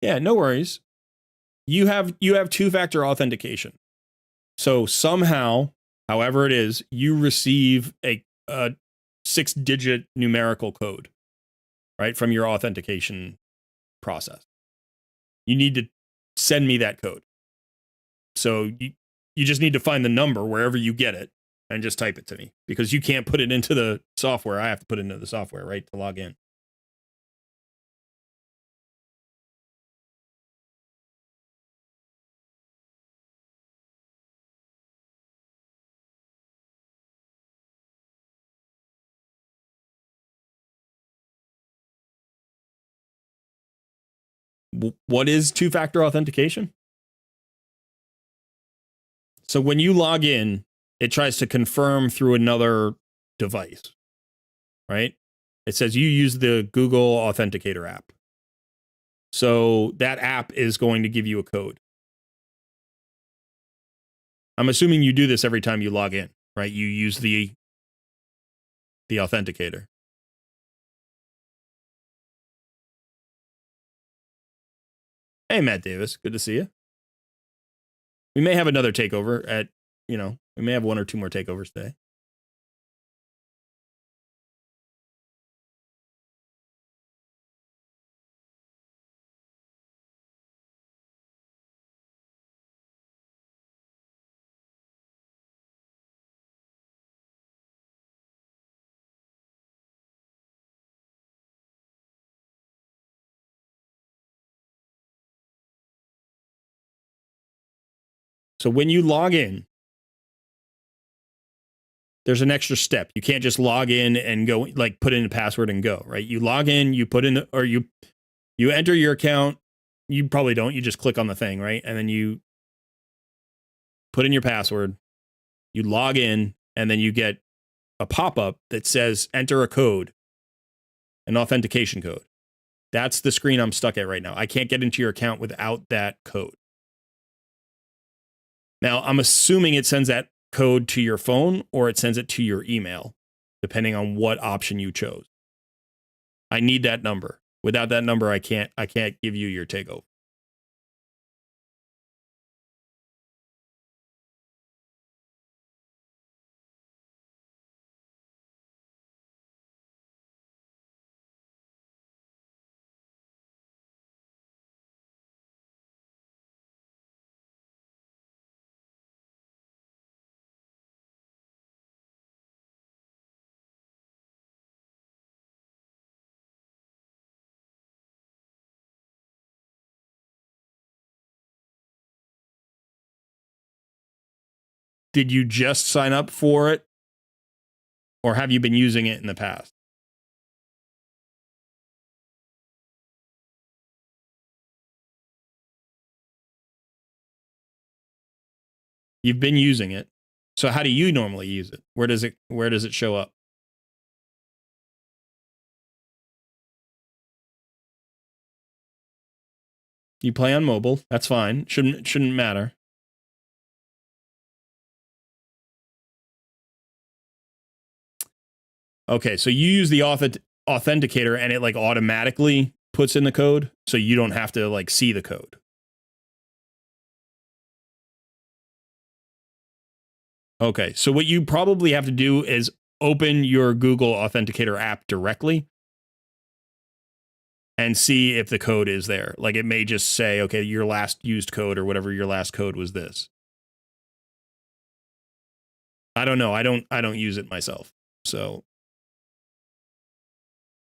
Yeah, no worries. You have two-factor authentication. So somehow, however it is, you receive a 6-digit numerical code, right, from your authentication process. You need to send me that code. So you just need to find the number wherever you get it and just type it to me, because you can't put it into the software. I have to put it into the software, right, to log in. What is two-factor authentication? So when you log in, it tries to confirm through another device, right? It says you use the Google Authenticator app. So that app is going to give you a code. I'm assuming you do this every time you log in, right? You use the authenticator. Hey, Matt Davis, good to see you. We may have another takeover at, we may have one or two more takeovers today. So when you log in, there's an extra step. You can't just log in and go, like, put in a password and go, right? You log in, you put in, or you enter your account. You probably don't. You just click on the thing, right? And then you put in your password, you log in, and then you get a pop-up that says enter a code, an authentication code. That's the screen I'm stuck at right now. I can't get into your account without that code. Now, I'm assuming it sends that code to your phone or it sends it to your email, depending on what option you chose. I need that number. Without that number, I can't give you your takeover. Did you just sign up for it, or have you been using it in the past? You've been using it. So how do you normally use it? Where does it show up? You play on mobile. That's fine. Shouldn't matter. Okay, so you use the authenticator and it like automatically puts in the code, so you don't have to like see the code. Okay, so what you probably have to do is open your Google Authenticator app directly and see if the code is there. Like it may just say, okay, your last used code or whatever your last code was this. I don't know. I don't use it myself. So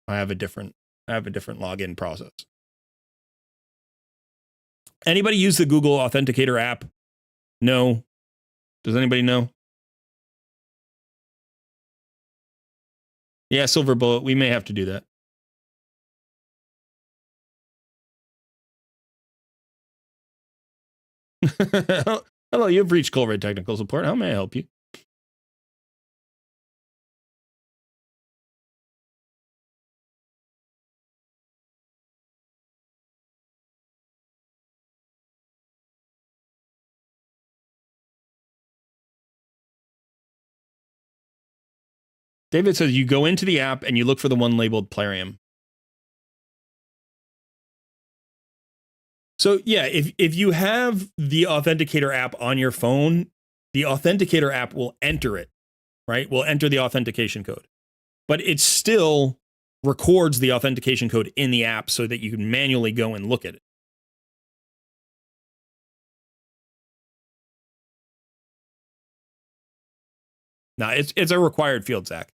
I have a different login process. Anybody use the Google Authenticator app? No. Does anybody know? Yeah, Silver Bullet, we may have to do that. Hello, you've reached Colruyt Technical Support. How may I help you? David says you go into the app and you look for the one labeled Plarium. So yeah, if you have the Authenticator app on your phone, the Authenticator app will enter it, right? Will enter the authentication code. But it still records the authentication code in the app so that you can manually go and look at it. Now, it's a required field, Zach.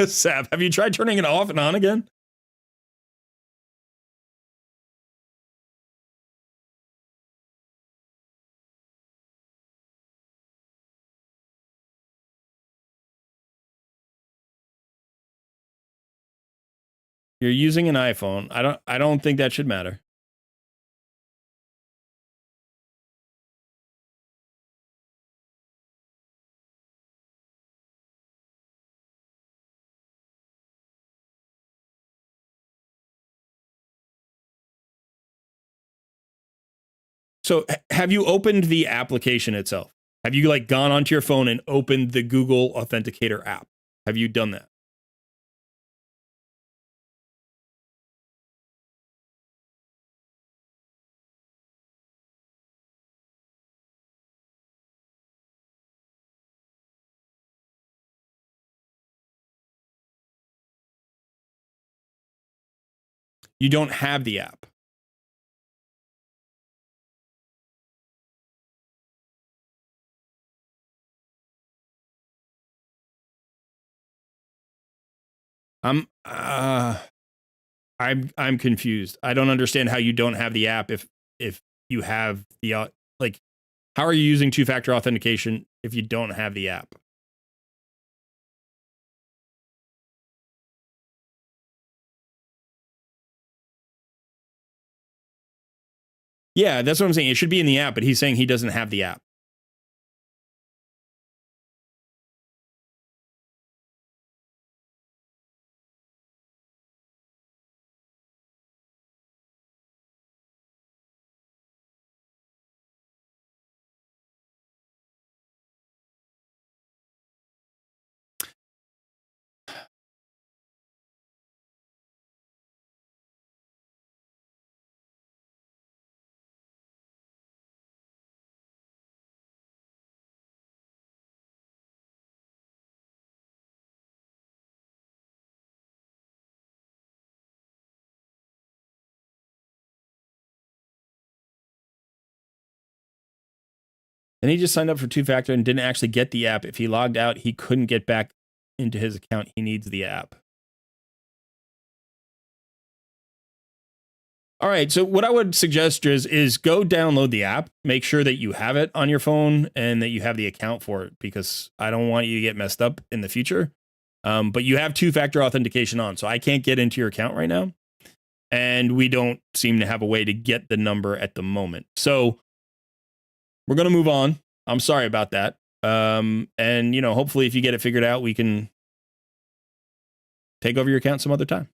Sav, have you tried turning it off and on again? You're using an iPhone. I don't think that should matter. So have you opened the application itself? Have you like gone onto your phone and opened the Google Authenticator app? Have you done that? You don't have the app. I'm confused. I don't understand how you don't have the app if you have the like how are you using two-factor authentication if you don't have the app? Yeah, that's what I'm saying. It should be in the app, but he's saying he doesn't have the app. And he just signed up for two-factor and didn't actually get the app. If he logged out, he couldn't get back into his account. He needs the app. All right, so what I would suggest is go download the app, make sure that you have it on your phone and that you have the account for it, because I don't want you to get messed up in the future. But you have two-factor authentication on, so I can't get into your account right now. And we don't seem to have a way to get the number at the moment. So we're going to move on. I'm sorry about that. And, you know, hopefully if you get it figured out, we can take over your account some other time.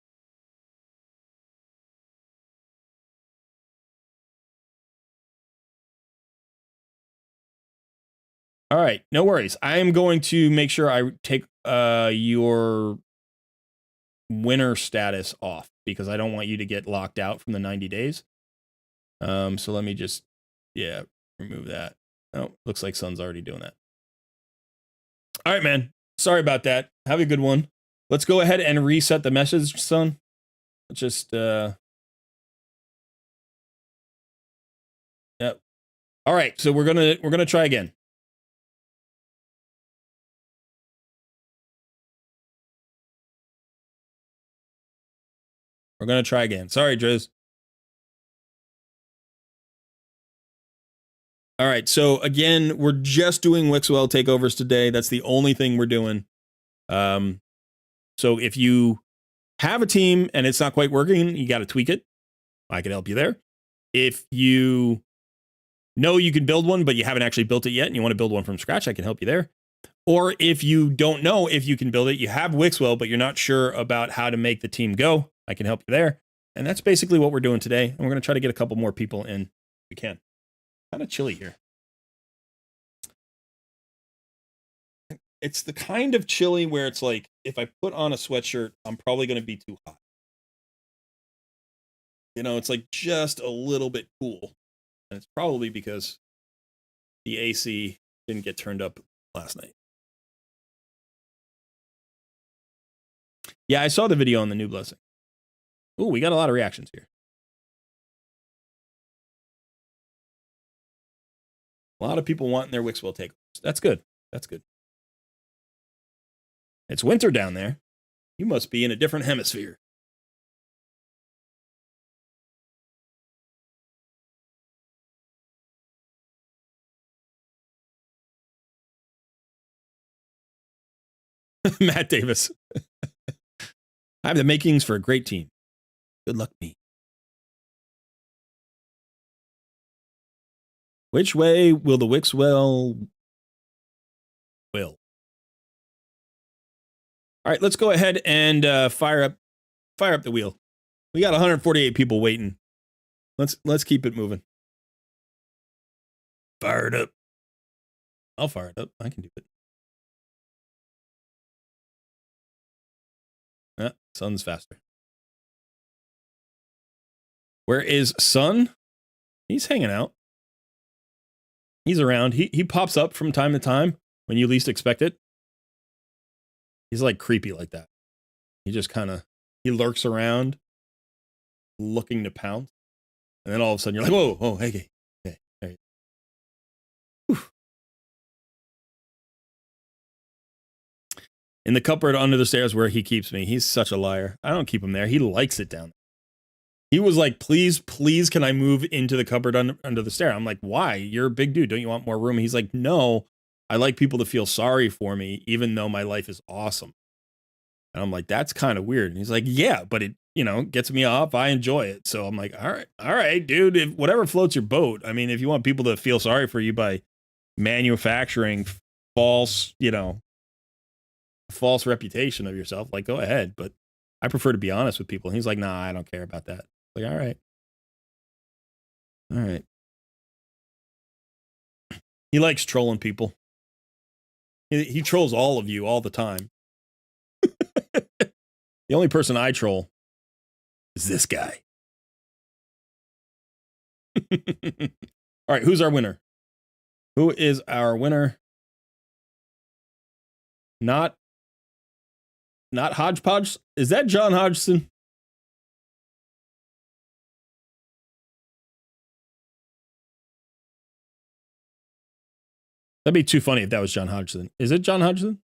All right, no worries. I am going to make sure I take your winner status off because I don't want you to get locked out from the 90 days. So let me just, remove that. Oh, looks like Sun's already doing that. All right, man. Sorry about that. Have a good one. Let's go ahead and reset the message, Sun. Let's just, yep. All right, so we're gonna try again. We're gonna try again. Sorry, Driz. All right, so again, we're just doing Wixwell takeovers today. That's the only thing we're doing. So if you have a team and it's not quite working, you got to tweak it. I can help you there. If you know you can build one, but you haven't actually built it yet and you want to build one from scratch, I can help you there. Or if you don't know if you can build it, you have Wixwell, but you're not sure about how to make the team go, I can help you there. And that's basically what we're doing today. And we're going to try to get a couple more people in if we can. Kind of chilly here. It's the kind of chilly where it's like, if I put on a sweatshirt, I'm probably going to be too hot. You know, it's like just a little bit cool. And it's probably because the AC didn't get turned up last night. Yeah, I saw the video on the new blessing. Ooh, we got a lot of reactions here. A lot of people wanting their Wixwell takeovers. That's good. That's good. It's winter down there. You must be in a different hemisphere. Matt Davis. I have the makings for a great team. Good luck, me. Which way will the Wixwell will? All right, let's go ahead and fire up the wheel. We got 148 people waiting. Let's keep it moving. Fire it up. I'll fire it up. I can do it. Sun's faster. Where is Sun? He's hanging out. He's around. He pops up from time to time when you least expect it. He's like creepy like that. He just kind of, he lurks around looking to pounce. And then all of a sudden you're like, whoa, hey. In the cupboard under the stairs where he keeps me. He's such a liar. I don't keep him there. He likes it down there. He was like, please, can I move into the cupboard under the stair? I'm like, why? You're a big dude. Don't you want more room? He's like, no, I like people to feel sorry for me, even though my life is awesome. And I'm like, that's kind of weird. And he's like, yeah, but it, gets me off. I enjoy it. So I'm like, all right, dude, if whatever floats your boat. I mean, if you want people to feel sorry for you by manufacturing false reputation of yourself, like, go ahead. But I prefer to be honest with people. And he's like, nah, I don't care about that. Like, all right. He likes trolling people. He trolls all of you all the time. The only person I troll is this guy. All right, who's our winner? Who is our winner? Not Hodgepodge? Is that John Hodgson? That'd be too funny if that was John Hodgson. Is it John Hodgson?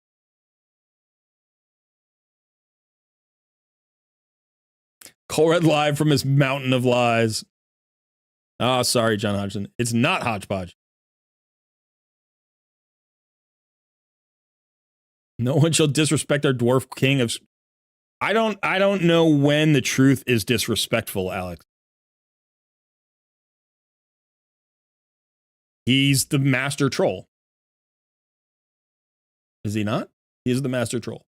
Colred live from his mountain of lies. Oh, sorry, John Hodgson. It's not Hodgepodge. No one shall disrespect our dwarf king of... I don't know when the truth is disrespectful, Alex. He's the master troll. Is he not? He is the master troll.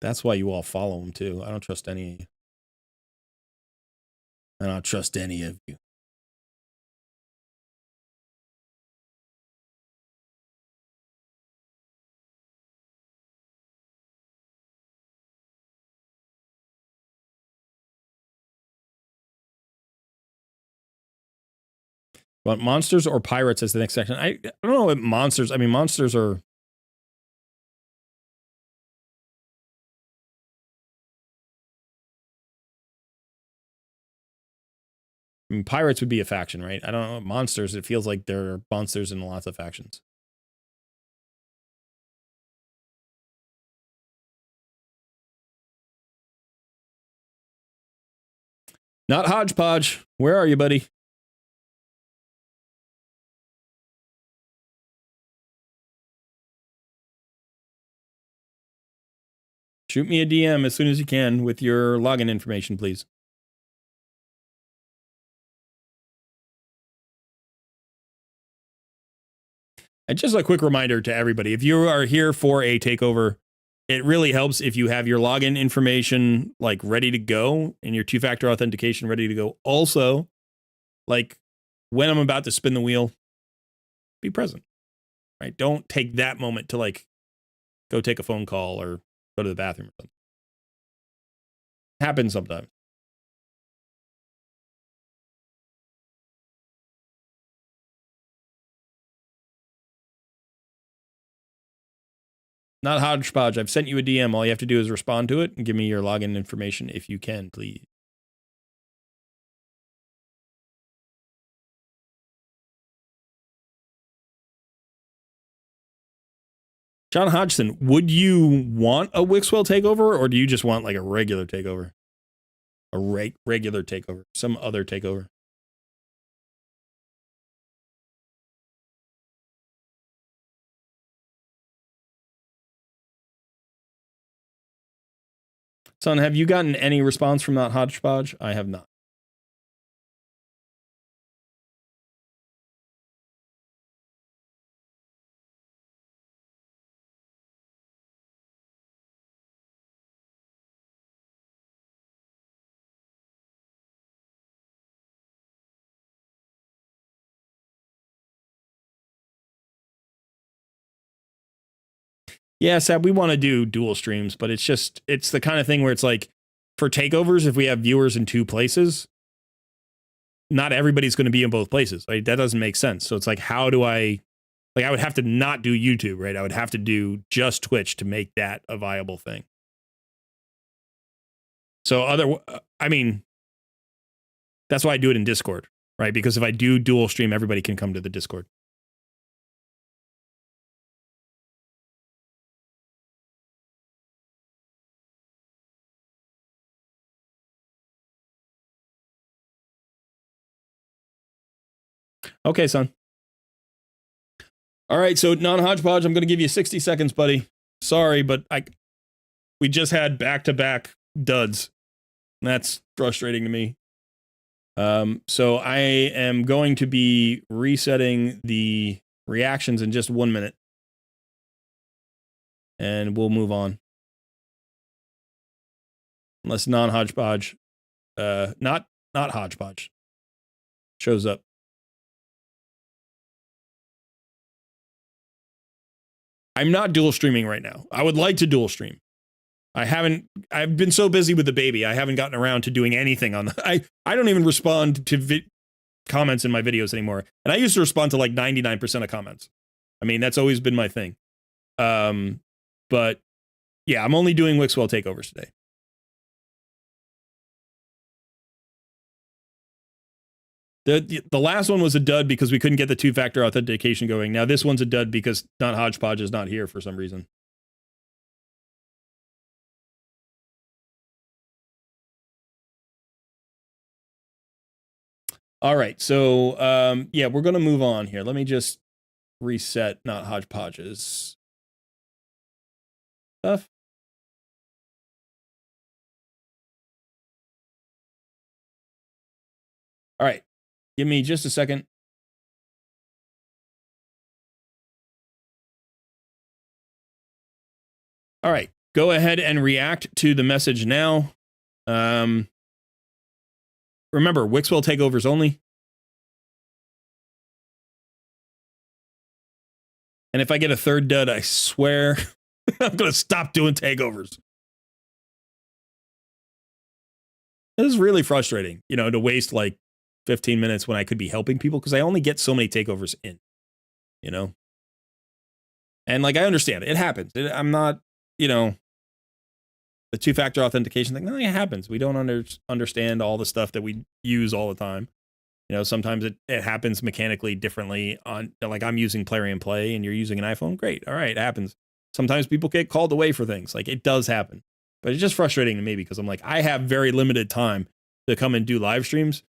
That's why you all follow him too. I don't trust any of you. I don't trust any of you. But monsters or pirates as the next section? I don't know what monsters. I mean, monsters are. I mean, pirates would be a faction, right? I don't know. Monsters, it feels like there are monsters in lots of factions. Not Hodgepodge. Where are you, buddy? Shoot me a DM as soon as you can with your login information, please. And just a quick reminder to everybody, if you are here for a takeover, it really helps if you have your login information like ready to go and your two-factor authentication ready to go. Also, like when I'm about to spin the wheel, be present, right? Don't take that moment to like go take a phone call or go to the bathroom or something. Happens sometimes. Not Hodgepodge. I've sent you a DM. All you have to do is respond to it and give me your login information if you can, please. John Hodgson, would you want a Wixwell takeover, or do you just want like a regular takeover? A regular takeover, some other takeover. Son, have you gotten any response from that Hodgepodge? I have not. Yeah, Sab, we want to do dual streams, but it's the kind of thing where it's like for takeovers, if we have viewers in two places, not everybody's going to be in both places. Right? That doesn't make sense. So it's like, how do I would have to not do YouTube, right? I would have to do just Twitch to make that a viable thing. So I mean, that's why I do it in Discord, right? Because if I do dual stream, everybody can come to the Discord. Okay, son. All right, so non-Hodgepodge, I'm going to give you 60 seconds, buddy. Sorry, but we just had back-to-back duds. That's frustrating to me. So I am going to be resetting the reactions in just 1 minute. And we'll move on. Unless non-Hodgepodge, not Hodgepodge, shows up. I'm not dual streaming right now. I would like to dual stream. I've been so busy with the baby, I haven't gotten around to doing anything on the, I don't even respond to comments in my videos anymore. And I used to respond to like 99% of comments. I mean, that's always been my thing. But yeah, I'm only doing Wixwell takeovers today. The last one was a dud because we couldn't get the two-factor authentication going. Now this one's a dud because not Hodgepodge is not here for some reason. All right, so yeah, we're gonna move on here. Let me just reset not Hodgepodge's stuff. All right, give me just a second. All right, go ahead and react to the message now. Remember, Wixwell takeovers only. And if I get a third dud, I swear I'm going to stop doing takeovers. This is really frustrating, you know, to waste like 15 minutes when I could be helping people because I only get so many takeovers in, you know? And like, I understand it happens. I'm not, you know, the two-factor authentication thing. No, it happens. We don't understand all the stuff that we use all the time. You know, sometimes it happens mechanically differently on, like I'm using Plarium Play and you're using an iPhone. Great. All right. It happens. Sometimes people get called away for things. Like it does happen. But it's just frustrating to me because I'm like, I have very limited time to come and do live streams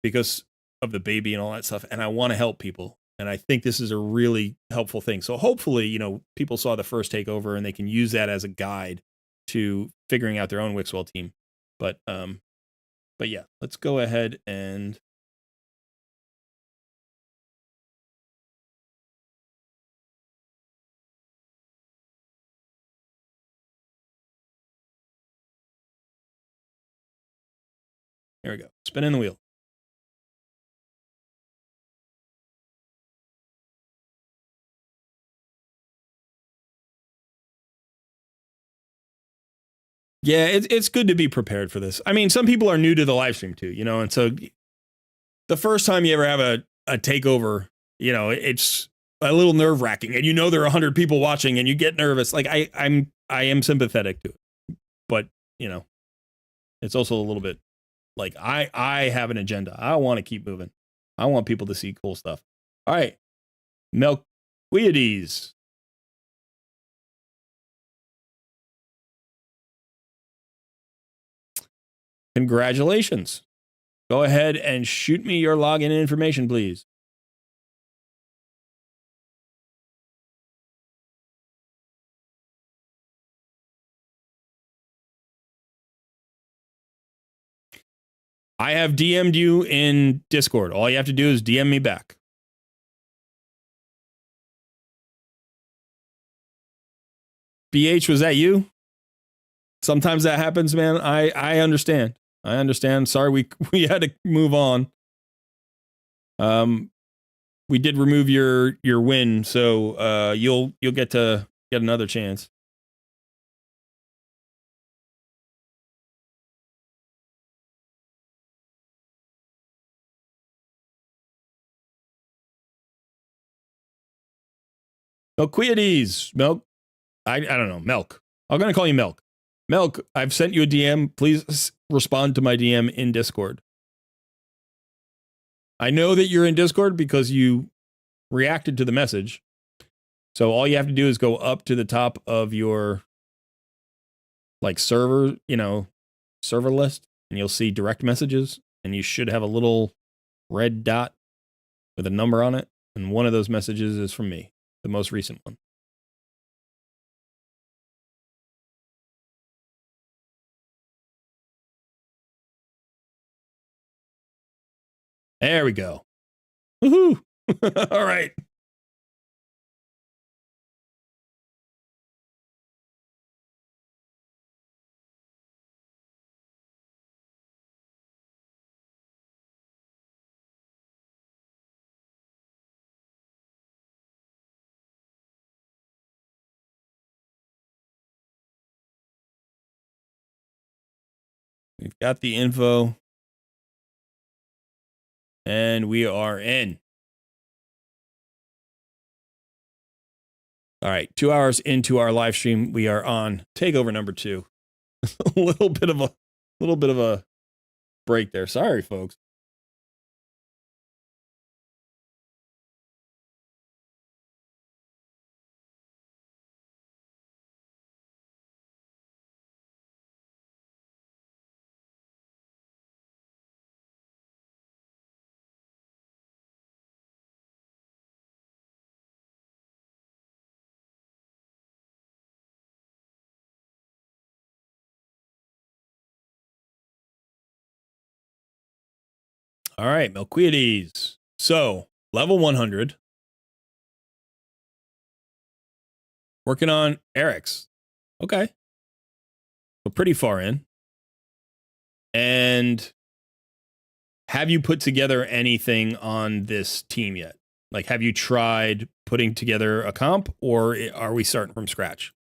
because of the baby and all that stuff. And I want to help people. And I think this is a really helpful thing. So hopefully, you know, people saw the first takeover and they can use that as a guide to figuring out their own Wixwell team. But yeah, let's go ahead and there we go. Spinning the wheel. Yeah, it's good to be prepared for this. I mean, some people are new to the live stream too, you know, and so the first time you ever have a takeover, you know, it's a little nerve wracking, and you know there are 100 people watching, and you get nervous. Like I am sympathetic to it, but you know, it's also a little bit like I have an agenda. I want to keep moving. I want people to see cool stuff. All right, Melquiades. Congratulations. Go ahead and shoot me your login information, please. I have DM'd you in Discord. All you have to do is DM me back. BH, was that you? Sometimes that happens, man. I understand. I understand. Sorry, we had to move on. We did remove your win, so you'll get to get another chance. Melquiades, Milk. I don't know, Milk. I'm gonna call you Milk. Milk, I've sent you a DM. Please respond to my DM in Discord. I know that you're in Discord because you reacted to the message. So all you have to do is go up to the top of your like server, you know, server list, and you'll see direct messages, and you should have a little red dot with a number on it. And one of those messages is from me, the most recent one. There we go. Woohoo! All right. We've got the info. And we are in. All right, 2 hours into our live stream, we are on takeover number 2. a little bit of a break there. Sorry, folks. All right, Melquiades. So, level 100. Working on Eric's. Okay. So pretty far in. And have you put together anything on this team yet? Like, have you tried putting together a comp, or are we starting from scratch?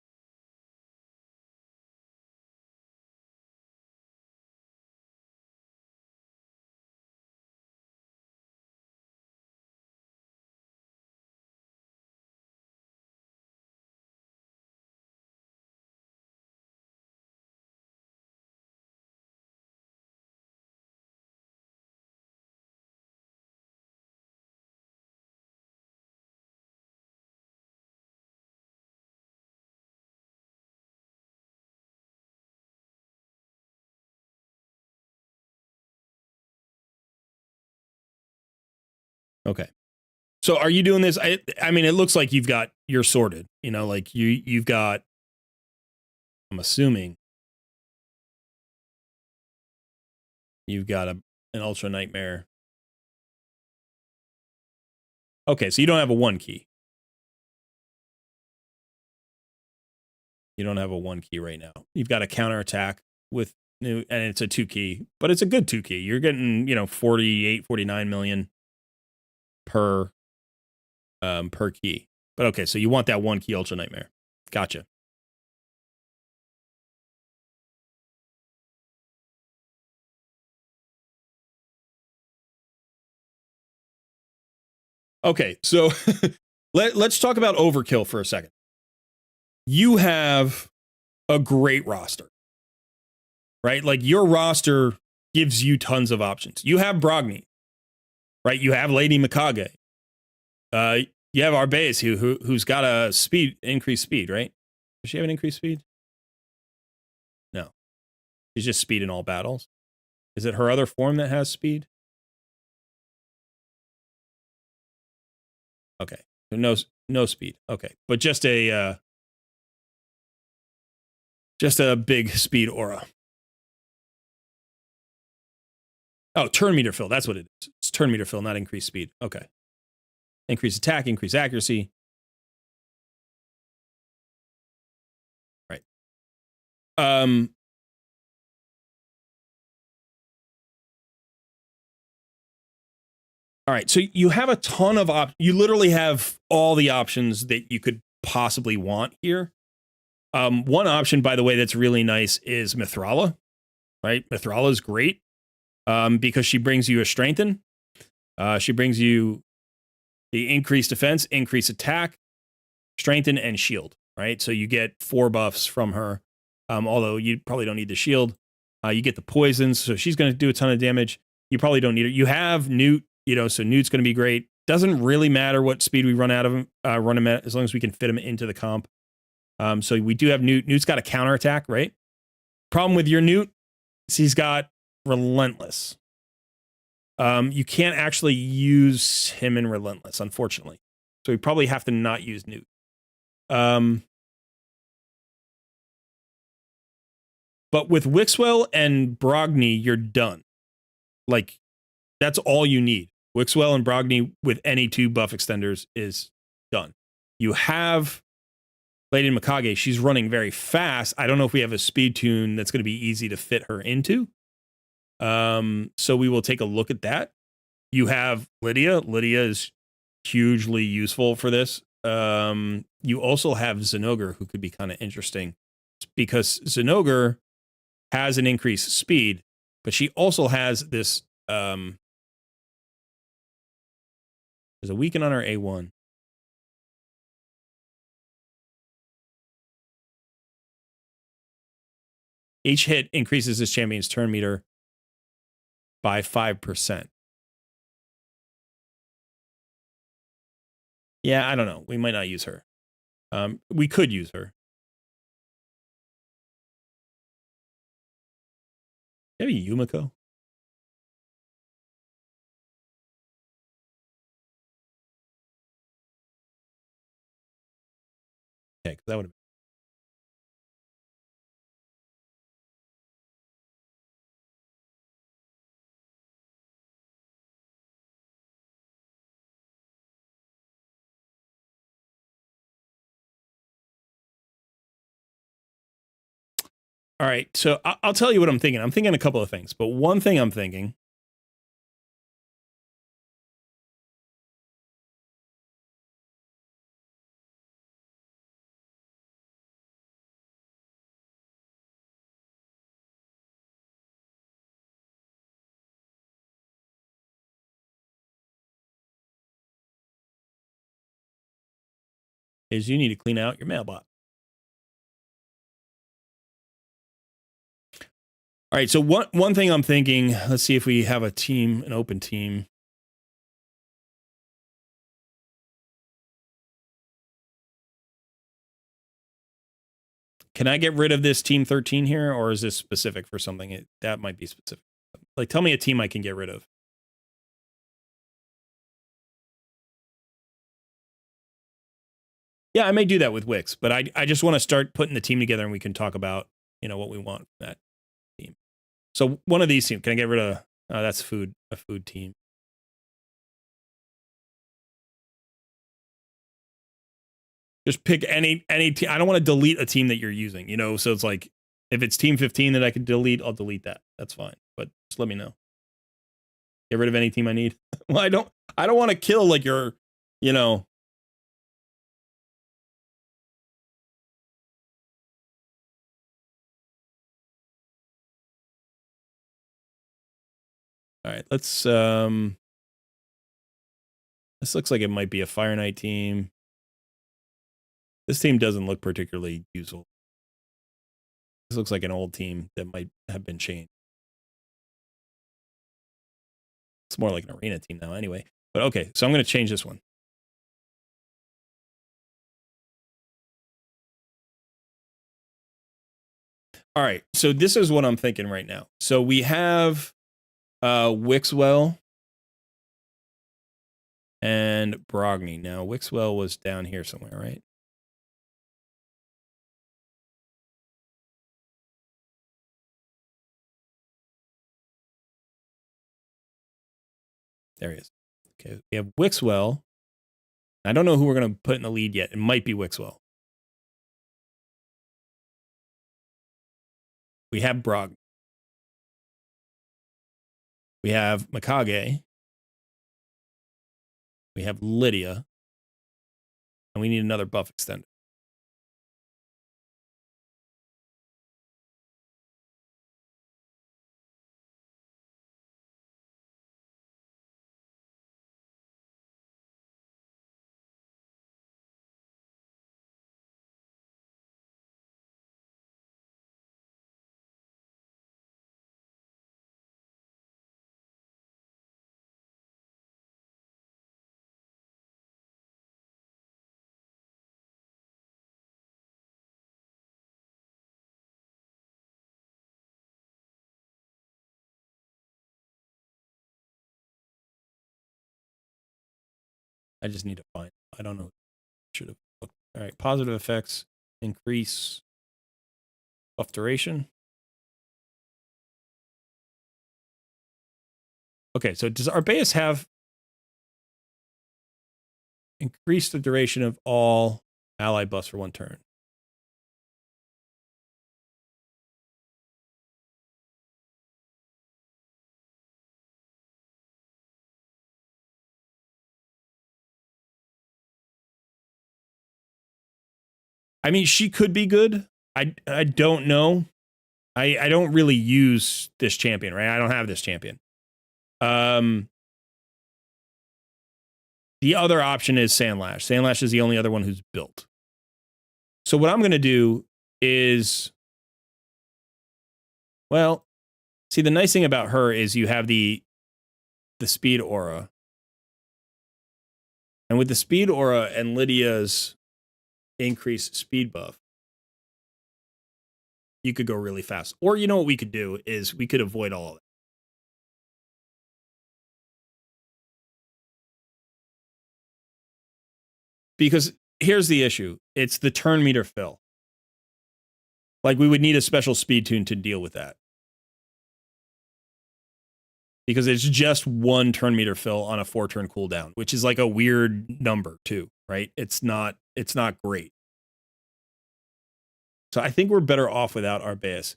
Okay. So are you doing this? I mean, it looks like you're sorted. You know, like you've got. I'm assuming you've got an Ultra Nightmare. Okay, so you don't have a 1 key. You don't have a 1 key right now. You've got a counterattack with new, and it's a 2 key, but it's a good 2 key. You're getting, 48, 49 million per key. But okay, so you want that 1 key Ultra Nightmare. Gotcha. Okay, so let's talk about overkill for a second. You have a great roster, right? Like your roster gives you tons of options. You have Brogni, right? You have Lady Mikage. You have Arbeus who's got a increased speed, right? Does she have an increased speed? No. She's just speed in all battles. Is it her other form that has speed? Okay. So no speed. Okay. But just a big speed aura. Oh, turn meter fill. That's what it is. It's turn meter fill, not increased speed. Okay. Increase attack, increase accuracy. Right. All right. So you have a ton of you literally have all the options that you could possibly want here. One option, by the way, that's really nice is Mithrala. Right? Mithrala is great because she brings you a strengthen. She brings you the increased defense, increased attack, strengthen, and shield. Right? So you get 4 buffs from her. Although you probably don't need the shield. You get the poisons, so she's going to do a ton of damage. You probably don't need it. You have Newt, so Newt's going to be great. Doesn't really matter what speed we run out of him, run him at, as long as we can fit him into the comp. So we do have Newt. Newt's got a counterattack, right? Problem with your Newt is he's got Relentless. You can't actually use him in Relentless, unfortunately. So we probably have to not use Newt. But with Wixwell and Brogni, you're done. Like, that's all you need. Wixwell and Brogni with any 2 buff extenders is done. You have Lady Mikage. She's running very fast. I don't know if we have a speed tune that's going to be easy to fit her into. So we will take a look at that. You have Lydia. Lydia is hugely useful for this. You also have Zinogre, who could be kind of interesting because Zinogre has an increased speed, but she also has this. There's a weaken on her A1. Each hit increases this champion's turn meter by 5%. Yeah, I don't know. We might not use her. We could use her. Maybe Yumiko. Yeah, because that would have. All right, so I'll tell you what I'm thinking. I'm thinking a couple of things, but one thing I'm thinking is you need to clean out your mailbox. All right, so one thing I'm thinking, let's see if we have a team, an open team. Can I get rid of this team 13 here, or is this specific for something? That might be specific. Like, tell me a team I can get rid of. Yeah, I may do that with Wix, but I just want to start putting the team together and we can talk about, what we want from that team. So one of these teams, can I get rid of, that's a food team. Just pick any team. I don't want to delete a team that you're using, so it's like, if it's team 15 that I can delete, I'll delete that. That's fine, but just let me know. Get rid of any team I need. Well, I don't want to kill like your, All right, let's this looks like it might be a Fire Knight team. This team doesn't look particularly useful. This looks like an old team that might have been changed. It's more like an arena team now anyway. But okay, so I'm going to change this one. All right, so this is what I'm thinking right now. So we have Wixwell and Brogni. Now, Wixwell was down here somewhere, right? There he is. Okay, we have Wixwell. I don't know who we're going to put in the lead yet. It might be Wixwell. We have Brogni. We have Mikage. We have Lydia. And we need another buff extender. I just need to find. I don't know. Should have looked. All right. Positive effects increase buff duration. Okay. So does Arbeus have increased the duration of all ally buffs for 1 turn? I mean, she could be good. I don't know. I don't really use this champion, right? I don't have this champion. The other option is Sandlash. Sandlash is the only other one who's built. So what I'm going to do is, well, see, the nice thing about her is you have the speed aura. And with the speed aura and Lydia's increased speed buff, you could go really fast. Or you know what we could do is we could avoid all of it. Because here's the issue. It's the turn meter fill. Like, we would need a special speed tune to deal with that. Because it's just 1 turn meter fill on a 4-turn cooldown, which is like a weird number too, right? It's not great. So I think we're better off without Arbeus.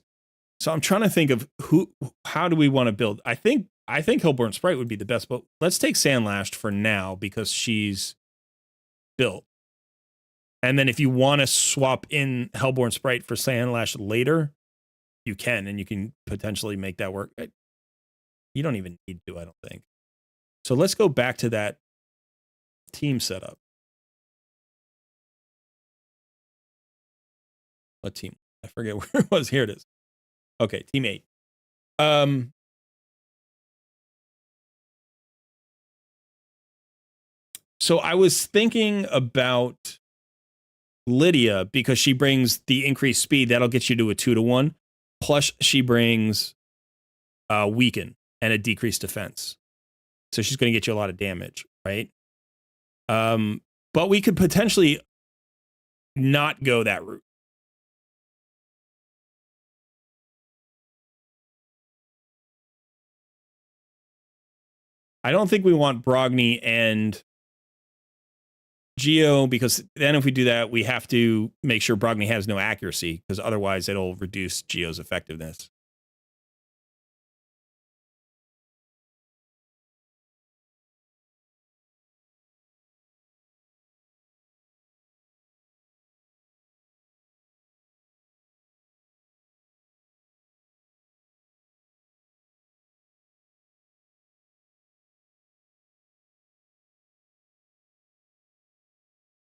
So I'm trying to think of how do we want to build? I think Hellborn Sprite would be the best, but let's take Sandlashed for now because she's built. And then if you want to swap in Hellborn Sprite for Sandlash later, you can, and you can potentially make that work. You don't even need to, I don't think. So let's go back to that team setup. What team? I forget where it was. Here it is. Okay, team 8. So I was thinking about Lydia because she brings the increased speed. That'll get you to a 2-to-1. Plus, she brings weaken and a decreased defense. So she's going to get you a lot of damage, right? But we could potentially not go that route. I don't think we want Brogni and Geo, because then if we do that, we have to make sure Brogni has no accuracy, because otherwise it'll reduce Geo's effectiveness.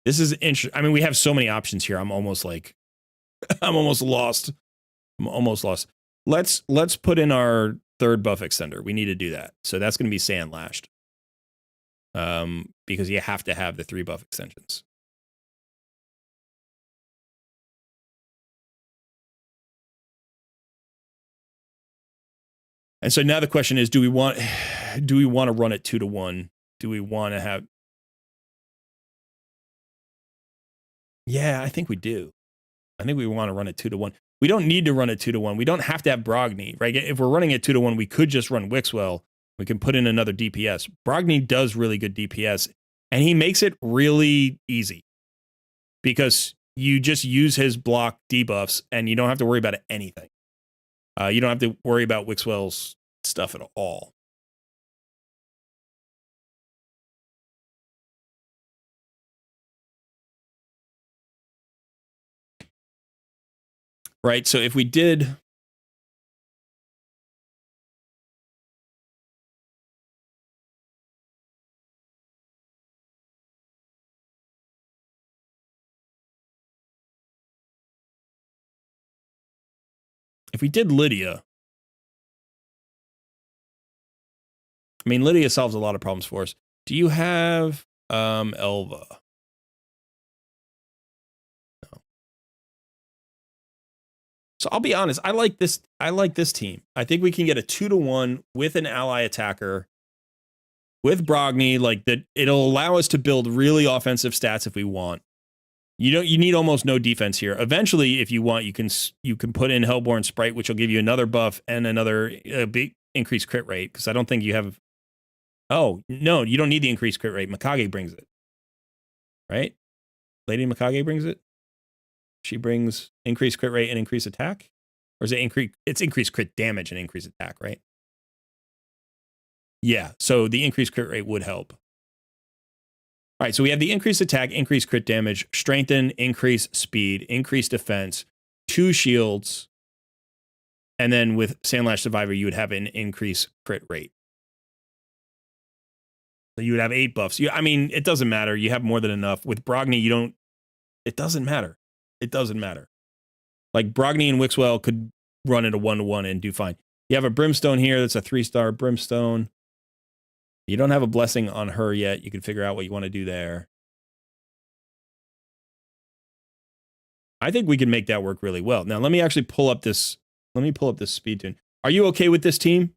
This is interesting. I mean, we have so many options here. I'm almost like, I'm almost lost. Let's put in our third buff extender. We need to do that. So that's going to be Sandlashed. Because you have to have the 3 buff extensions. And so now the question is, do we want to run it 2-to-1? Do we want to have? Yeah, I think we do. I think we want to run it 2-to-1. We don't need to run it 2-to-1. We don't have to have Brogni, right? If we're running it 2-to-1, we could just run Wixwell. We can put in another DPS. Brogni does really good DPS, and he makes it really easy because you just use his block debuffs, and you don't have to worry about anything. You don't have to worry about Wixwell's stuff at all. Right, so if we did... If we did Lydia... I mean, Lydia solves a lot of problems for us. Do you have Elva? No. So I'll be honest, I like this team. I think we can get a 2-to-1 with an ally attacker with Brogni, like that. It'll allow us to build really offensive stats if we want. You need almost no defense here. Eventually, if you want, you can put in Hellborn Sprite, which will give you another buff and another big increased crit rate, because I don't think you have... Oh, no, you don't need the increased crit rate. Mikage brings it. Right? Lady Mikage brings it? She brings increased crit rate and increased attack? Or is it it's increased crit damage and increased attack, right? Yeah, so the increased crit rate would help. All right, so we have the increased attack, increased crit damage, strengthen, increase speed, increase defense, 2 shields, and then with Sandlash Survivor, you would have an increased crit rate. So you would have 8 buffs. I mean, it doesn't matter. You have more than enough. With Brogni, you don't... It doesn't matter. It doesn't matter. Like, Brogni and Wixwell could run it a 1-to-1 and do fine. You have a Brimstone here that's a 3-star Brimstone. You don't have a blessing on her yet. You can figure out what you want to do there. I think we can make that work really well. Now, let me actually pull up this... Let me pull up this speed tune. Are you okay with this team?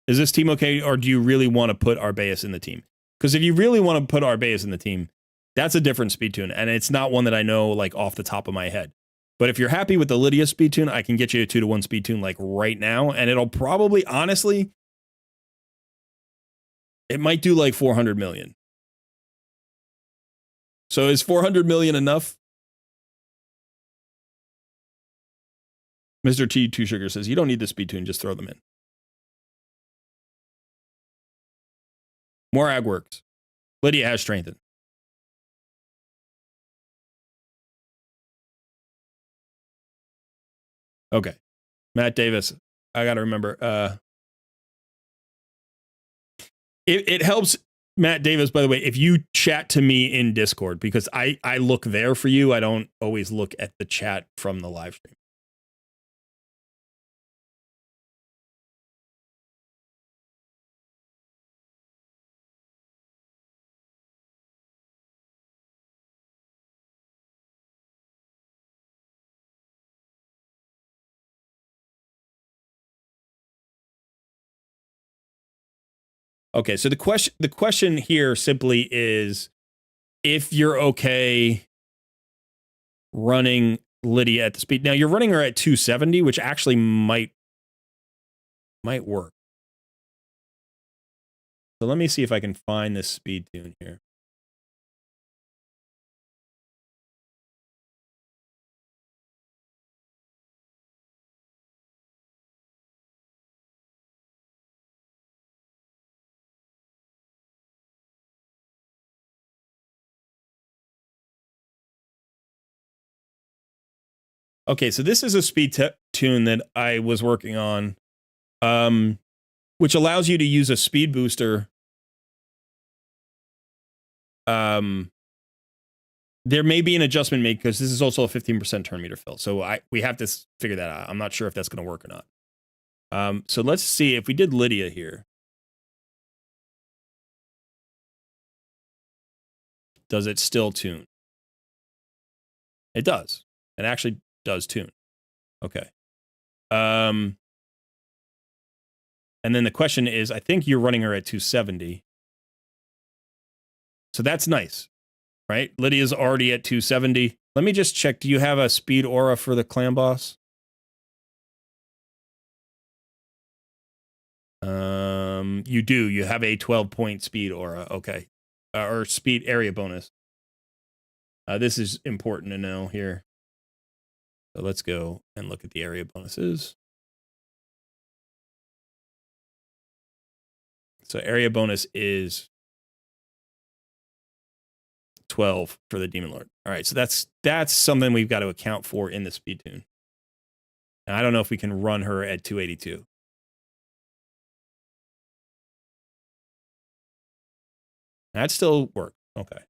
Is this team okay, or do you really want to put Arbeus in the team? Because if you really want to put Arbeus in the team, that's a different speed tune, and it's not one that I know like off the top of my head. But if you're happy with the Lydia speed tune, I can get you a 2-to-1 speed tune like right now, and it'll probably, honestly, it might do like 400 million. So is 400 million enough? Mr. T Two Sugar says you don't need the speed tune, just throw them in. More ag works. Lydia has strengthened. Okay. Matt Davis, I got to remember. It helps, Matt Davis, by the way, if you chat to me in Discord, because I look there for you. I don't always look at the chat from the live stream. Okay, so the question here simply is if you're okay running Lydia at the speed. Now you're running her at 270, which actually might work. So let me see if I can find this speed tune here. Okay, so this is a speed tune that I was working on, which allows you to use a speed booster. There may be an adjustment made because this is also a 15% turn meter fill. So we have to figure that out. I'm not sure if that's going to work or not. So let's see if we did Lydia here. Does it still tune? It does. It actually does tune. Okay. And then the question is, I think you're running her at 270. So that's nice, right? Lydia's already at 270. Let me just check. Do you have a speed aura for the clan boss? You do. You have a 12-point speed aura. Okay. Or speed area bonus. This is important to know here. So let's go and look at the area bonuses. So area bonus is 12 for the Demon Lord. All right, so that's something we've got to account for in the speed tune. And I don't know if we can run her at 282. That still works. Okay.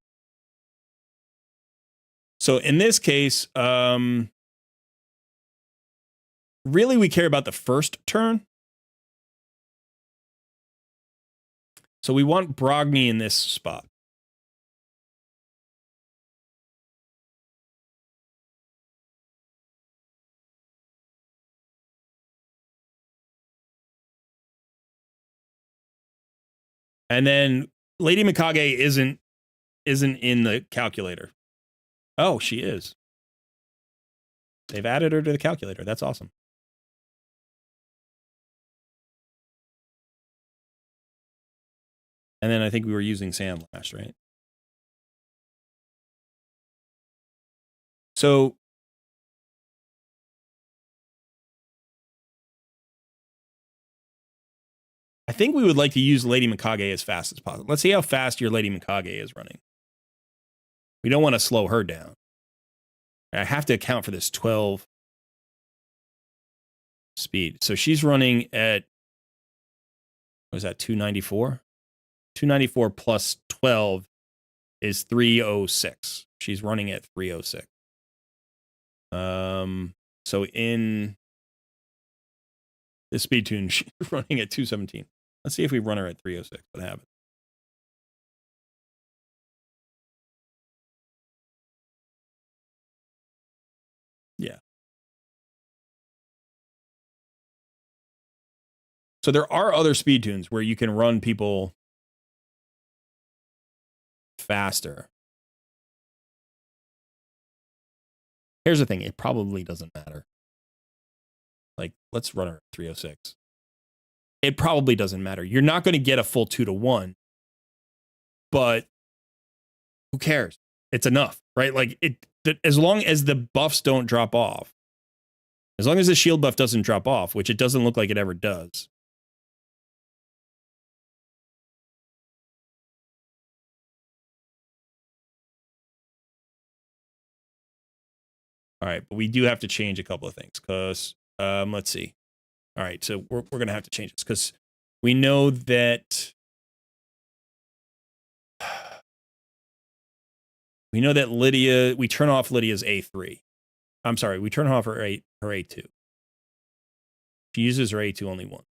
So in this case, really we care about the first turn. So we want Brogni in this spot. And then Lady Mikage isn't in the calculator. Oh, she is. They've added her to the calculator. That's awesome. And then I think we were using Sam last, right? So I think we would like to use Lady Mikage as fast as possible. Let's see how fast your Lady Mikage is running. We don't want to slow her down. I have to account for this 12 speed. So she's running at, what was that, 294? 294 plus 12 is 306. She's running at 306. So in the speed tune, she's running at 217. Let's see if we run her at 306. What happens? Yeah. So there are other speed tunes where you can run people faster. Here's the thing. It probably doesn't matter. Like, let's run her at 306. It probably doesn't matter. You're not going to get a full 2-to-1, but who cares? It's enough, right? Like, as long as the buffs don't drop off, As long as the shield buff doesn't drop off, which it doesn't look like it ever does. All right, but we do have to change a couple of things because, let's see. All right, so we're going to have to change this because we know that Lydia, we turn off Lydia's A3. I'm sorry, we turn off her A2. She uses her A2 only once.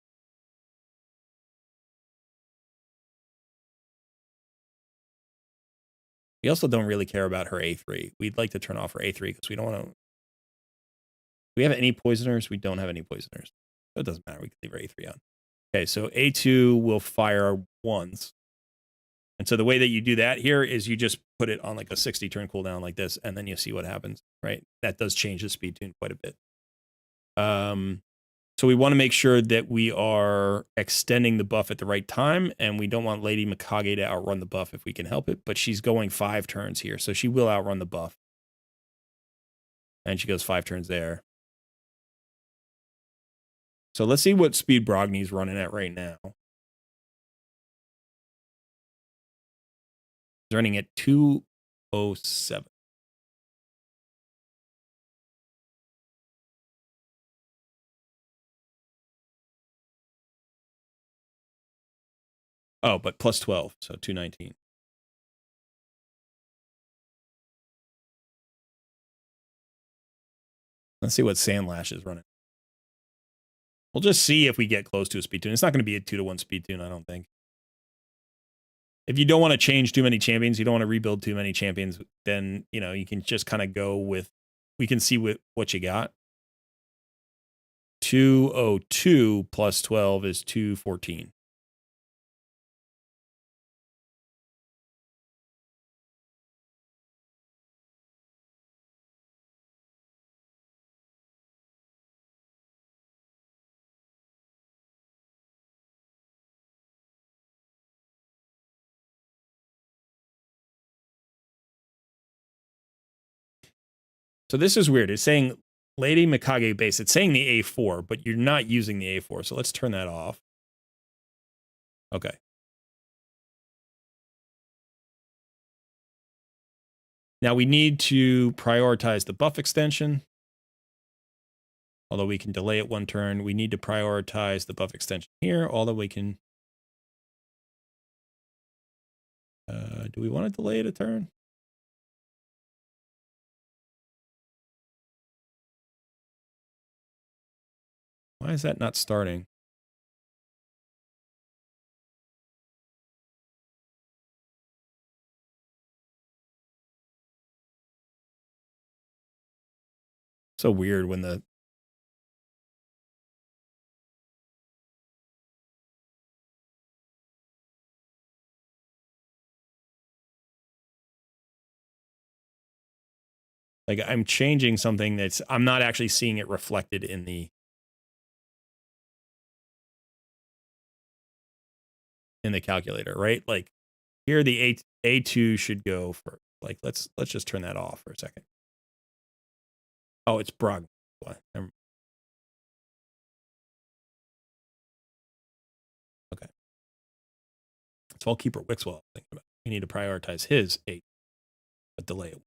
We also don't really care about her A3. We'd like to turn off her A3 because we don't want to. Do we have any poisoners? We don't have any poisoners. So it doesn't matter. We can leave our A3 on. Okay, so A2 will fire once. And so the way that you do that here is you just put it on like a 60 turn cooldown like this, and then you see what happens, right? That does change the speed tune quite a bit. So we want to make sure that we are extending the buff at the right time, and we don't want Lady Mikage to outrun the buff if we can help it, but she's going 5 turns here, so she will outrun the buff. And she goes 5 turns there. So let's see what speed Brogny's running at right now. He's running at 207. Oh, but plus 12, so 219. Let's see what Sandlash is running. We'll just see if we get close to a speed tune. It's not going to be a 2-to-1 speed tune, I don't think. If you don't want to change too many champions, you don't want to rebuild too many champions, then, you know, you can just kind of go with, we can see what you got. 202 plus 12 is 214. So this is weird. It's saying Lady Mikage base. It's saying the A4, but you're not using the A4. So let's turn that off. Okay. Now we need to prioritize the buff extension. Although we can delay it 1 turn, we need to prioritize the buff extension here. Although we can... do we want to delay it a turn? Why is that not starting? So weird when the... Like, I'm changing something that's... I'm not actually seeing it reflected in the calculator, right? Like, here the A2 should go for... Like, let's just turn that off for a second. Oh, it's Brog. Okay. So I'll keep her Wixwell. We need to prioritize his 8, but delay it.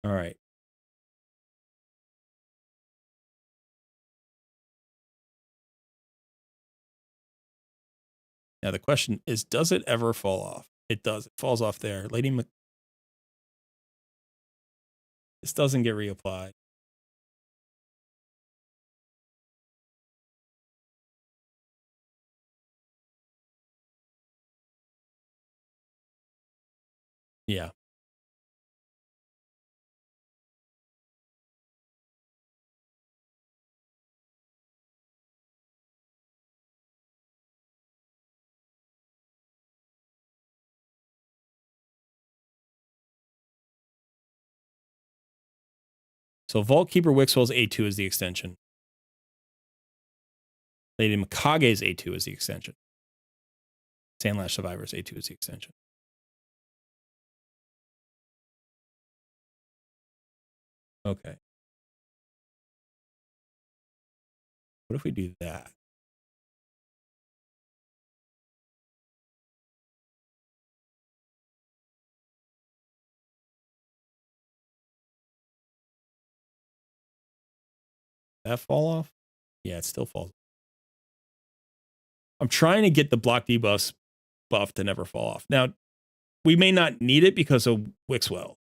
All right. Now the question is, does it ever fall off? It does. It falls off there. This doesn't get reapplied. Yeah. So Vault Keeper Wixwell's A2 is the extension. Lady Mikage's A2 is the extension. Sandlash Survivor's A2 is the extension. Okay. What if we do that? That fall off? Yeah, it still falls. I'm trying to get the block debuff buff to never fall off. Now, we may not need it because of Wixwell.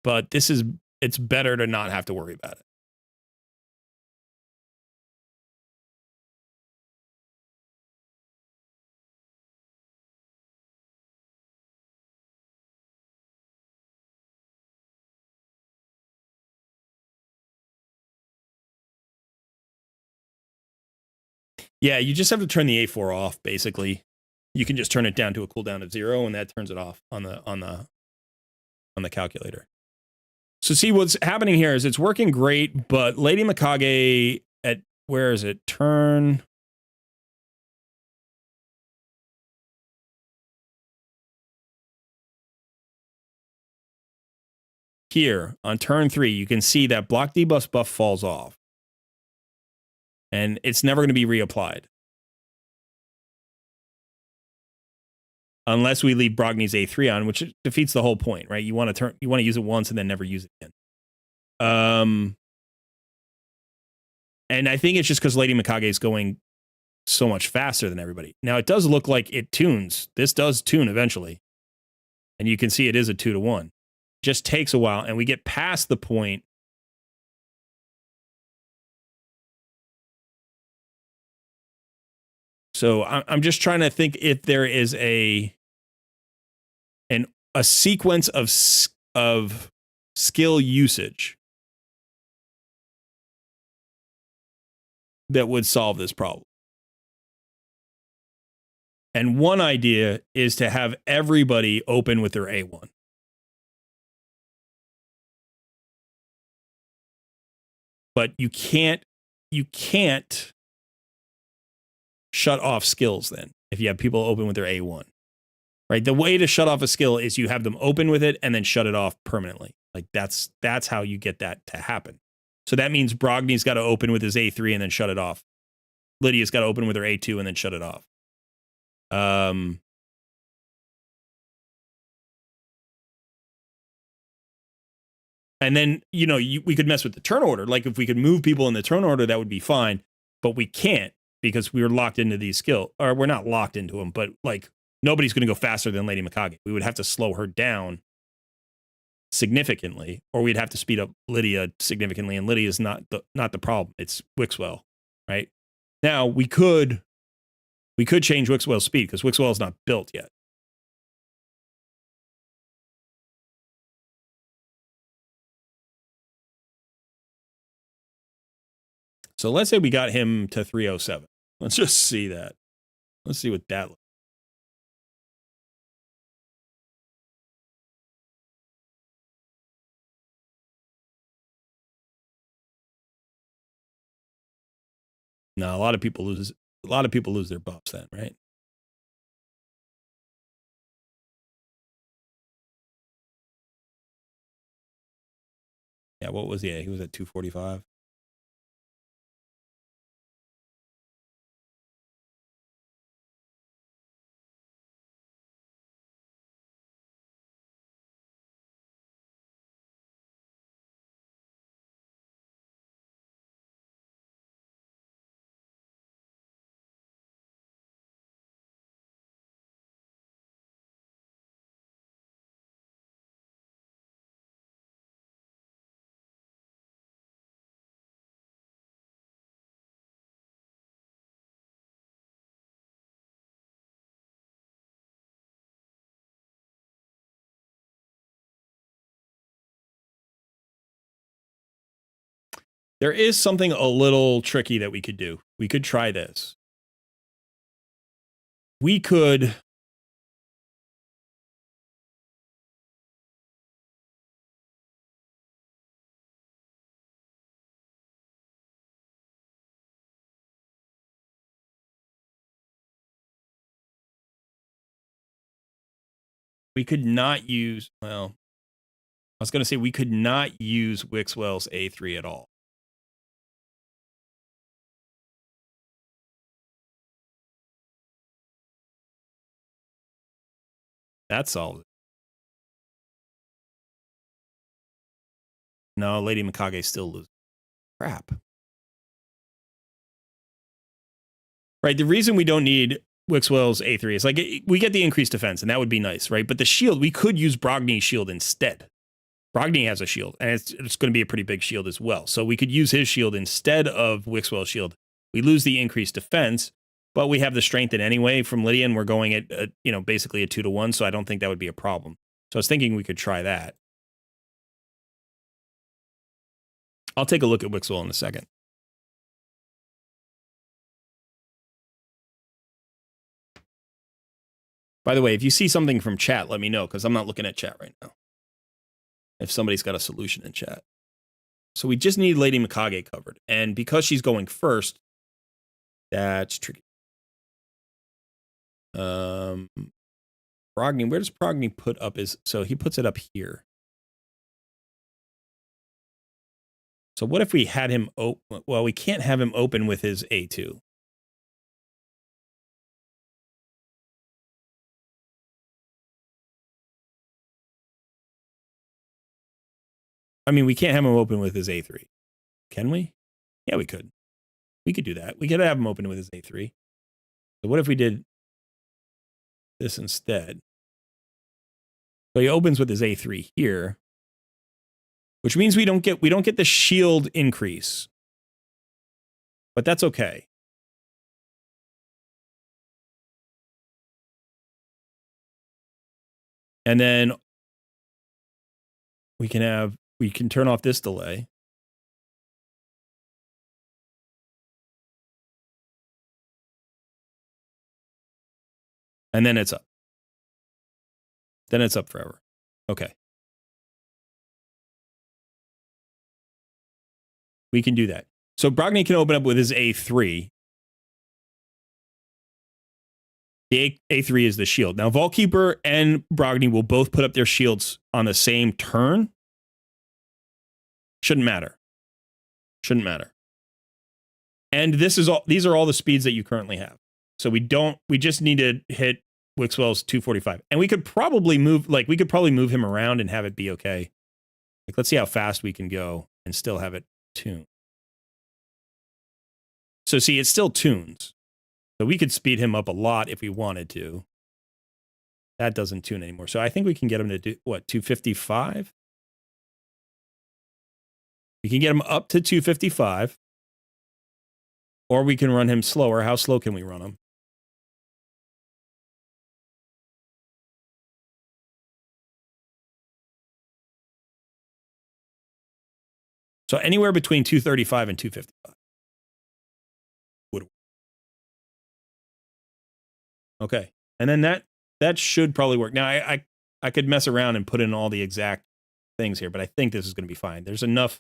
But it's better to not have to worry about it. Yeah, you just have to turn the A4 off, basically. You can just turn it down to a cooldown of 0, and that turns it off on the calculator. So see, what's happening here is it's working great, but Lady Mikage at, where is it? Turn... Here, on turn 3, you can see that block debuff buff falls off. And it's never going to be reapplied. Unless we leave Brogny's A3 on, which defeats the whole point, right? You want to use it once and then never use it again. And I think it's just because Lady Mikage is going so much faster than everybody. Now, it does look like it tunes. This does tune eventually. And you can see it is a 2-to-1. Just takes a while, and we get past the point. So I'm just trying to think if there is a sequence of skill usage that would solve this problem. And one idea is to have everybody open with their A1. But you can't shut off skills then if you have people open with their A1. Right? The way to shut off a skill is you have them open with it and then shut it off permanently. Like that's how you get that to happen. So that means Brogny's got to open with his A3 and then shut it off. Lydia's got to open with her A2 and then shut it off. And then, we could mess with the turn order. Like if we could move people in the turn order, that would be fine. But we can't because we were locked into these skills. Or we're not locked into them, but like nobody's going to go faster than Lady Mikage. We would have to slow her down significantly, or we'd have to speed up Lydia significantly. And Lydia is not the problem. It's Wixwell, right? Now we could change Wixwell's speed because Wixwell is not built yet. So let's say we got him to 307. Let's just see that. Let's see what that looks like. No, a lot of people lose their buffs then, right? Yeah, what was he? He was at 245. There is something a little tricky that we could do. We could try this. We could We could not use, well, I was going to say we could not use Wixwell's A3 at all. That solved it. No, Lady Mikage still loses. Crap. Right, the reason we don't need Wixwell's A3 is like we get the increased defense, and that would be nice, right? But the shield, we could use Brogni's shield instead. Brogni has a shield, and it's going to be a pretty big shield as well. So we could use his shield instead of Wixwell's shield. We lose the increased defense, but we have the strength in anyway from Lydia, and we're going at basically a 2-to-1. So I don't think that would be a problem. So I was thinking we could try that. I'll take a look at Wixwell in a second. By the way, if you see something from chat, let me know, because I'm not looking at chat right now. If somebody's got a solution in chat. So we just need Lady Mikage covered. And because she's going first, that's tricky. Brogni, where does Brogni put up his... So he puts it up here. So what if we had him open? Well, we can't have him open with his A2. I mean, we can't have him open with his A3. Can we? Yeah, we could. We could do that. We could have him open with his A3. So what if we did this instead? So he opens with his A3 here, which means we don't get the shield increase. But that's okay. And then we can turn off this delay. And then it's up. Then it's up forever. Okay. We can do that. So Brogni can open up with his A3. The A3 is the shield. Now, Vaultkeeper and Brogni will both put up their shields on the same turn. Shouldn't matter. Shouldn't matter. And these are all the speeds that you currently have. So we just need to hit Wixwell's 245. And we could probably move him around and have it be okay. Like, let's see how fast we can go and still have it tuned. So see, it still tunes. So we could speed him up a lot if we wanted to. That doesn't tune anymore. So I think we can get him to do, what, 255? We can get him up to 255. Or we can run him slower. How slow can we run him? So anywhere between 235 and 255. Okay. And then that should probably work. Now, I could mess around and put in all the exact things here, but I think this is going to be fine. There's enough.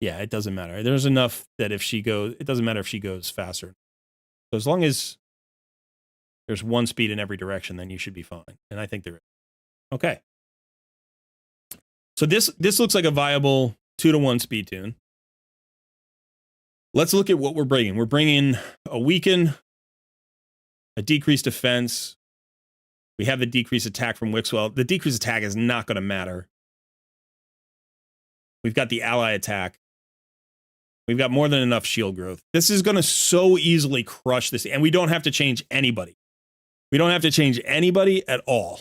Yeah, it doesn't matter. There's enough that if she goes, it doesn't matter if she goes faster. So as long as there's one speed in every direction, then you should be fine. And I think there is. Okay. So this looks like a viable 2-to-1 speed tune. Let's look at what we're bringing. We're bringing a weaken, a decreased defense. We have the decreased attack from Wixwell. The decreased attack is not going to matter. We've got the ally attack. We've got more than enough shield growth. This is going to so easily crush this. And we don't have to change anybody. We don't have to change anybody at all,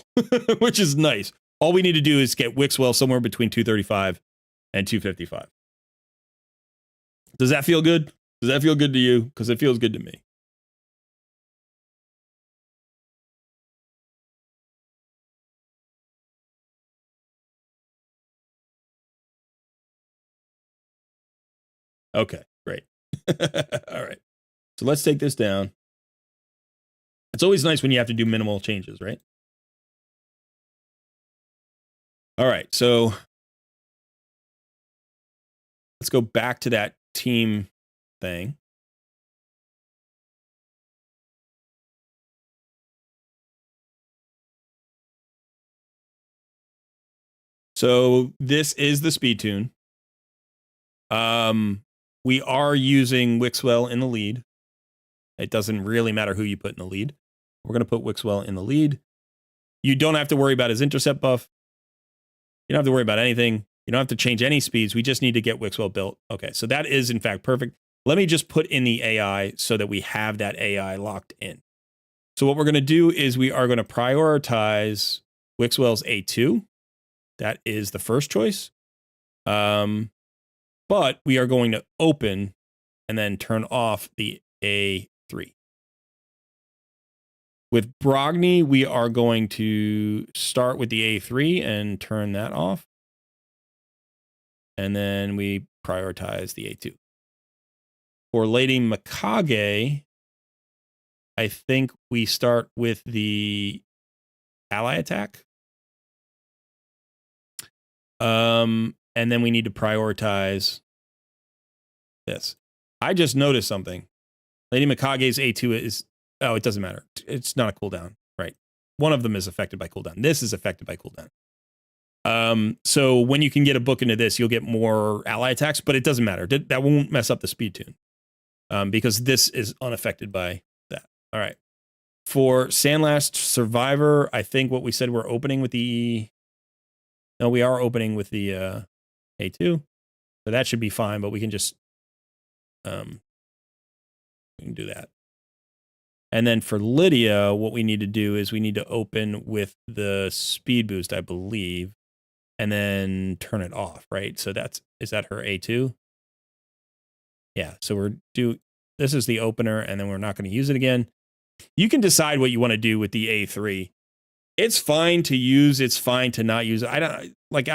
which is nice. All we need to do is get Wixwell somewhere between 235 and 255. Does that feel good? Does that feel good to you? Because it feels good to me. Okay, great. All right. So let's take this down. It's always nice when you have to do minimal changes, right? All right, so let's go back to that team thing. So this is the speed tune. We are using Wixwell in the lead. It doesn't really matter who you put in the lead. We're going to put Wixwell in the lead. You don't have to worry about his intercept buff. You don't have to worry about anything. You don't have to change any speeds. We just need to get Wixwell built. Okay, so that is in fact perfect. Let me just put in the AI so that we have that AI locked in. So what we're going to do is we are going to prioritize Wixwell's A2. That is the first choice. But we are going to open and then turn off the A3. With Brogni, we are going to start with the A3 and turn that off. And then we prioritize the A2. For Lady Mikage, I think we start with the ally attack. And then we need to prioritize this. I just noticed something. Lady Mikage's A2 is, oh, it doesn't matter. It's not a cooldown, right? One of them is affected by cooldown. This is affected by cooldown. So when you can get a book into this, you'll get more ally attacks, but it doesn't matter. That won't mess up the speed tune because this is unaffected by that. All right. For Sandlast Survivor, I think what we said we're opening with the... No, we are opening with the A2. So that should be fine, but we can just... we can do that. And then for Lydia, what we need to do is we need to open with the speed boost, I believe, and then turn it off, right? So is that her A2? Yeah, so this is the opener, and then we're not going to use it again. You can decide what you want to do with the A3. It's fine to use, it's fine to not use it. I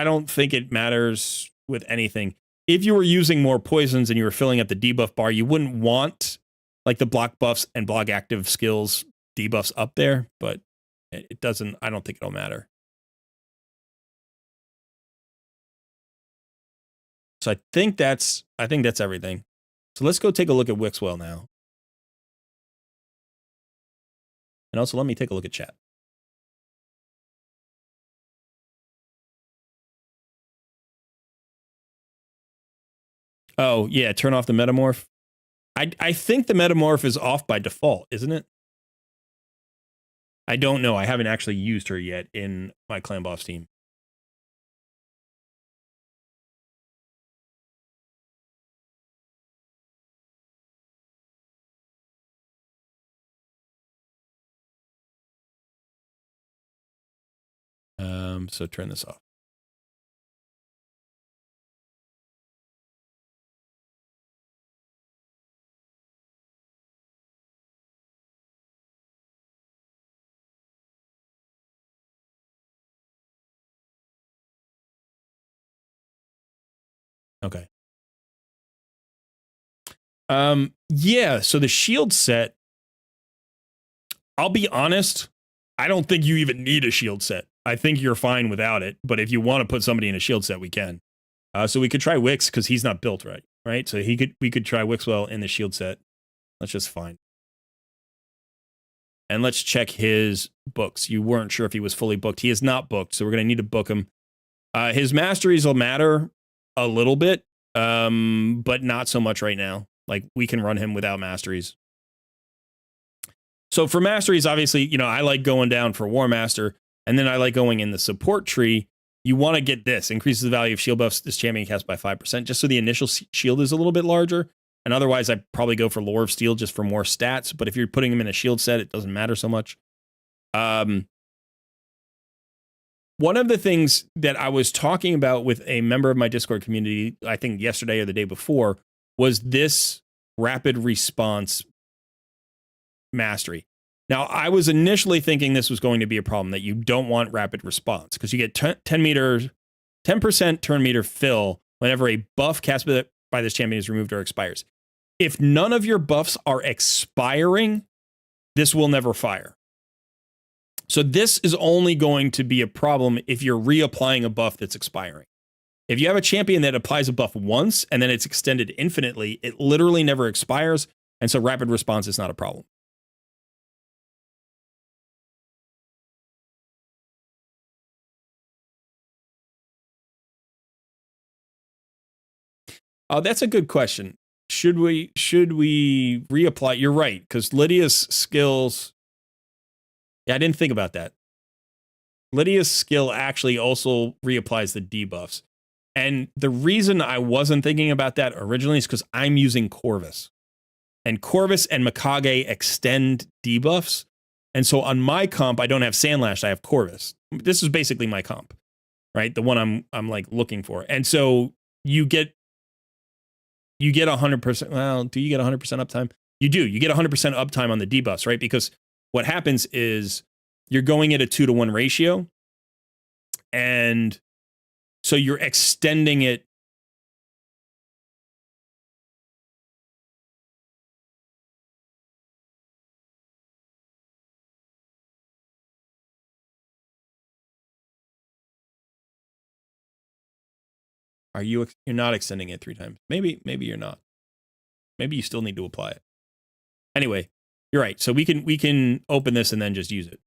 don't think it matters with anything. If you were using more poisons and you were filling up the debuff bar, you wouldn't want like the block buffs and block active skills debuffs up there, but it doesn't, I don't think it'll matter. So I think that's everything. So let's go take a look at Wixwell now. And also let me take a look at chat. Oh, yeah, turn off the metamorph. I think the metamorph is off by default, isn't it? I don't know. I haven't actually used her yet in my clan boss team. So turn this off. Okay. Yeah, so the shield set, I'll be honest, I don't think you even need a shield set. I think you're fine without it, but if you want to put somebody in a shield set, we can. So we could try Wix because he's not built right? So we could try Wixwell in the shield set. Let's just find. And let's check his books. You weren't sure if he was fully booked. He is not booked, so we're going to need to book him. His masteries will matter a little bit, but not so much right now. Like, we can run him without masteries. So for masteries, obviously, I like going down for War Master, and then I like going in the support tree. You want to get this. Increases the value of shield buffs this champion casts by 5%, just so the initial shield is a little bit larger. And otherwise, I'd probably go for Lore of Steel just for more stats. But if you're putting him in a shield set, it doesn't matter so much. One of the things that I was talking about with a member of my Discord community, I think yesterday or the day before, was this rapid response mastery. Now, I was initially thinking this was going to be a problem, that you don't want rapid response, because you get 10% turn meter fill whenever a buff cast by this champion is removed or expires. If none of your buffs are expiring, this will never fire. So this is only going to be a problem if you're reapplying a buff that's expiring. If you have a champion that applies a buff once and then it's extended infinitely, it literally never expires, and so rapid response is not a problem. Oh, that's a good question. Should we reapply? You're right, because Lydia's skills. Yeah, I didn't think about that. Lydia's skill actually also reapplies the debuffs. And the reason I wasn't thinking about that originally is because I'm using Corvus. And Corvus and Mikage extend debuffs. And so on my comp, I don't have Sandlash, I have Corvus. This is basically my comp, right? The one I'm like looking for. And so you get 100%. Well, do you get 100% uptime? You do. You get 100% uptime on the debuffs, right? Because what happens is you're going at a 2-to-1 ratio. And so you're extending it. You're not extending it 3 times. Maybe you're not. Maybe you still need to apply it. Anyway, you're right. So we can open this and then just use it.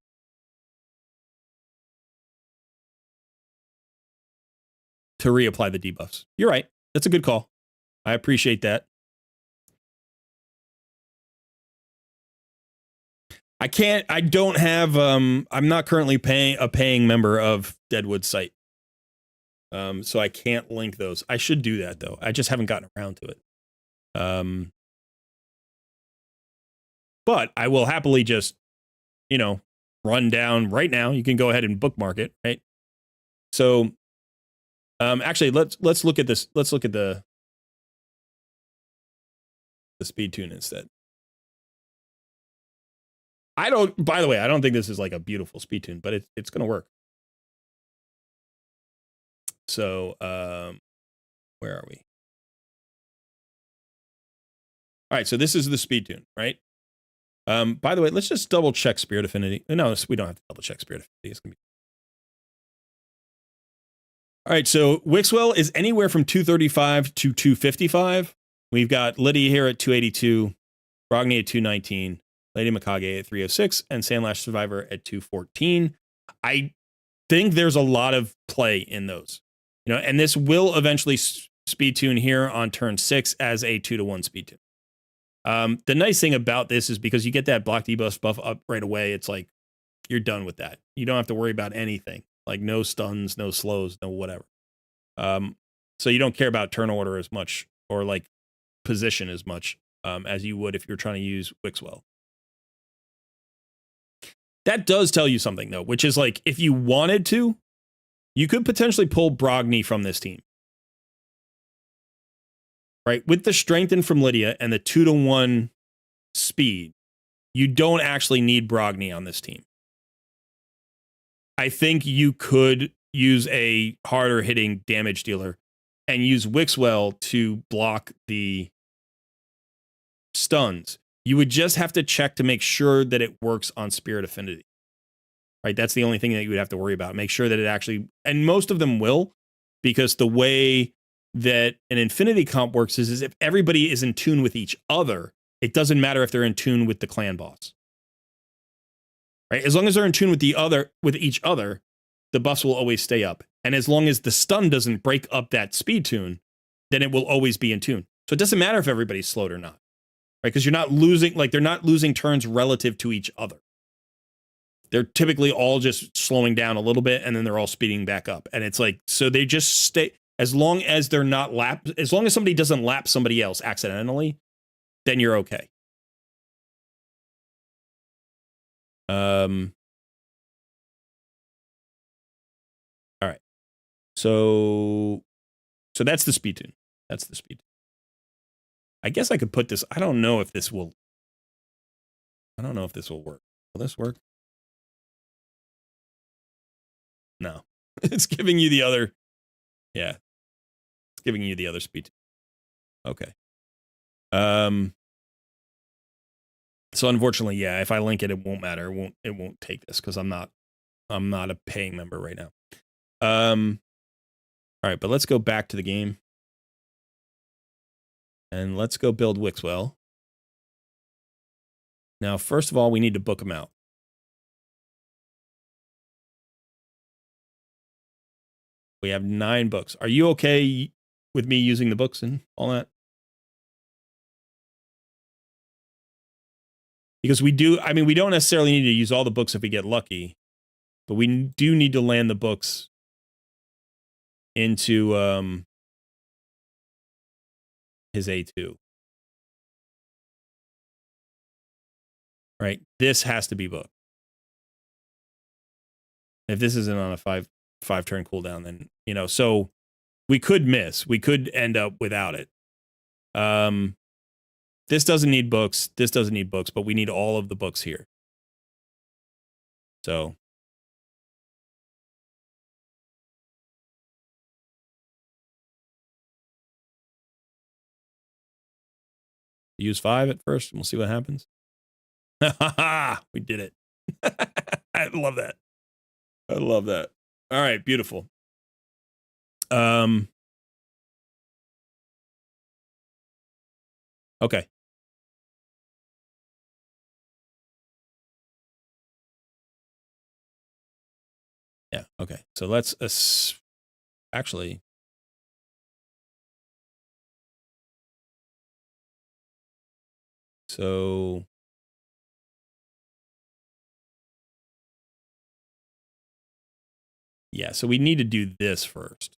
To reapply the debuffs. You're right. That's a good call. I appreciate that. I don't have, I'm not currently a paying member of Deadwood site. So I can't link those. I should do that though. I just haven't gotten around to it. But I will happily just, run down right now. You can go ahead and bookmark it, right? So, actually, let's look at this. Let's look at the speed tune instead. By the way, I don't think this is like a beautiful speed tune, but it's going to work. So, where are we? All right, so this is the speed tune, right? By the way, let's just double check Spirit Affinity. No, we don't have to double check Spirit Affinity. It's gonna be. All right, so Wixwell is anywhere from 235 to 255. We've got Lydia here at 282, Brogni at 219, Lady Mikage at 306, and Sandlash Survivor at 214. I think there's a lot of play in those, and this will eventually speed tune here on turn 6 as a 2-to-1 speed tune. The nice thing about this is because you get that block debuff buff up right away, it's like you're done with that. You don't have to worry about anything, like no stuns, no slows, no whatever. So you don't care about turn order as much or like position as much as you would if you're trying to use Wixwell. That does tell you something though, which is like if you wanted to, you could potentially pull Brogni from this team. Right? With the strengthen from Lydia and the 2-to-1 speed, you don't actually need Brogni on this team. I think you could use a harder hitting damage dealer and use Wixwell to block the stuns. You would just have to check to make sure that it works on Spirit Affinity. Right? That's the only thing that you would have to worry about. Make sure that it actually, and most of them will, because the way that an Infinity comp works is if everybody is in tune with each other, it doesn't matter if they're in tune with the clan boss. Right? As long as they're in tune with each other, the buffs will always stay up. And as long as the stun doesn't break up that speed tune, then it will always be in tune. So it doesn't matter if everybody's slowed or not. Right? Because you're not losing, they're not losing turns relative to each other. They're typically all just slowing down a little bit and then they're all speeding back up. And it's like, so they just stay. As long as they're not as long as somebody doesn't lap somebody else accidentally, then you're okay. All right. So that's the speed tune. That's the speed. I guess I could put this. I don't know if this will work. Will this work? No. It's giving you the other. Yeah. It's giving you the other speed. Okay. So unfortunately, yeah, if I link it, it won't matter. It won't take this because I'm not a paying member right now. All right, but let's go back to the game. And let's go build Wixwell. Now, first of all, we need to book him out. We have 9 books. Are you okay with me using the books and all that? Because we do, I mean, we don't necessarily need to use all the books if we get lucky, but we do need to land the books into his A2. Right? This has to be booked. If this isn't on a five turn cooldown, then, you know, so we could miss. We could end up without it. This doesn't need books. This doesn't need books, but we need all of the books here. So use 5 at first, and we'll see what happens. We did it. I love that. I love that. All right, beautiful. Okay. Yeah, okay. So let's actually so yeah, so we need to do this first.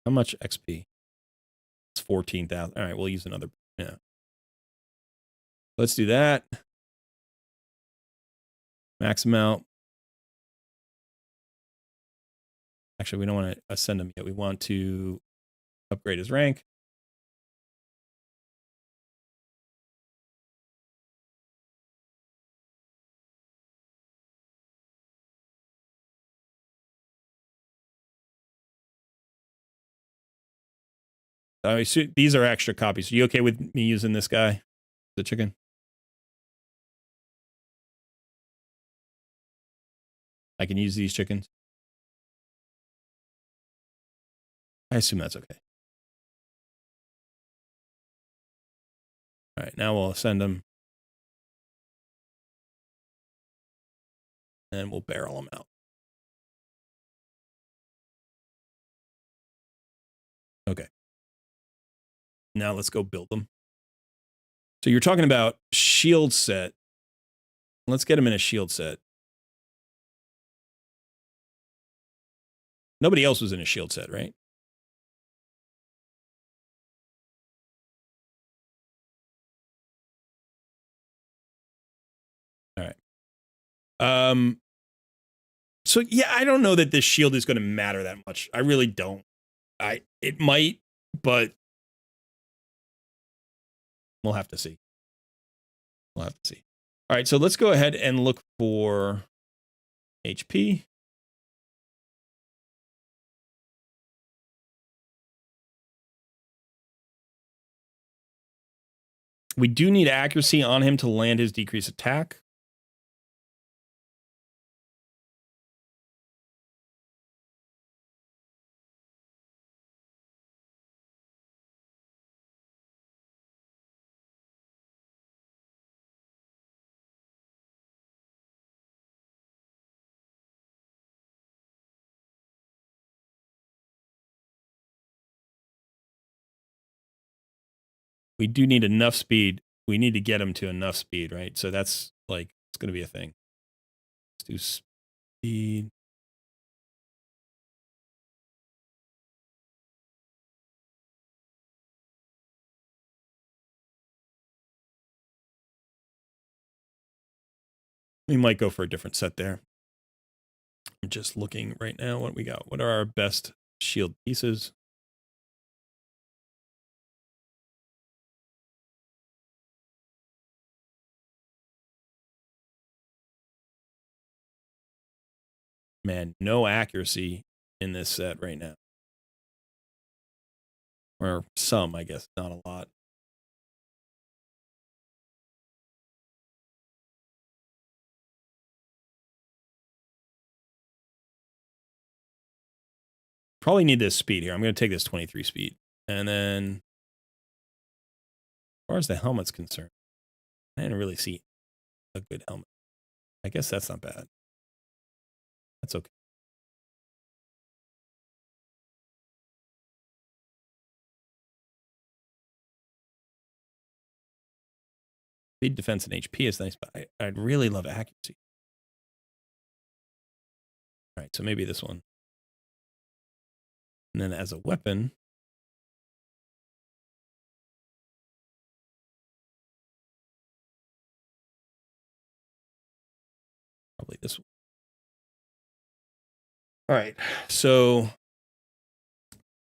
How much XP? It's 14,000. All right, we'll use another. Yeah. Let's do that. Max him out. Actually, we don't want to ascend him yet. We want to upgrade his rank. These are extra copies. Are you okay with me using this guy, the chicken? I can use these chickens. I assume that's okay. All right, now we'll send them. And we'll barrel them out. Okay. Now let's go build them. So you're talking about shield set. Let's get them in a shield set. Nobody else was in a shield set, right? All right. So yeah, I don't know that this shield is going to matter that much. I really don't. It might, but we'll have to see. We'll have to see. All right, so let's go ahead and look for HP. We do need accuracy on him to land his decreased attack. We do need enough speed. We need to get him to enough speed, right? So that's like, it's going to be a thing. Let's do speed. We might go for a different set there. I'm just looking right now what we got. What are our best shield pieces? Man, no accuracy in this set right now. Or some, I guess, not a lot. Probably need this speed here. I'm going to take this 23 speed. And then, as far as the helmet's concerned, I didn't really see a good helmet. I guess that's not bad. That's okay. Speed, defense, and HP is nice, but I'd really love accuracy. All right, so maybe this one. And then as a weapon, probably this one. All right, so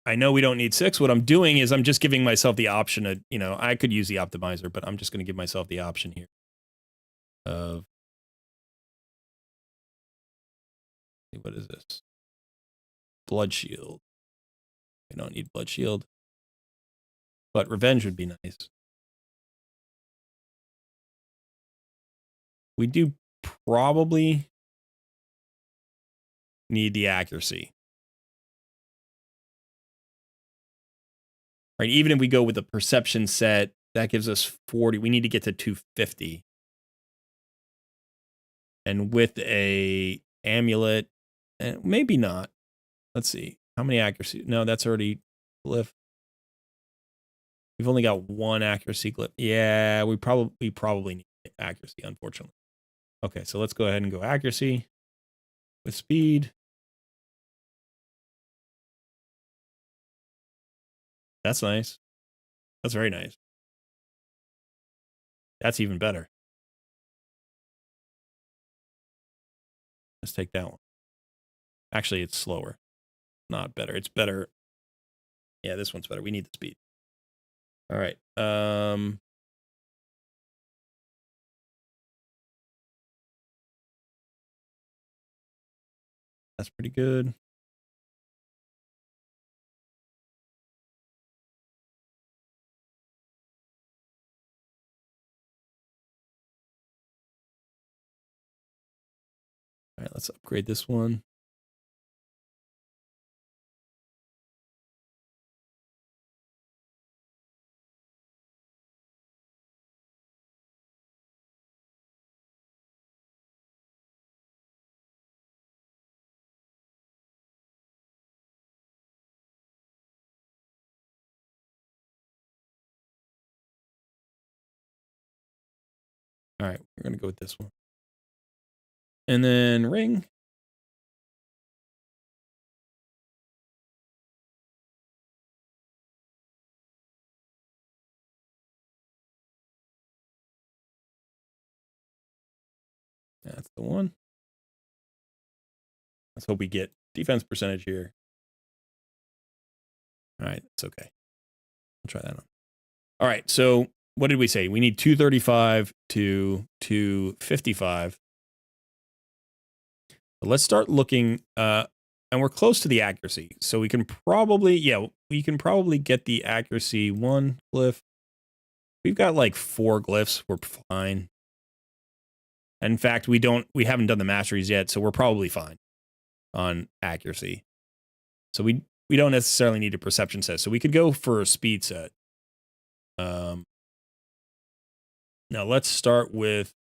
I know we don't need 6. What I'm doing is I'm just giving myself the option of, you know, I could use the optimizer, but I'm just going to give myself the option here of, what is this? Blood shield. We don't need blood shield, but revenge would be nice. We do probably need the accuracy. Right, even if we go with the perception set, that gives us 40. We need to get to 250. And with a amulet, maybe not. Let's see. How many accuracy? No, that's already glyph. We've only got 1 accuracy glyph. Yeah, we probably need accuracy, unfortunately. Okay, so let's go ahead and go accuracy with speed. That's nice. That's very nice. That's even better. Let's take that one. Actually, it's slower. Not better. It's better. Yeah, this one's better. We need the speed. All right. That's pretty good. All right, let's upgrade this one. All right, we're going to go with this one. And then ring. That's the one. Let's hope we get defense percentage here. All right, it's okay. I'll try that on. All right, so what did we say? We need 235 to 255. But let's start looking, and we're close to the accuracy. So we can probably, yeah, we can probably get the accuracy 1 glyph. We've got like 4 glyphs. We're fine. In fact, we haven't done the masteries yet, so we're probably fine on accuracy. So we don't necessarily need a perception set. So we could go for a speed set. Now let's start with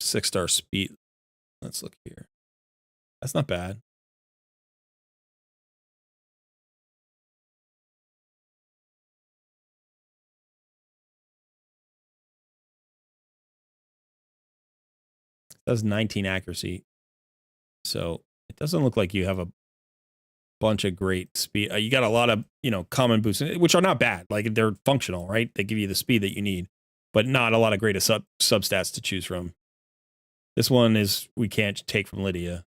6-star speed. Let's look here. That's not bad. That's 19 accuracy. So it doesn't look like you have a bunch of great speed. You got a lot of, common boosts, which are not bad. Like they're functional, right? They give you the speed that you need, but not a lot of great substats to choose from. This one is, we can't take from Lydia.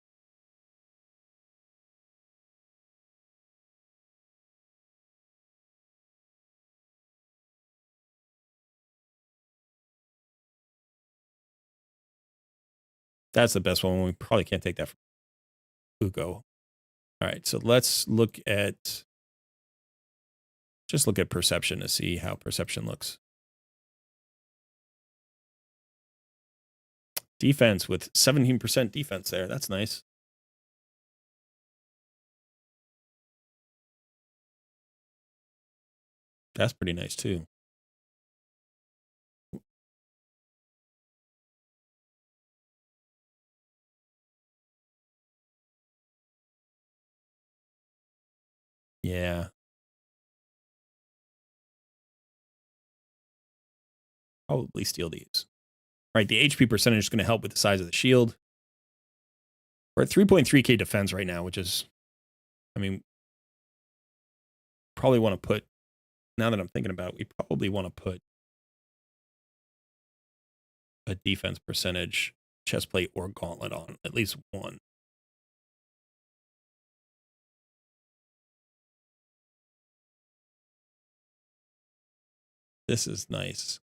That's the best one. We probably can't take that from Ugo. All right, so let's look at, just look at perception to see how perception looks. Defense with 17% defense there. That's nice. That's pretty nice too. Yeah. Probably steal these. Right, the HP percentage is going to help with the size of the shield. We're at 3.3k defense right now, which is, I mean, probably want to put, now that I'm thinking about it, we probably want to put a defense percentage chest plate or gauntlet on, at least one. This is nice.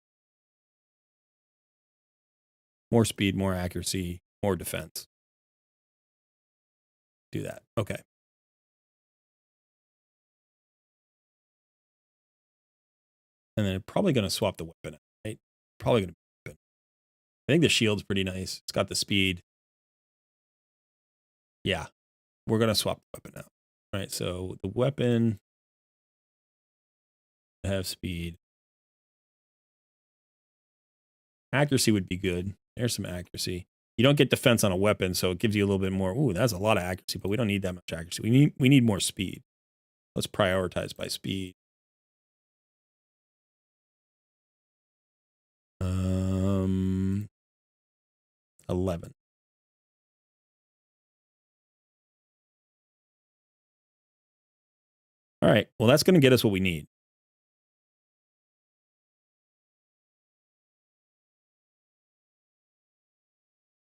More speed, more accuracy, more defense. Do that. Okay. And then probably going to swap the weapon, right? Probably going to. I think the shield's pretty nice. It's got the speed. Yeah. We're going to swap the weapon out. All right. So the weapon have speed. Accuracy would be good. There's some accuracy. You don't get defense on a weapon, so it gives you a little bit more. Ooh, that's a lot of accuracy, but we don't need that much accuracy. We need more speed. Let's prioritize by speed. 11. All right. Well, that's going to get us what we need.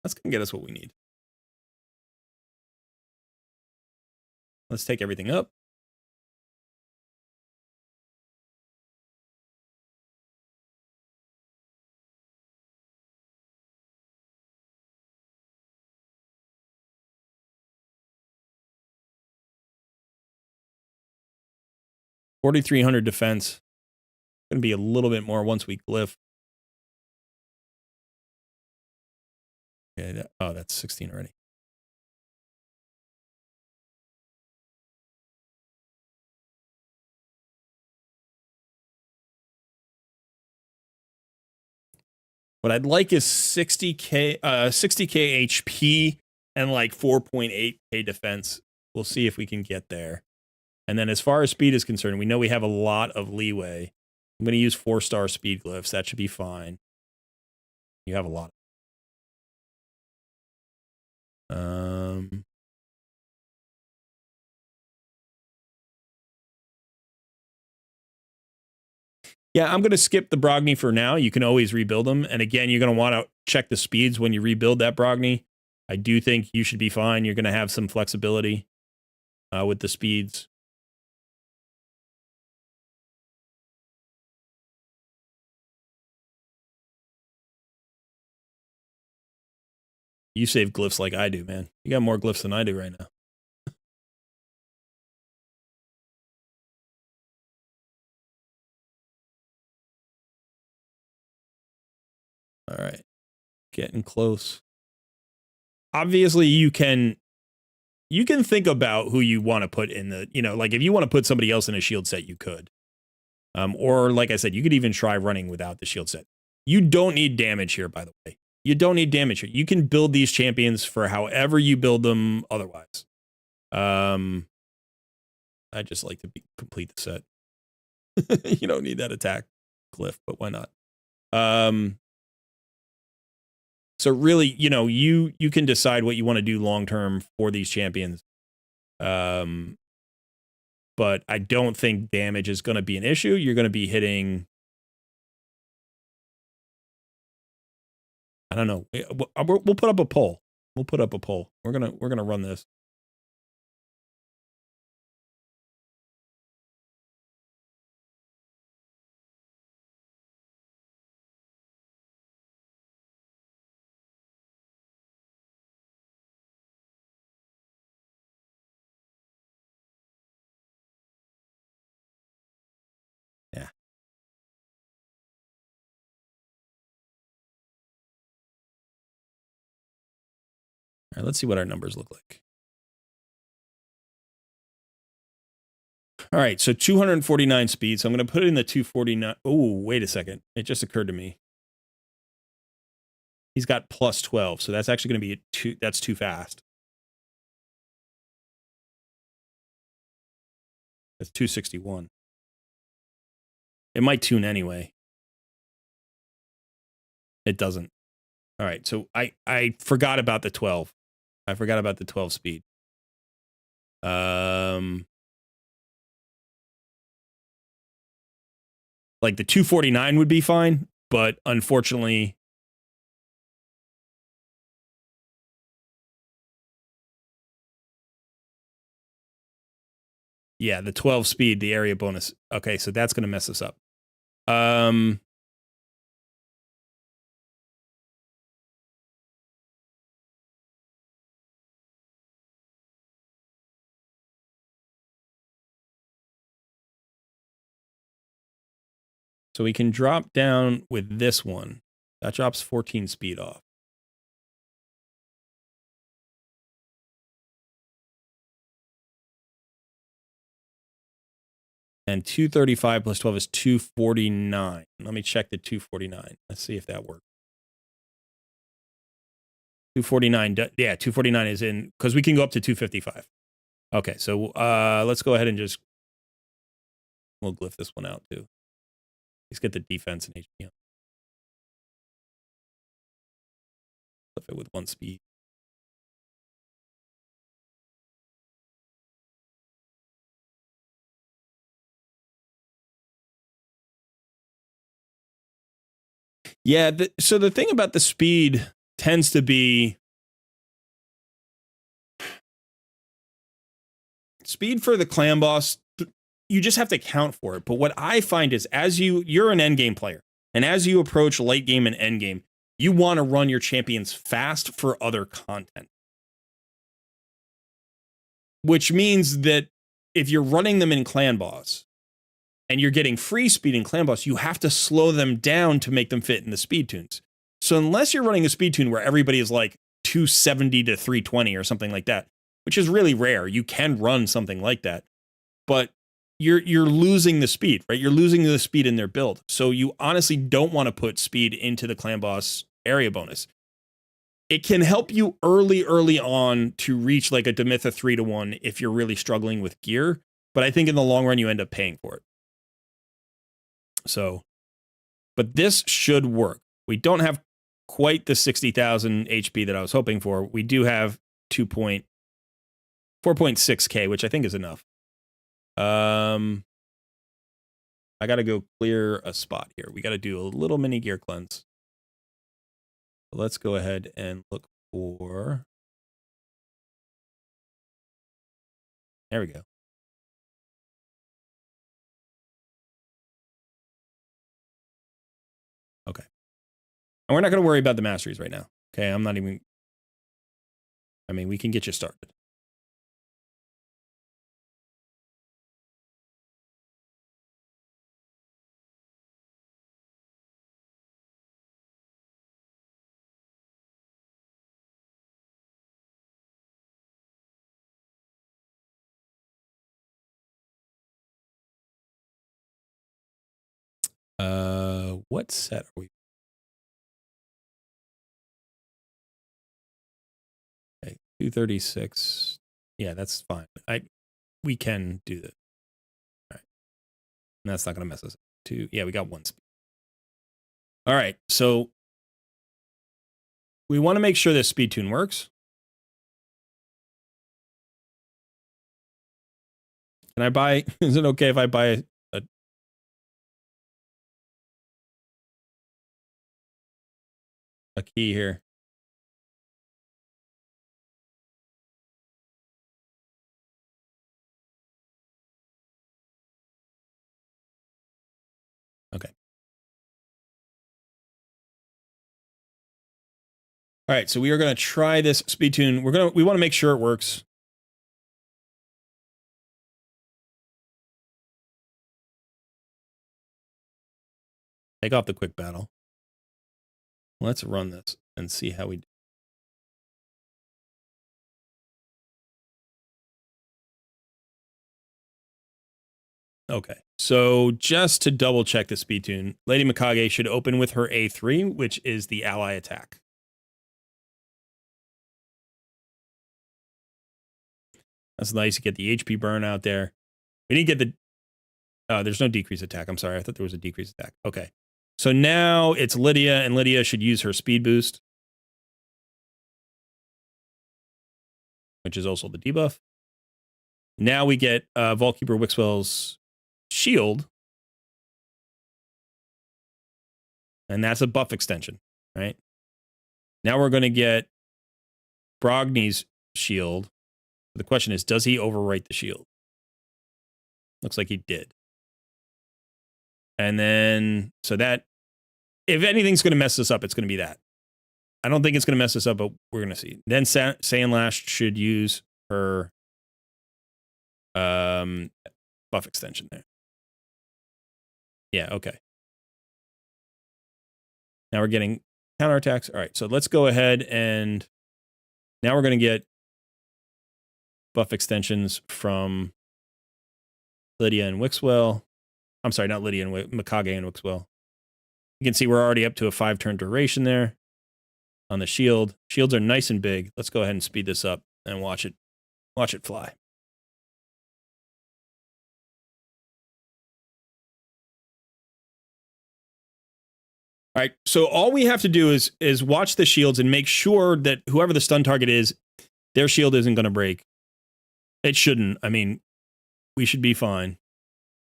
That's going to get us what we need. Let's take everything up. $4,300 defense. Going to be a little bit more once we glyph. Okay, oh, that's 16 already. What I'd like is 60k HP and like 4.8k defense. We'll see if we can get there. And then as far as speed is concerned, we know we have a lot of leeway. I'm going to use 4-star speed glyphs. That should be fine. You have a lot. Yeah, I'm going to skip the Brogni for now. You can always rebuild them. And again, you're going to want to check the speeds when you rebuild that Brogni. I do think you should be fine. You're going to have some flexibility with the speeds. You save glyphs like I do, man. You got more glyphs than I do right now. All right. Getting close. Obviously, you can think about who you want to put in the, like if you want to put somebody else in a shield set, you could. Or like I said, you could even try running without the shield set. You don't need damage here, by the way. You don't need damage here. You can build these champions for however you build them otherwise. I just like to complete the set. You don't need that attack glyph, but why not? So really, you can decide what you want to do long term for these champions. But I don't think damage is going to be an issue. You're going to be hitting. I don't know. We'll put up a poll. We'll put up a poll. We're gonna run this. Yeah. All right, let's see what our numbers look like. All right, so 249 speed. So I'm going to put it in the 249. Oh, wait a second. It just occurred to me. He's got plus 12, so that's actually going to be that's too fast. That's 261. It might tune anyway. It doesn't. All right, so I forgot about the 12. I forgot about the 12 speed. Like the 249 would be fine, but unfortunately, yeah, the 12 speed, the area bonus. Okay, so that's going to mess us up. So we can drop down with this one. That drops 14 speed off. And 235 plus 12 is 249. Let me check the 249. Let's see if that works. 249, yeah, 249 is in, because we can go up to 255. Okay, so let's go ahead and just, we'll glyph this one out too. Let's get the defense and HP. Glyph it with one speed. Yeah, so the thing about the speed tends to be speed for the clan boss. You just have to account for it. But what I find is as you're an endgame player, and as you approach late game and endgame, you want to run your champions fast for other content. Which means that if you're running them in clan boss and you're getting free speed in clan boss, you have to slow them down to make them fit in the speed tunes. So unless you're running a speed tune where everybody is like 270 to 320 or something like that, which is really rare, you can run something like that, but you're losing the speed, right? You're losing the speed in their build. So you honestly don't want to put speed into the clan boss area bonus. It can help you early on to reach like a Demitha 3-1 if you're really struggling with gear, but I think in the long run you end up paying for it. So, but this should work. We don't have quite the 60,000 HP that I was hoping for. We do have 4.6k, which I think is enough. I got to go clear a spot here. We got to do a little mini gear cleanse. Let's go ahead and look for, there we go. Okay. And we're not going to worry about the masteries right now. Okay, I'm not even, I mean, we can get you started. What set are we? Okay, 236. Yeah, that's fine. We can do that. All right. And that's not going to mess us up. Yeah, we got one speed. All right, so we want to make sure this speed tune works. Can I buy, is it okay if I buy a key here? Okay. All right, so we are going to try this speed tune. We want to make sure it works. Take off the quick battle. Let's run this and see how we do. Okay, so just to double check the speed tune, Lady Mikage should open with her A3, which is the ally attack. That's nice to get the HP burn out there. We didn't get the... there's no decrease attack. I'm sorry. I thought there was a decrease attack. Okay. So now it's Lydia, and Lydia should use her speed boost, which is also the debuff. Now we get Vaultkeeper Wixwell's shield, and that's a buff extension, right? Now we're going to get Brogny's shield. The question is, does he overwrite the shield? Looks like he did. And then, so that, if anything's going to mess this up, it's going to be that. I don't think it's going to mess this up, but we're going to see. Then Sandlash should use her buff extension there. Yeah, okay. Now we're getting counterattacks. All right, so let's go ahead and now we're going to get buff extensions from Lydia and Wixwell. I'm sorry, not Lydia and Mikage and Wixwell. You can see we're already up to a 5-turn duration there on the shield. Shields are nice and big. Let's go ahead and speed this up and watch it fly. All right, so all we have to do is watch the shields and make sure that whoever the stun target is, their shield isn't going to break. It shouldn't. I mean, we should be fine.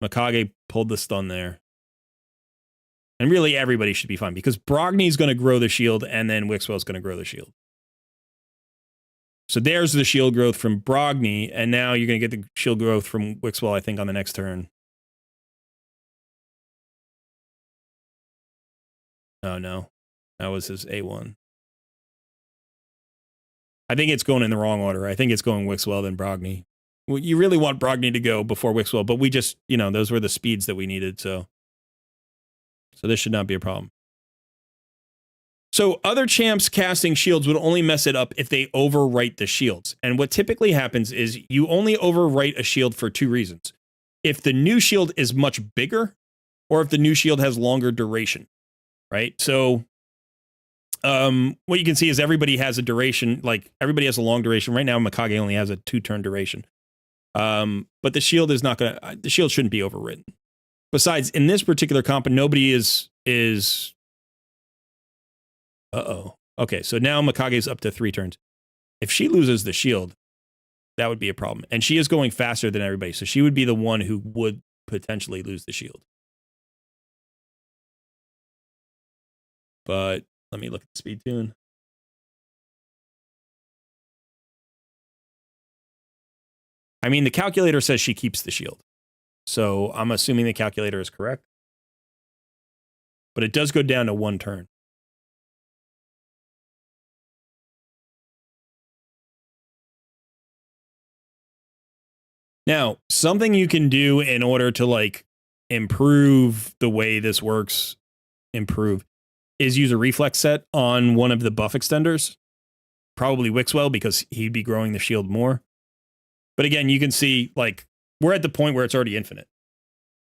Mikage pulled the stun there. And really everybody should be fine because Brogny's going to grow the shield and then Wixwell's going to grow the shield. So there's the shield growth from Brogny, and now you're going to get the shield growth from Wixwell, I think, on the next turn. Oh, no. That was his A1. I think it's going in the wrong order. I think it's going Wixwell, then Brogny. Well, you really want Brogny to go before Wixwell, but we just, you know, those were the speeds that we needed, so this should not be a problem. So other champs casting shields would only mess it up if they overwrite the shields. And what typically happens is you only overwrite a shield for 2 reasons. If the new shield is much bigger, or if the new shield has longer duration, right? So what you can see is everybody has a duration, like everybody has a long duration. Right now, Mikage only has a 2-turn duration. But the shield is not going to, the shield shouldn't be overwritten. Besides, in this particular comp, nobody is okay, so now Mikage's up to 3 turns. If she loses the shield, that would be a problem. And she is going faster than everybody, so she would be the one who would potentially lose the shield. But let me look at the speed tune. I mean, the calculator says she keeps the shield. So I'm assuming the calculator is correct. But it does go down to 1 turn. Now, something you can do in order to like improve the way this works, is use a reflex set on one of the buff extenders. Probably Wixwell because he'd be growing the shield more. But again, you can see like we're at the point where it's already infinite,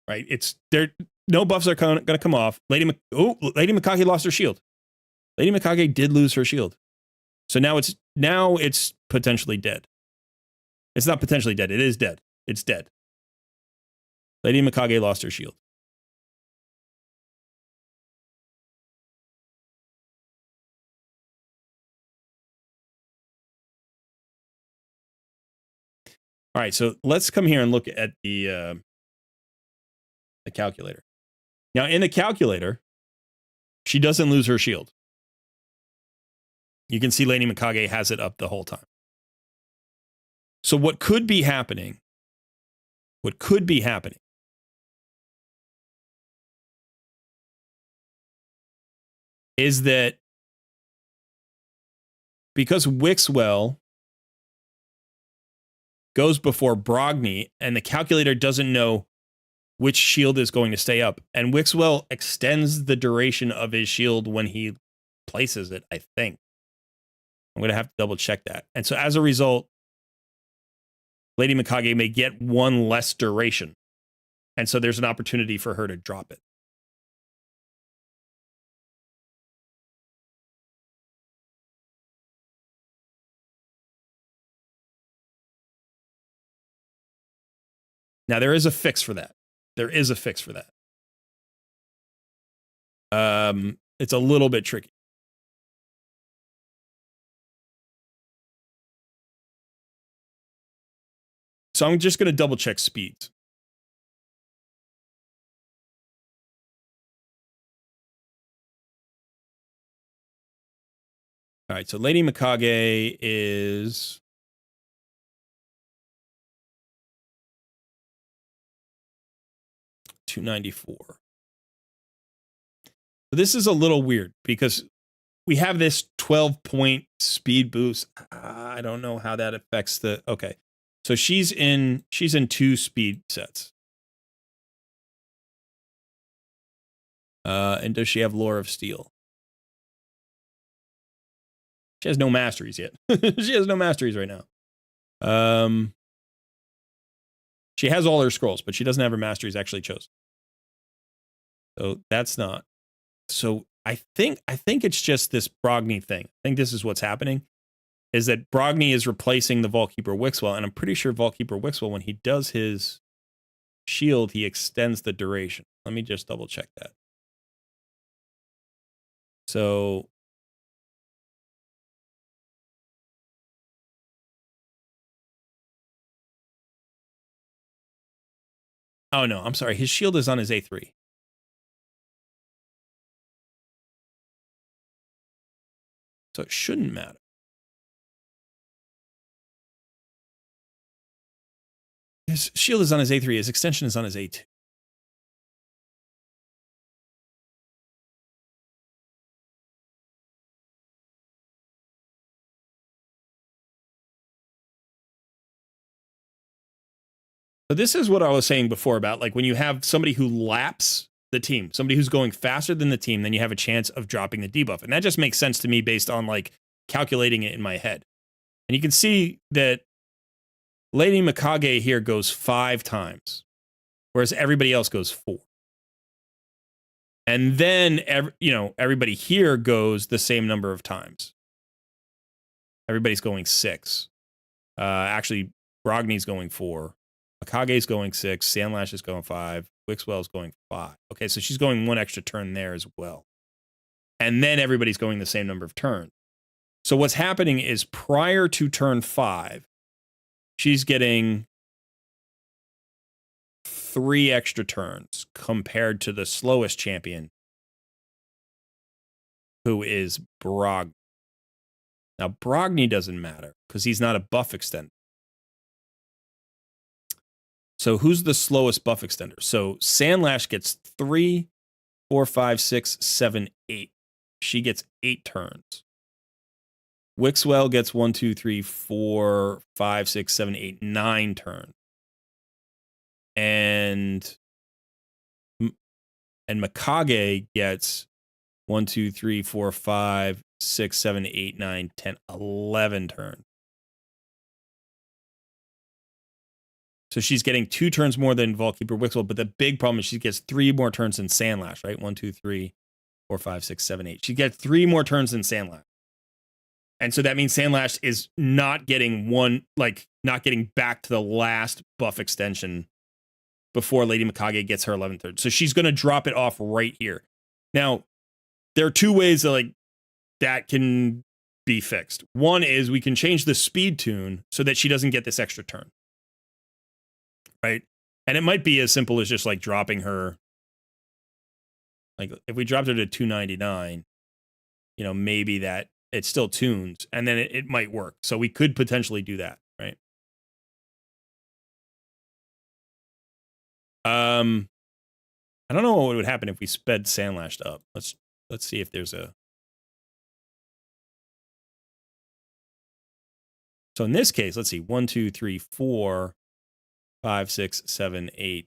right? It's there. No buffs are going to come off. Lady Mikage lost her shield. Lady Mikage did lose her shield. So now it's potentially dead. It's not potentially dead. It is dead. It's dead. Lady Mikage lost her shield. All right, so let's come here and look at the calculator. Now, in the calculator, she doesn't lose her shield. You can see Lady Mikage has it up the whole time. So what could be happening is that because Wixwell goes before Brogny and the calculator doesn't know which shield is going to stay up, and Wixwell extends the duration of his shield when he places it, I think. I'm going to have to double check that. And so as a result, Lady Mikage may get 1 less duration. And so there's an opportunity for her to drop it. Now, there is a fix for that. It's a little bit tricky. So I'm just going to double check speeds. All right, so Lady Mikage is 294. So this is a little weird because we have this 12-point speed boost. I don't know how that affects the... Okay. So she's in 2 speed sets. And does she have Lore of Steel? She has no masteries yet. She has no masteries right now. She has all her scrolls, but she doesn't have her masteries actually chosen. So that's not. So I think it's just this Brogni thing. I think this is what's happening. Is that Brogni is replacing the Vaultkeeper Wixwell, and I'm pretty sure Vaultkeeper Wixwell, when he does his shield, he extends the duration. Let me just double check that. So oh no, I'm sorry. His shield is on his A3. So it shouldn't matter. His shield is on his A3. His extension is on his A2. So this is what I was saying before about like when you have somebody who laps the team, somebody who's going faster than the team, then you have a chance of dropping the debuff. And that just makes sense to me based on like calculating it in my head. And you can see that Lady Mikage here goes 5 times, whereas everybody else goes 4. And then, everybody here goes the same number of times. Everybody's going 6. Actually, Brogni's going 4. Mikage's going 6. Sandlash is going 5. Wixwell's going 5. Okay, so she's going 1 extra turn there as well. And then everybody's going the same number of turns. So what's happening is prior to turn 5, she's getting 3 extra turns compared to the slowest champion, who is Brogni. Now, Brogni doesn't matter because he's not a buff extender. So who's the slowest buff extender? So Sandlash gets 3, 4, 5, 6, 7, 8. She gets 8 turns. Wixwell gets 1, 2, 3, 4, 5, 6, 7, 8, 9 turns. And Mikage gets 1, 2, 3, 4, 5, 6, 7, 8, 9, 10, 11 turns. So she's getting 2 turns more than Vaultkeeper Wixwell, but the big problem is she gets 3 more turns than Sandlash, right? 1, 2, 3, 4, 5, 6, 7, 8. She gets 3 more turns than Sandlash. And so that means Sandlash is not getting not getting back to the last buff extension before Lady Mikage gets her 11th turn. So she's going to drop it off right here. Now, there are 2 ways that can be fixed. One is we can change the speed tune so that she doesn't get this extra turn. Right? And it might be as simple as just like dropping her. Like if we dropped her to 299, maybe that it still tunes and then it might work. So we could potentially do that, right? I don't know what would happen if we sped Sandlashed up. Let's see if there's a. So in this case, let's see, 1, 2, 3, 4, 5, 6, 7, 8.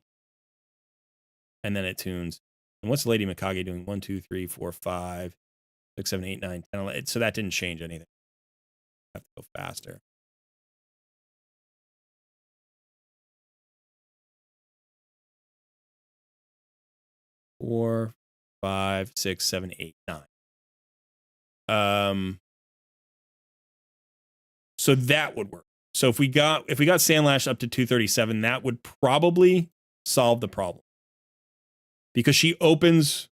And then it tunes. And what's Lady Mikage doing? 1, 2, 3, 4, 5, 6, 7, 8, 9, 10, 11. So that didn't change anything. I have to go faster. 4, 5, 6, 7, 8, 9. So that would work. So if we got Sandlash up to 237, that would probably solve the problem. Because she opens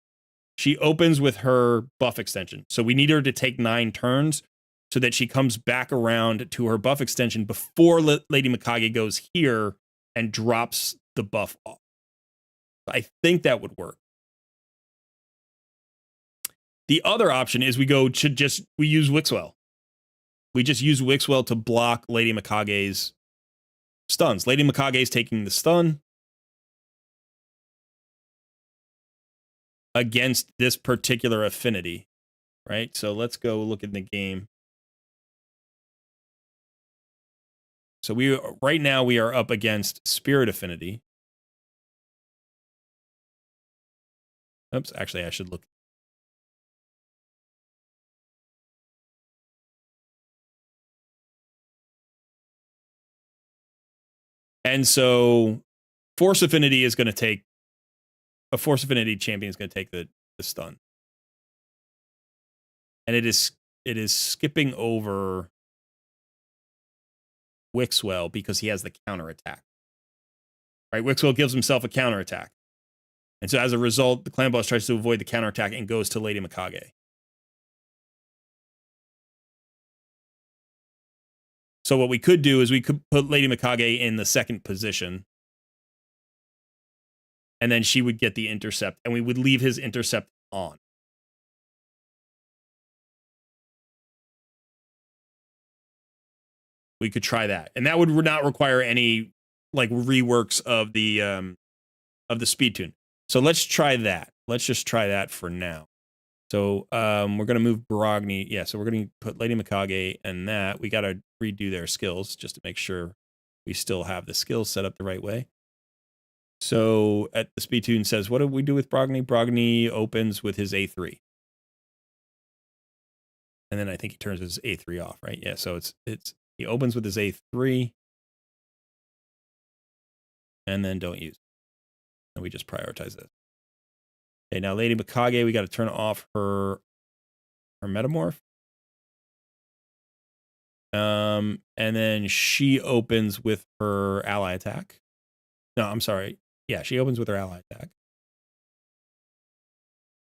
with her buff extension. So we need her to take 9 turns so that she comes back around to her buff extension before Lady Mikage goes here and drops the buff off. I think that would work. The other option is we use Wixwell. We just use Wixwell to block Lady Mikage's stuns. Lady Mikage's taking the stun against this particular affinity, right? So let's go look in the game. So right now we are up against Spirit Affinity. Oops, actually I should look. And so Force Affinity is going to take a Force Affinity champion is going to take the stun. And it is skipping over Wixwell because he has the counterattack. Right? Wixwell gives himself a counterattack. And so as a result, the clan boss tries to avoid the counterattack and goes to Lady Mikage. So what we could do is we could put Lady Mikage in the second position. And then she would get the intercept. And we would leave his intercept on. We could try that. And that would not require any like reworks of the speed tune. So let's try that. Let's just try that for now. So we're going to move Brogni. Yeah, so we're going to put Lady Mikage and that. We got to redo their skills just to make sure we still have the skills set up the right way. So at the speed tune says, what do we do with Brogni? Brogni opens with his A3. And then I think he turns his A3 off, right? Yeah, so he opens with his A3. And then don't use it. And we just prioritize this. Okay, now Lady Mikage, we got to turn off her metamorph. And then she opens with her ally attack. No, I'm sorry. Yeah, she opens with her ally attack.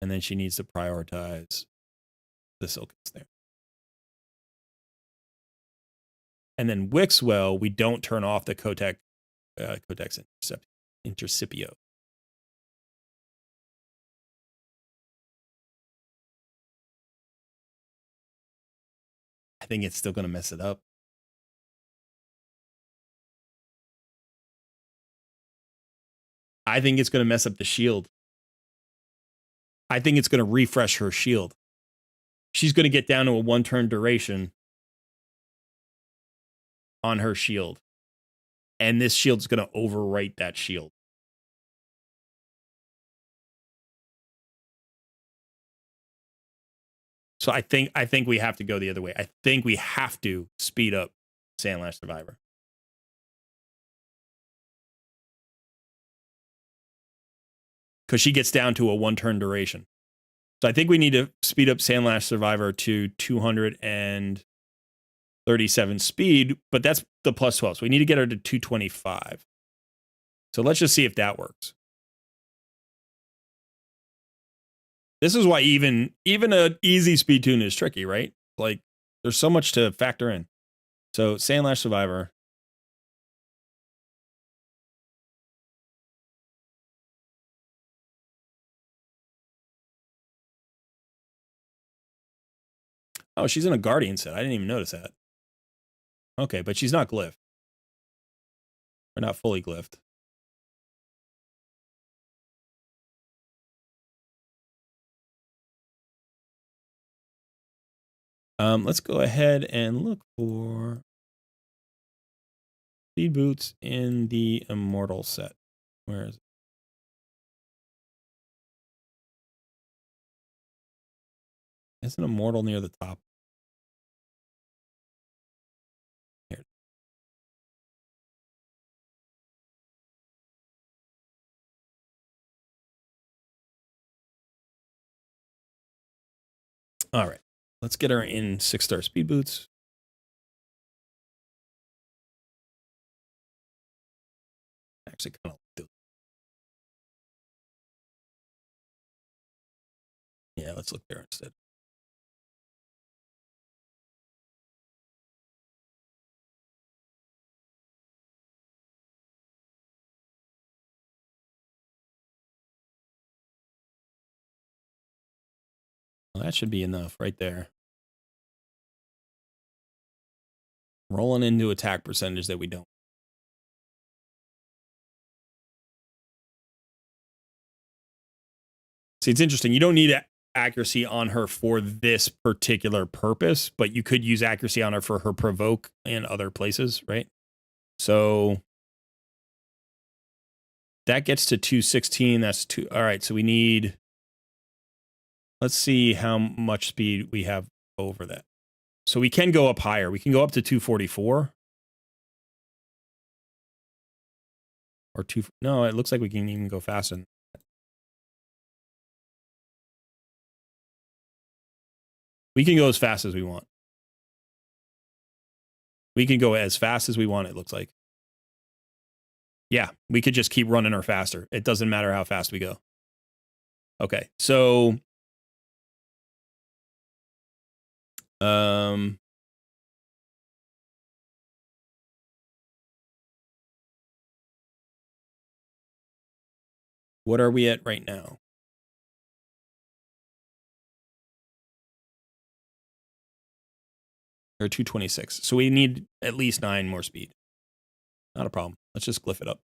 And then she needs to prioritize the Silken Snare. And then Wixwell, we don't turn off the Codex Intercipio. I think it's still going to mess it up. I think it's going to mess up the shield. I think it's going to refresh her shield. She's going to get down to a 1-turn duration on her shield. And this shield's going to overwrite that shield. So I think we have to go the other way. I think we have to speed up Sandlash Survivor. Because she gets down to a 1-turn duration. So I think we need to speed up Sandlash Survivor to 237 speed, but that's the plus 12. So we need to get her to 225. So let's just see if that works. This is why even an easy speed tune is tricky, right? Like, there's so much to factor in. So Sandlash Survivor. Oh, she's in a Guardian set. I didn't even notice that. Okay, but she's not glyphed. Or not fully glyphed. Let's go ahead and look for speed boots in the Immortal set. Where is it? Isn't Immortal near the top? Here. All right. Let's get her in 6-star speed boots. Actually, kind of do. Yeah, let's look there instead. Well, that should be enough right there. Rolling into attack percentage that we don't. See, it's interesting. You don't need accuracy on her for this particular purpose, but you could use accuracy on her for her provoke in other places, right? So that gets to 216. That's two. All right. So we need, let's see how much speed we have over that. So we can go up higher. We can go up to 244. Or two. No, it looks like we can even go faster than that. We can go as fast as we want. We can go as fast as we want, it looks like. Yeah, we could just keep running her faster. It doesn't matter how fast we go. Okay, so what are we at right now? Or 226. So we need at least 9 more speed. Not a problem. Let's just glyph it up.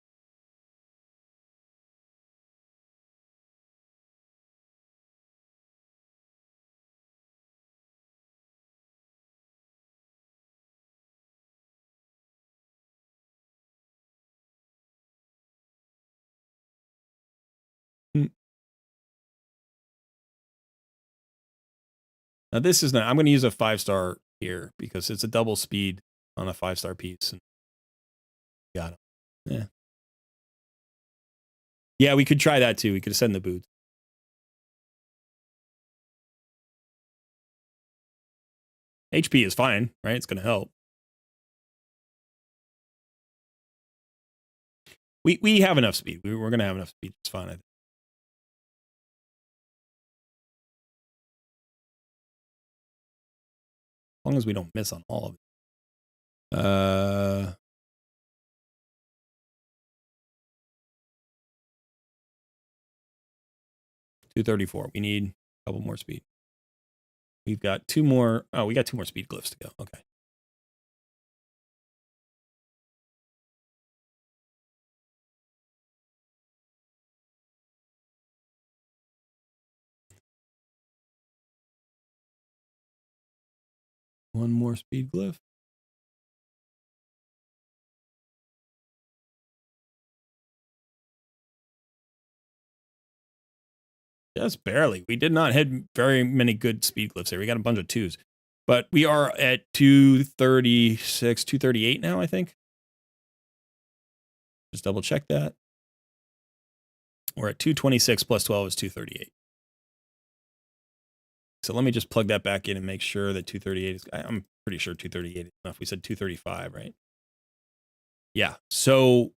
Now this is not, I'm going to use a 5-star here because it's a double speed on a 5-star piece. And got it. Yeah. Yeah, we could try that too. We could ascend the boots. HP is fine, right? It's going to help. We have enough speed. We're going to have enough speed. It's fine. I think. As long as we don't miss on all of it. 234. We need a couple more speed. We've got 2 more. Oh, we got 2 more speed glyphs to go. Okay. One more speed glyph. Just barely. We did not hit very many good speed glyphs there. We got a bunch of 2s. But we are at 236, 238 now, I think. Just double check that. We're at 226 plus 12 is 238. So let me just plug that back in and make sure that 238 is, I'm pretty sure 238 is enough. We said 235, right? Yeah. So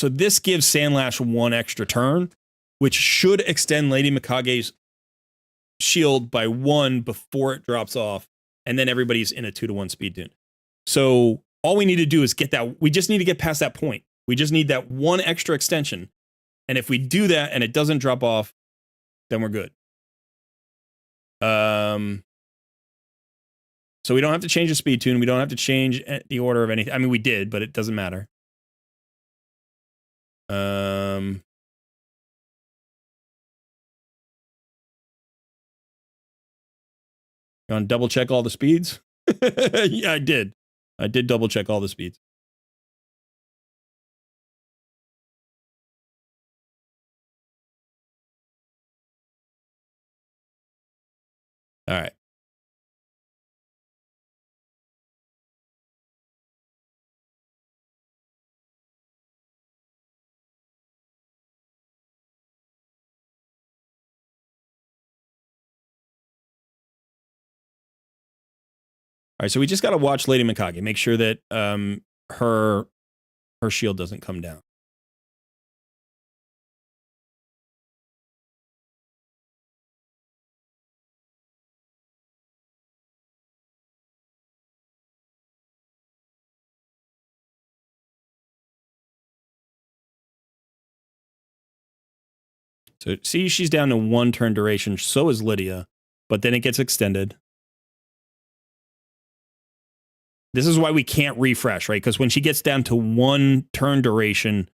this gives Sandlash 1 extra turn, which should extend Lady Mikage's shield by 1 before it drops off, and then everybody's in a 2-to-1 speed tune. So all we need to do is get that. We just need to get past that point. We just need that 1 extra extension. And if we do that and it doesn't drop off, then we're good. So we don't have to change the speed tune. We don't have to change the order of anything. I mean, we did, but it doesn't matter. You want to double check all the speeds? Yeah, I did. I did double check all the speeds. All right. right, so we just got to watch Lady Mikage. Make sure that her shield doesn't come down. So see, she's down to 1 turn duration. So is Lydia, but then it gets extended. This is why we can't refresh, right? Because when she gets down to 1 turn duration,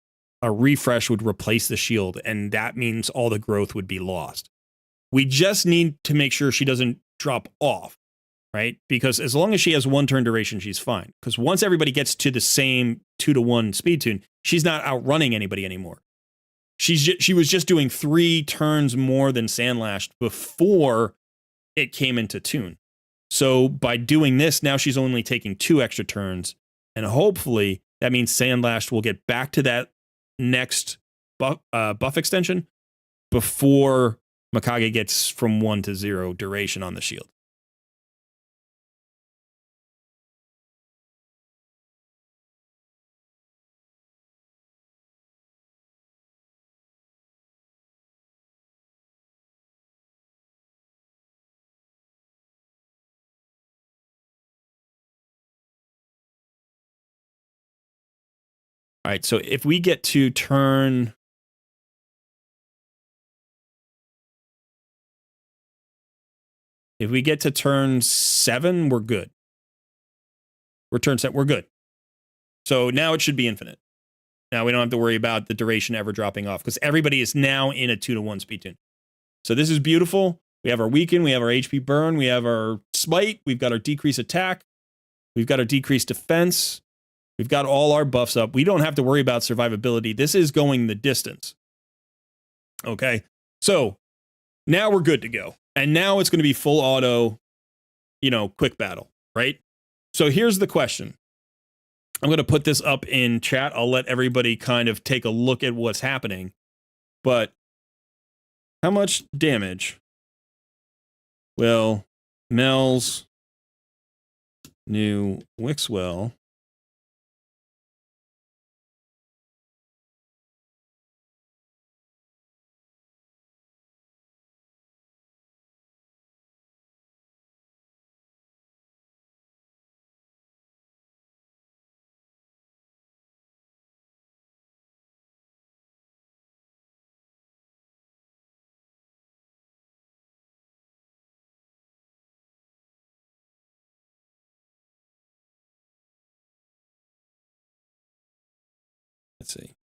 a refresh would replace the shield, and that means all the growth would be lost. We just need to make sure she doesn't drop off, right? Because as long as she has 1 turn duration, she's fine. Because once everybody gets to the same 2-to-1 speed tune, she's not outrunning anybody anymore. She was just doing 3 turns more than Sandlashed before it came into tune. So by doing this, now she's only taking 2 extra turns, and hopefully that means Sandlashed will get back to that next buff extension before Mikage gets from 1 to 0 duration on the shield. All right, so if we get to turn... If we get to turn 7, we're good. We're turn 7, we're good. So now it should be infinite. Now we don't have to worry about the duration ever dropping off because everybody is now in a 2-to-1 speed tune. So this is beautiful. We have our weaken, we have our HP burn, we have our smite, we've got our decrease attack, we've got our decrease defense, we've got all our buffs up. We don't have to worry about survivability. This is going the distance. Okay, so now we're good to go. And now it's going to be full auto, quick battle, right? So here's the question. I'm going to put this up in chat. I'll let everybody kind of take a look at what's happening. But how much damage will Mel's new Wixwell let's see.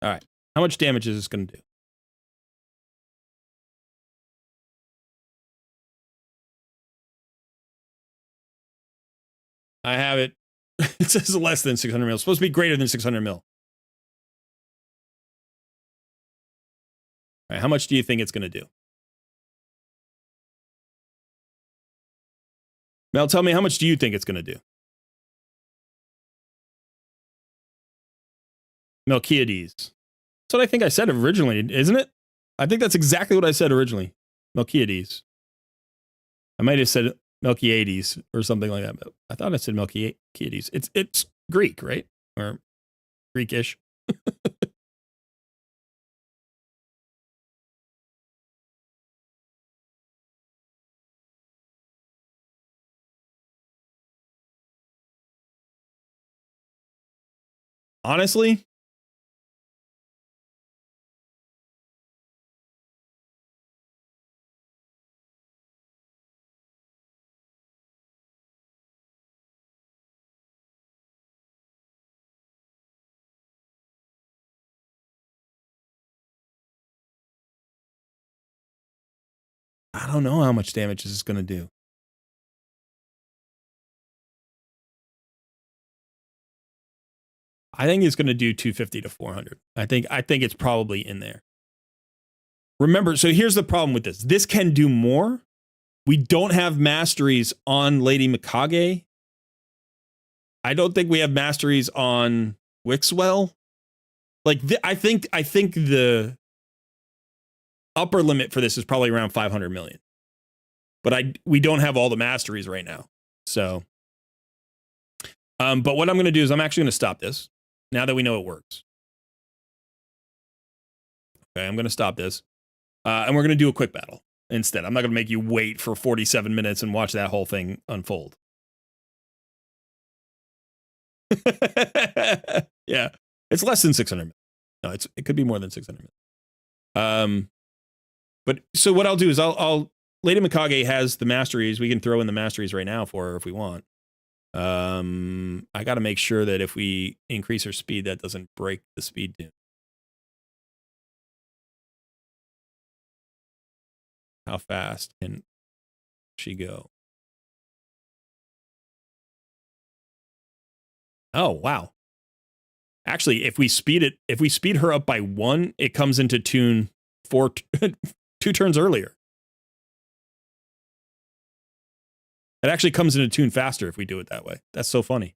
All right. How much damage is this going to do? I have it. It says less than 600 mil. It's supposed to be greater than 600 mil. All right. How much do you think it's going to do? Mel, tell me, how much do you think it's going to do? Melchiades. That's what I think I said originally, isn't it? I think that's exactly what I said originally. Melchiades. I might have said Melchiades or something like that, but I thought I said Melchiades. It's Greek, right? Or Greekish. Honestly, I don't know how much damage this is going to do. I think it's going to do 250 to 400. I think it's probably in there. Remember, so here's the problem with this. This can do more. We don't have masteries on Lady Mikage. I don't think we have masteries on Wixwell. Like, I think the upper limit for this is probably around 500 million. But we don't have all the masteries right now. So, but what I'm going to do is I'm actually going to stop this now that we know it works. Okay, I'm going to stop this. And we're going to do a quick battle instead. I'm not going to make you wait for 47 minutes and watch that whole thing unfold. Yeah, it's less than 600 million. No, it could be more than 600 million. But so what I'll do is I'll Lady Mikage has the masteries. We can throw in the masteries right now for her if we want. I got to make sure that if we increase her speed, that doesn't break the speed tune. How fast can she go? Oh, wow. Actually, if we speed her up by 1, it comes into tune 2 turns earlier. It actually comes into tune faster if we do it that way. That's so funny.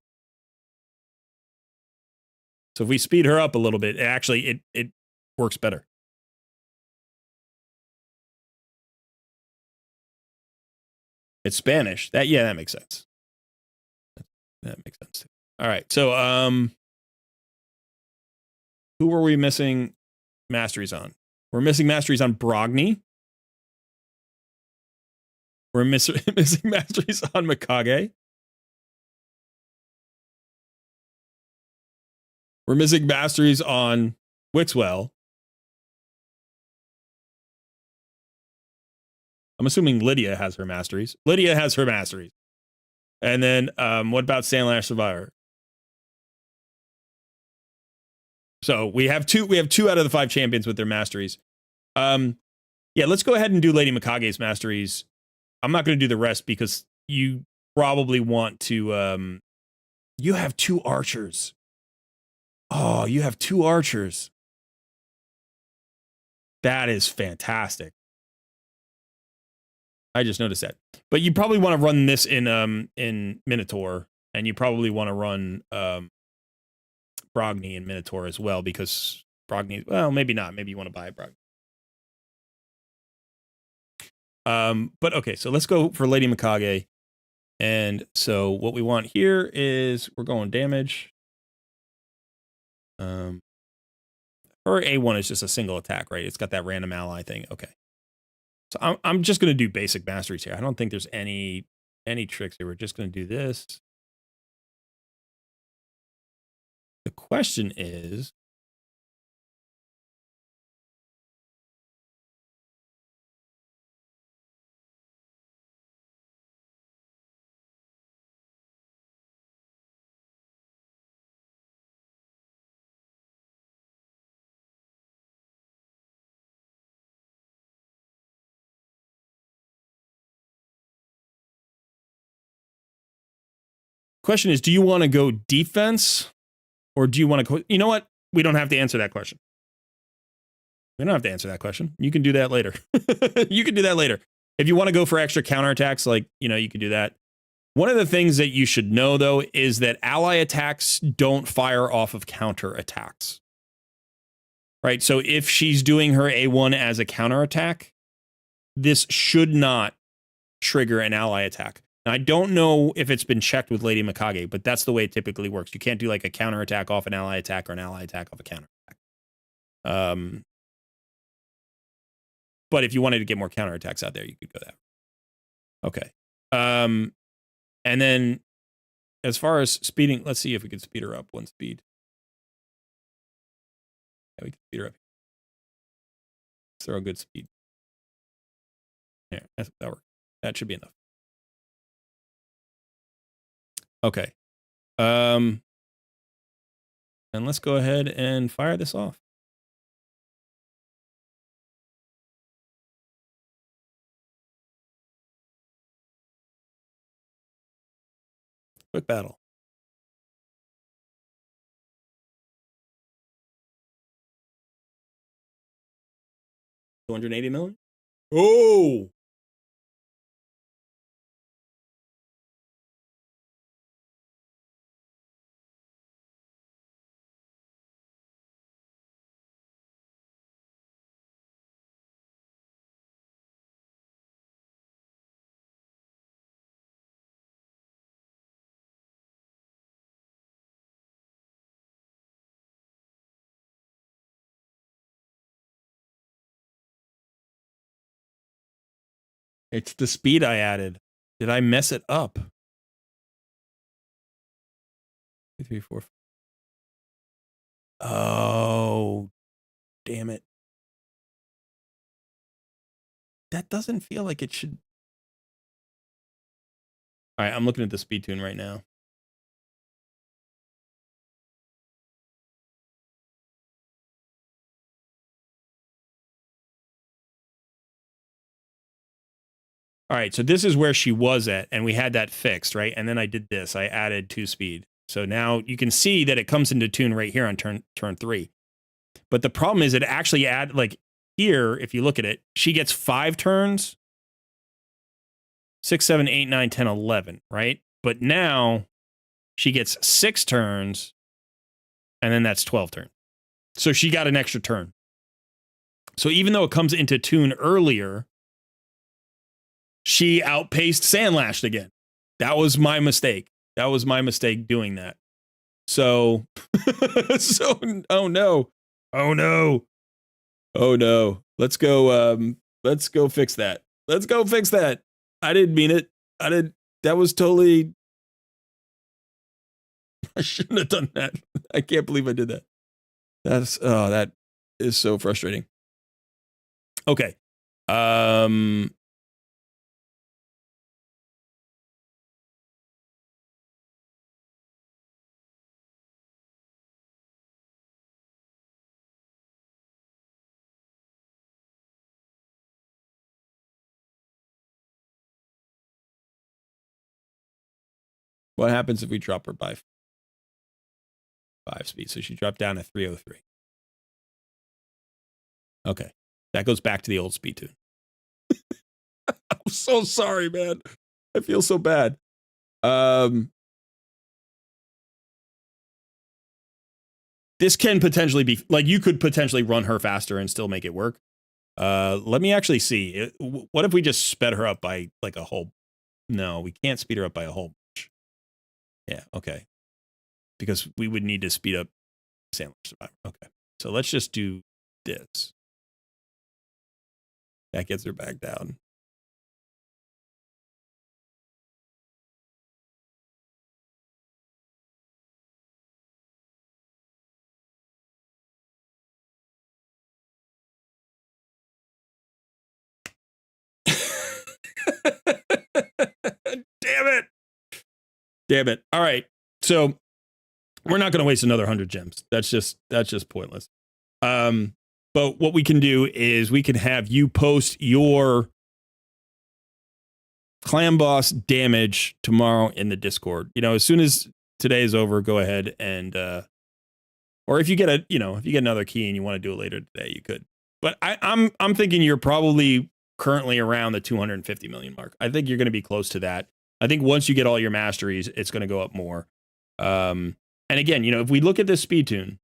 So if we speed her up a little bit, it works better. It's Spanish. That makes sense. That makes sense. All right. So who were we missing masteries on? We're missing masteries on Brogni. We're missing masteries on Mikage. We're missing masteries on Wixwell. I'm assuming Lydia has her masteries. Lydia has her masteries. And then what about Sandlash Survivor? So we have two out of the 5 champions with their masteries. Yeah, let's go ahead and do Lady Mikage's masteries. I'm not going to do the rest because you probably want to you have 2 archers. Oh, you have 2 archers. That is fantastic. I just noticed that. But you probably want to run this in Minotaur, and you probably want to run Brogni in Minotaur as well, because Brogni, well, maybe not. Maybe you want to buy Brogni. But okay, so let's go for Lady Mikage. And so what we want here is we're going damage. Her A1 is just a single attack, right? It's got that random ally thing. Okay. So I'm just going to do basic masteries here. I don't think there's any tricks here. We're just going to do this. The question is, do you want to go defense or do you want to go? You know what? We don't have to answer that question. We don't have to answer that question. You can do that later. You can do that later. If you want to go for extra counterattacks, like, you can do that. One of the things that you should know, though, is that ally attacks don't fire off of counterattacks. Right? So if she's doing her A1 as a counterattack, this should not trigger an ally attack. Now, I don't know if it's been checked with Lady Mikage, but that's the way it typically works. You can't do like a counterattack off an ally attack or an ally attack off a counterattack. But if you wanted to get more counterattacks out there, you could go that way. Okay. And then as far as speeding, let's see if we can speed her up 1 speed. Yeah, we can speed her up. Let's throw a good speed. Yeah, that works. That should be enough. Okay. And let's go ahead and fire this off. Quick battle. 280 million. Oh, it's the speed I added. Did I mess it up? 2, 3, 4. Oh, damn it. That doesn't feel like it should. All right, I'm looking at the speed tune right now. All right, so this is where she was at, and we had that fixed, right? And then I did this. I added 2 speed. So now you can see that it comes into tune right here on turn 3. But the problem is it actually like here, if you look at it, she gets 5 turns, 6, 7, 8, 9, 10, 11, right? But now she gets 6 turns, and then that's 12 turns. So she got an extra turn. So even though it comes into tune earlier, she outpaced Sandlashed again. That was my mistake. That was my mistake doing that. So, oh no. Oh no. Oh no. Let's go fix that. Let's go fix that. I didn't mean it. That was totally, I shouldn't have done that. I can't believe I did that. That is so frustrating. Okay. What happens if we drop her by 5 speed? So she dropped down to 303. Okay. That goes back to the old speed tune. I'm so sorry, man. I feel so bad. This can potentially be, like, you could potentially run her faster and still make it work. Let me actually see. What if we just sped her up by, like, a whole... No, we can't speed her up by a whole bunch. Yeah, okay. Because we would need to speed up Sandwich Survivor. Okay. So let's just do this. That gets her back down. Damn it. All right. So we're not going to waste another 100 gems. That's just pointless. But what we can do is we can have you post your clan boss damage tomorrow in the Discord. You know, as soon as today is over, go ahead and or if you get another key and you want to do it later today, you could. But I'm thinking you're probably currently around the 250 million mark. I think you're going to be close to that. I think once you get all your masteries, it's going to go up more. And again, you know, if we look at this speed tune,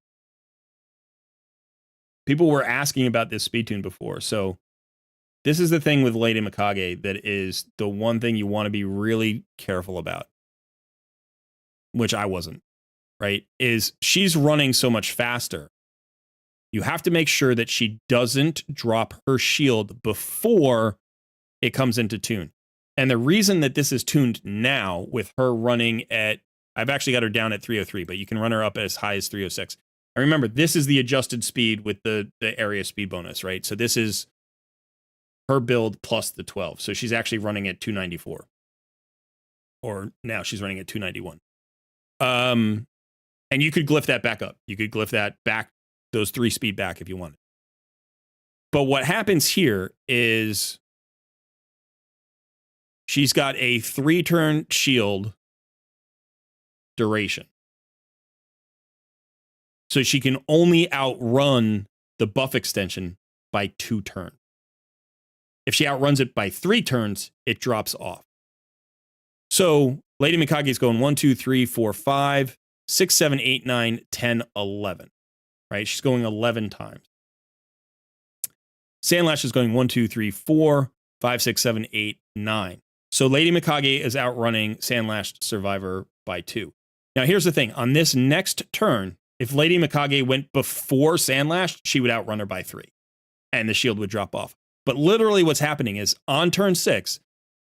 people were asking about this speed tune before. So this is the thing with Lady Mikage that is the one thing you want to be really careful about, which I wasn't, right? Is she's running so much faster. You have to make sure that she doesn't drop her shield before it comes into tune. And the reason that this is tuned now with her running at, I've actually got her down at 303, but you can run her up as high as 306. And remember, this is the adjusted speed with the area speed bonus, right? So this is her build plus the 12. So she's actually running at 294. Or now she's running at 291. And you could glyph that back up. You could glyph that back, those 3 speed back if you want. But what happens here is she's got a 3-turn shield duration. So she can only outrun the buff extension by 2 turns. If she outruns it by 3 turns, it drops off. So Lady Mikage is going 1, 2, 3, 4, 5, 6, 7, 8, 9, 10, 11. Right? She's going 11 times. Sandlash is going 1, 2, 3, 4, 5, 6, 7, 8, 9. So Lady Mikage is outrunning Sandlash Survivor by 2. Now, here's the thing. On this next turn, if Lady Mikage went before Sandlash, she would outrun her by 3. And the shield would drop off. But literally what's happening is on turn 6,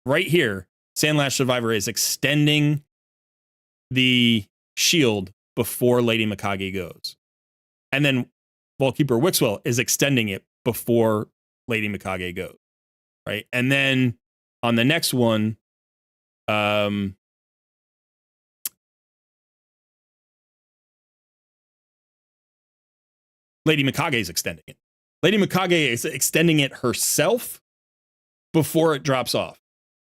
right here, Sandlash Survivor is extending the shield before Lady Mikage goes. And then Vaultkeeper Wixwell is extending it before Lady Mikage goes. Right? And then on the next one, Lady Mikage is extending it. Lady Mikage is extending it herself before it drops off.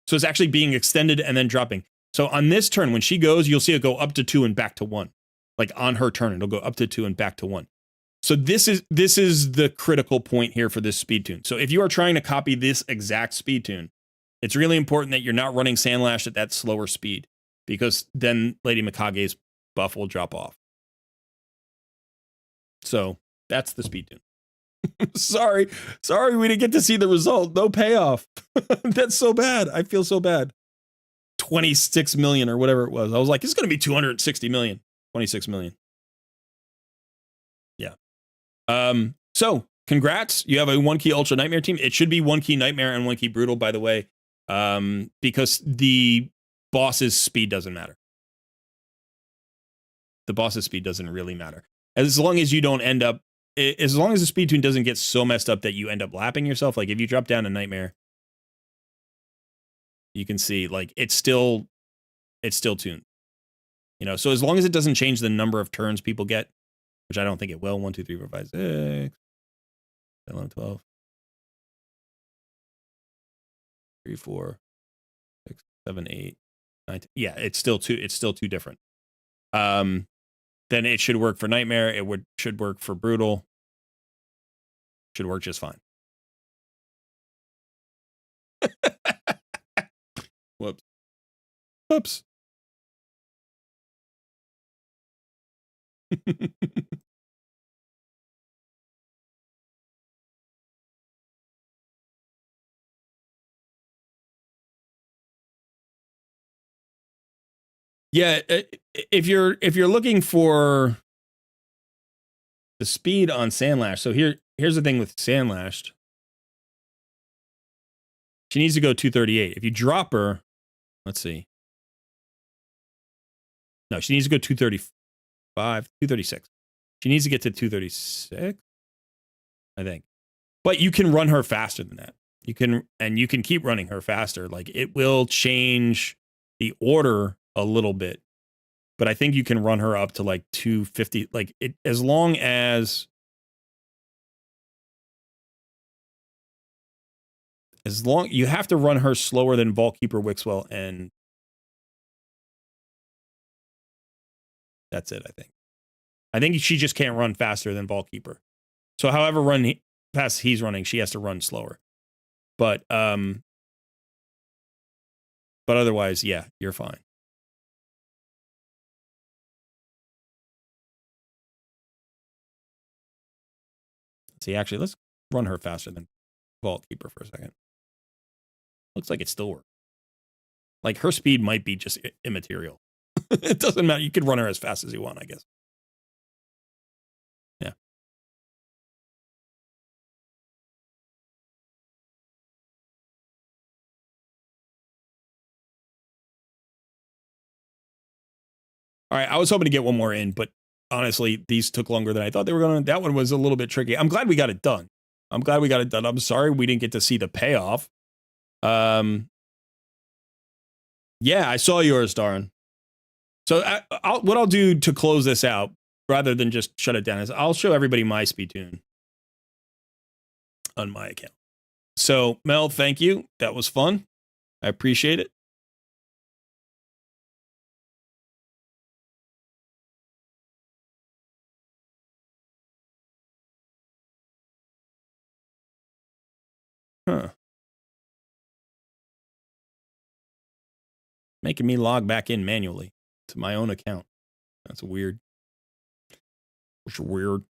So it's actually being extended and then dropping. So on this turn, when she goes, you'll see it go up to 2 and back to 1. Like on her turn, it'll go up to 2 and back to 1. So this is the critical point here for this speed tune. So if you are trying to copy this exact speed tune, it's really important that you're not running Sandlash at that slower speed, because then Lady Mikage's buff will drop off. So that's the speed tune. Sorry, we didn't get to see the result. No payoff. That's so bad. I feel so bad. 26 million or whatever it was. I was like, it's going to be 260 million. 26 million. Yeah. So congrats. You have a 1-key Ultra Nightmare team. It should be 1-key Nightmare and 1-key Brutal, by the way, because the boss's speed doesn't matter. The boss's speed doesn't really matter. As long as you don't end up, as long as the speed tune doesn't get so messed up that you end up lapping yourself. Like if you drop down a Nightmare, you can see like it's still tuned. You know, so as long as it doesn't change the number of turns people get, which I don't think it will. 1, 2, 3, 4, 5, 6, 11, 12, 3, 4, 6, 7, 8, 9. Yeah, it's still too different. Then it should work for Nightmare. Should work for Brutal. Should work just fine. Whoops. Yeah, if you're looking for the speed on Sandlash, so here's the thing with Sandlash. She needs to go 238. If you drop her, let's see. No, she needs to go 235, 236. She needs to get to 236, I think. But you can run her faster than that. You can keep running her faster. Like it will change the order a little bit. But I think you can run her up to like 250. Like it, as long you have to run her slower than Vaultkeeper Wixwell, and that's it. I think she just can't run faster than Vaultkeeper. So however fast he's running, she has to run slower. But otherwise, yeah, you're fine. See, actually, let's run her faster than Vaultkeeper for a second. Looks like it still works. Like her speed might be just immaterial. It doesn't matter. You could run her as fast as you want, I guess. Yeah. All right. I was hoping to get one more in, but honestly, these took longer than I thought they were going to. That one was a little bit tricky. I'm glad we got it done. I'm sorry we didn't get to see the payoff. Yeah, I saw yours, Darren. So what I'll do to close this out, rather than just shut it down, is I'll show everybody my speed tune on my account. So Mel, thank you. That was fun. I appreciate it. Huh. Making me log back in manually to my own account. That's weird. It's weird.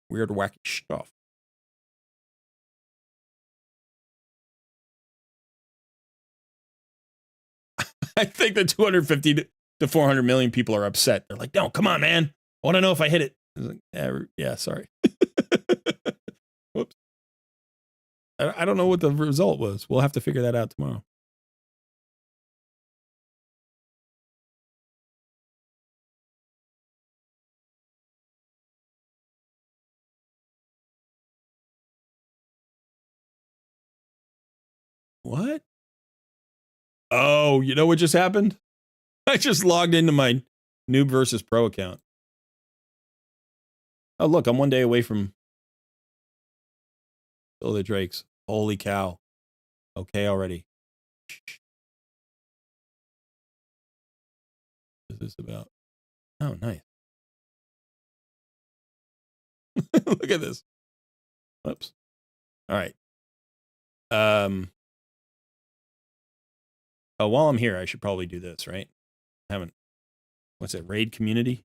Weird, wacky stuff. I think the 250 to 400 million people are upset. They're like, no, come on, man. I want to know if I hit it. I was like, yeah, sorry. Whoops. I don't know what the result was. We'll have to figure that out tomorrow. What? Oh, you know what just happened? I just logged into my Noob versus Pro account. Oh, look, I'm one day away from Bill the Drakes. Holy cow. Okay already. What is this about? Oh, nice. Look at this. Whoops. All right. Oh, while I'm here, I should probably do this, right? I haven't. What's it? Raid community?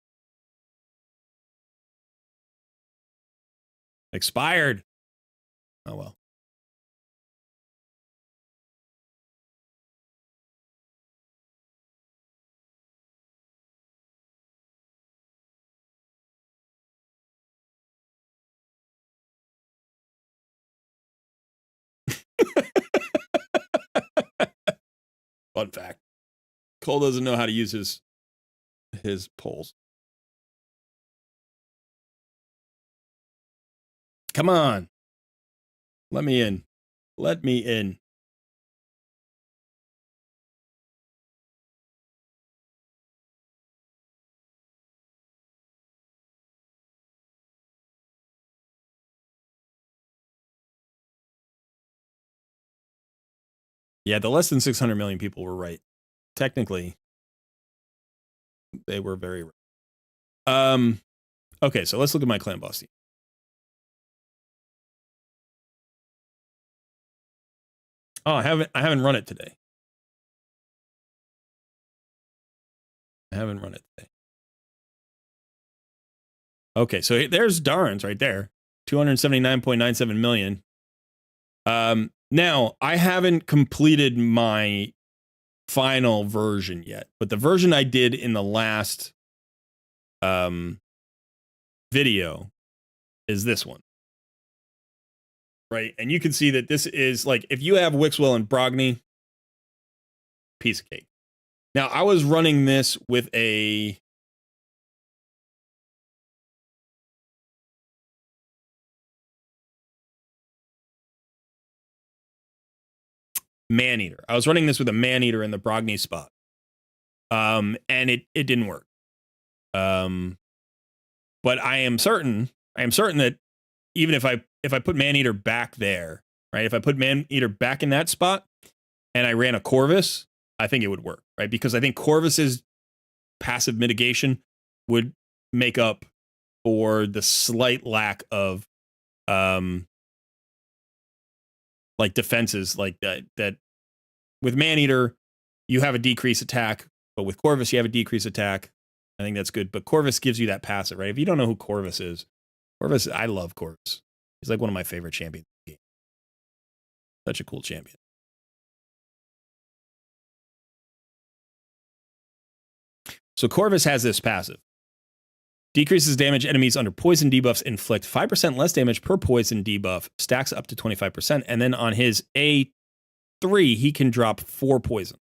Expired. Oh, well. Fun fact. Cole doesn't know how to use his polls. Come on. Let me in. Let me in. Yeah, the less than 600 million people were right. Technically, they were very right. Okay, so let's look at my clan boss team. Oh, I haven't run it today. I haven't run it today. Okay, so there's Darren's right there. 279.97 million. Now, I haven't completed my final version yet, but the version I did in the last video is this one. Right? And you can see that this is like, if you have Wixwell and Brogni, piece of cake. Now, I was running this with a Maneater. I was running this with a Maneater in the Brogni spot. And it didn't work. But I am certain that even if I put Maneater back there, right? If I put Maneater back in that spot and I ran a Corvus, I think it would work, right? Because I think Corvus's passive mitigation would make up for the slight lack of like defenses like that with Maneater you have a decreased attack, but with Corvus you have a decreased attack. I think that's good, but Corvus gives you that passive, right? If you don't know who Corvus is, I love Corvus. He's like one of my favorite champions. Such a cool champion. So Corvus has this passive. Decreases damage enemies under poison debuffs, inflict 5% less damage per poison debuff, stacks up to 25%, and then on his A3, he can drop 4 poison.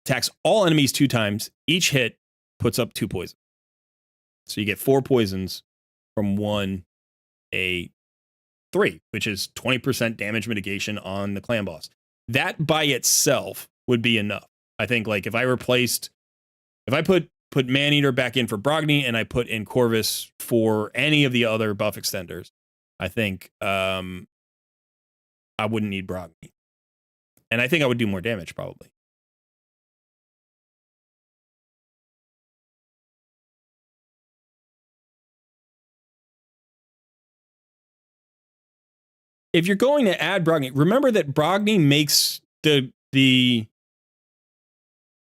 Attacks all enemies 2 times. Each hit puts up 2 poison. So you get 4 poisons from 1 A3, which is 20% damage mitigation on the clan boss. That by itself would be enough. I think like if I put Maneater back in for Brogni and I put in Corvus for any of the other buff extenders, I think I wouldn't need Brogni. And I think I would do more damage probably. If you're going to add Brogni, remember that Brogni makes the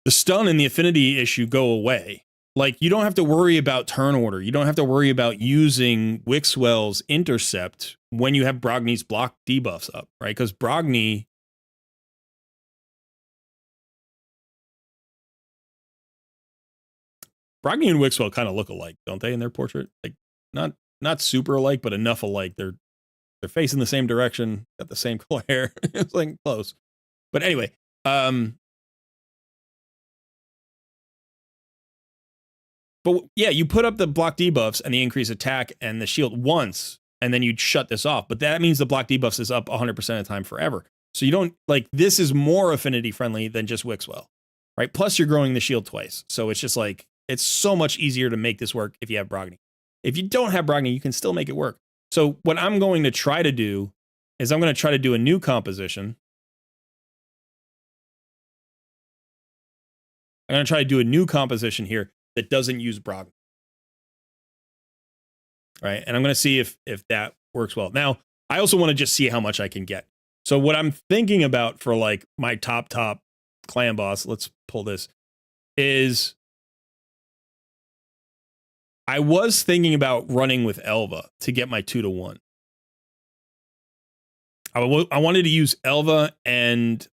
the stun and the affinity issue go away. Like, you don't have to worry about turn order. You don't have to worry about using Wixwell's intercept when you have Brogni's block debuffs up, right? Because Brogni and Wixwell kind of look alike, don't they, in their portrait? Like, not super alike, but enough alike. They're facing the same direction, got the same color hair. It's like close. But anyway, but yeah, you put up the block debuffs and the increased attack and the shield once, and then you'd shut this off. But that means the block debuffs is up 100% of the time forever. So you don't, like, this is more affinity friendly than just Wixwell, right? Plus you're growing the shield twice. So it's just like, it's so much easier to make this work if you have Brogni. If you don't have Brogni, you can still make it work. So what I'm going to try to do is I'm going to try to do a new composition. I'm going to try to do a new composition here that doesn't use Brogni. Right? And I'm going to see if that works well. Now, I also want to just see how much I can get. So what I'm thinking about for like my top clan boss, let's pull this, is I was thinking about running with Elva to get my 2-to-1. I wanted to use Elva and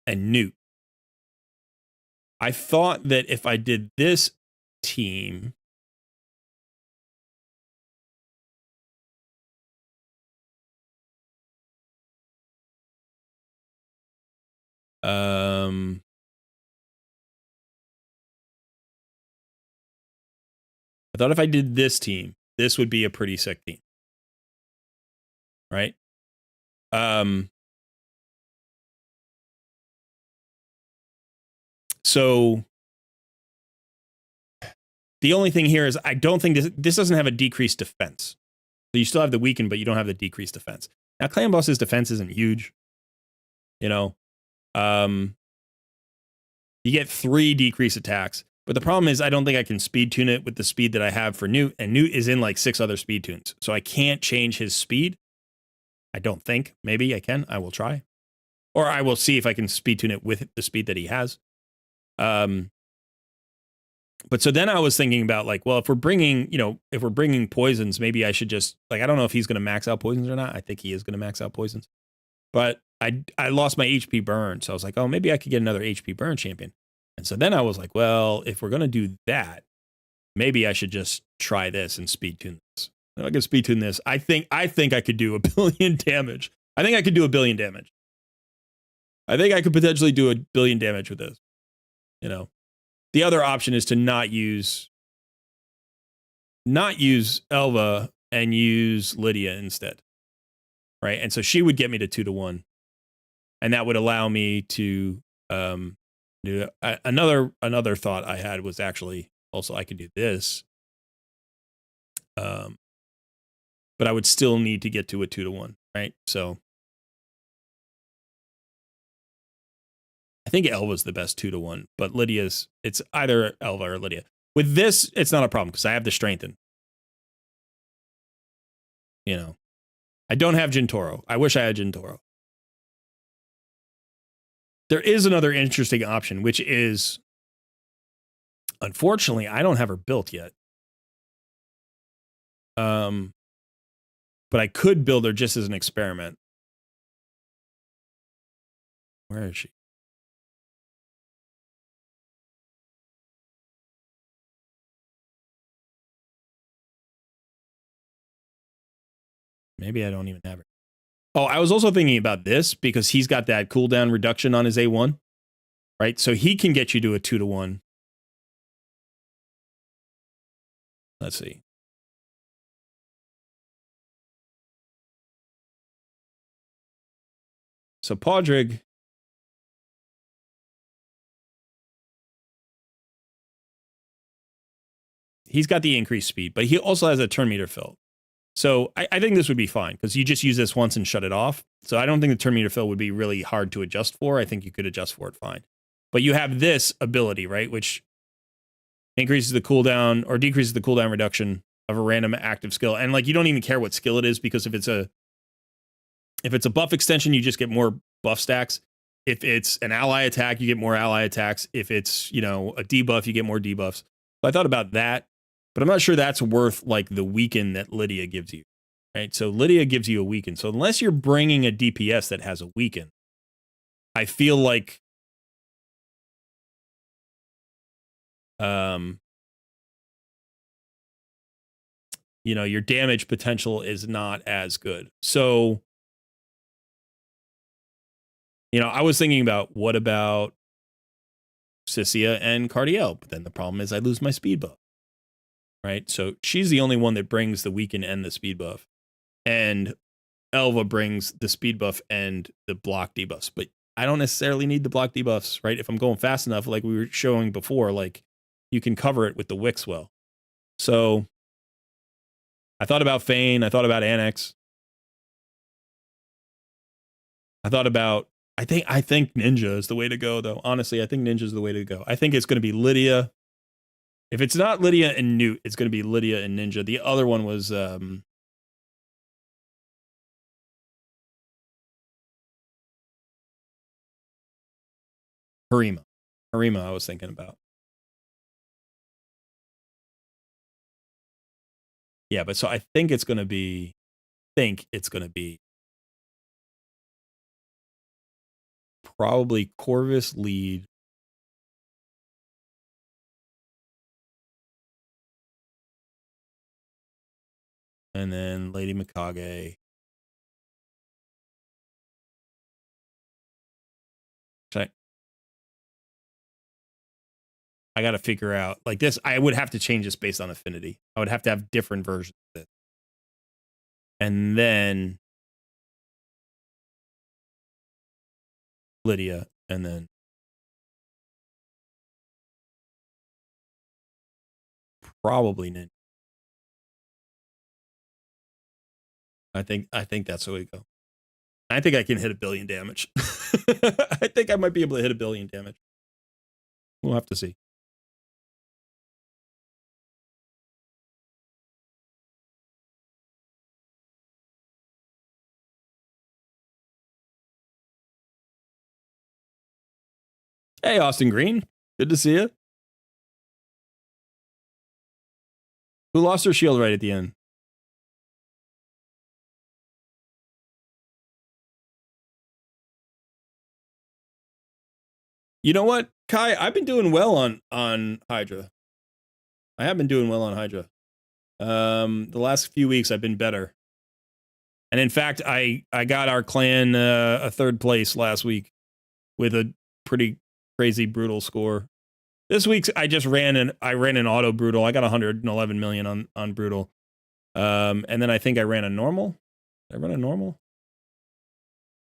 Newt. I thought that if I did this team, I thought if I did this team, this would be a pretty sick team. Right? So the only thing here is I don't think this doesn't have a decreased defense. So you still have the weaken, but you don't have the decreased defense. Now, Clan Boss's defense isn't huge. You know, you get 3 decreased attacks. But the problem is I don't think I can speed tune it with the speed that I have for Newt. And Newt is in like 6 other speed tunes. So I can't change his speed. I don't think. Maybe I can. I will try. Or I will see if I can speed tune it with the speed that he has. But so then I was thinking about like, well, if we're bringing poisons, maybe I should just like, I don't know if he's going to max out poisons or not. I think he is going to max out poisons, but I lost my HP burn. So I was like, oh, maybe I could get another HP burn champion. And so then I was like, well, if we're going to do that, maybe I should just try this and speed tune this. If I can speed tune this, I think I could do 1 billion damage. I think I could do 1 billion damage. I think I could potentially do 1 billion damage with this. You know, the other option is to not use Elva and use Lydia instead. Right. And so she would get me to 2-to-1. And that would allow me to do another thought I had was actually also I could do this. But I would still need to get to a 2-to-1. Right. So I think Elva's the best 2-to-1, but it's either Elva or Lydia. With this, it's not a problem because I have the strengthen. You know, I don't have Jintoro. I wish I had Jintoro. There is another interesting option, which is, unfortunately, I don't have her built yet. But I could build her just as an experiment. Where is she? Maybe I don't even have her. Oh, I was also thinking about this because he's got that cooldown reduction on his A1, right? So he can get you to a 2-to-1. Let's see. So Podrick, he's got the increased speed, but he also has a turn meter fill. So I think this would be fine because you just use this once and shut it off. So I don't think the turn meter fill would be really hard to adjust for. I think you could adjust for it fine. But you have this ability, right, which increases the cooldown or decreases the cooldown reduction of a random active skill. And like you don't even care what skill it is because if it's a buff extension, you just get more buff stacks. If it's an ally attack, you get more ally attacks. If it's, a debuff, you get more debuffs. So I thought about that, but I'm not sure that's worth like the weaken that Lydia gives you. Right? So Lydia gives you a weaken. So unless you're bringing a DPS that has a weaken, I feel like your damage potential is not as good. So, I was thinking about what about Cyssia and Cardiel, but then the problem is I lose my speed buff. Right? So she's the only one that brings the weaken and the speed buff. And Elva brings the speed buff and the block debuffs. But I don't necessarily need the block debuffs, right? If I'm going fast enough, like we were showing before, like you can cover it with the Wixwell. So I thought about Fane. I thought about Annex. I think Ninja is the way to go, though. Honestly, I think Ninja is the way to go. I think it's going to be Lydia. If it's not Lydia and Newt, it's going to be Lydia and Ninja. The other one was Harima. Harima, I was thinking about. Yeah, but so I think it's going to be probably Corvus lead. And then Lady Mikage. I got to figure out like this. I would have to change this based on affinity. I would have to have different versions of it. And then Lydia, and then probably Ninja. I think that's the way to go. I think I can hit 1 billion damage. I think I might be able to hit 1 billion damage. We'll have to see. Hey, Austin Green. Good to see you. Who lost her shield right at the end? You know what, Kai? I've been doing well on Hydra. I have been doing well on Hydra. The last few weeks I've been better. And in fact, I got our clan a 3rd place last week with a pretty crazy brutal score. This week's I ran an auto brutal. I got 111 million on brutal. And then I think I ran a normal. Did I run a normal?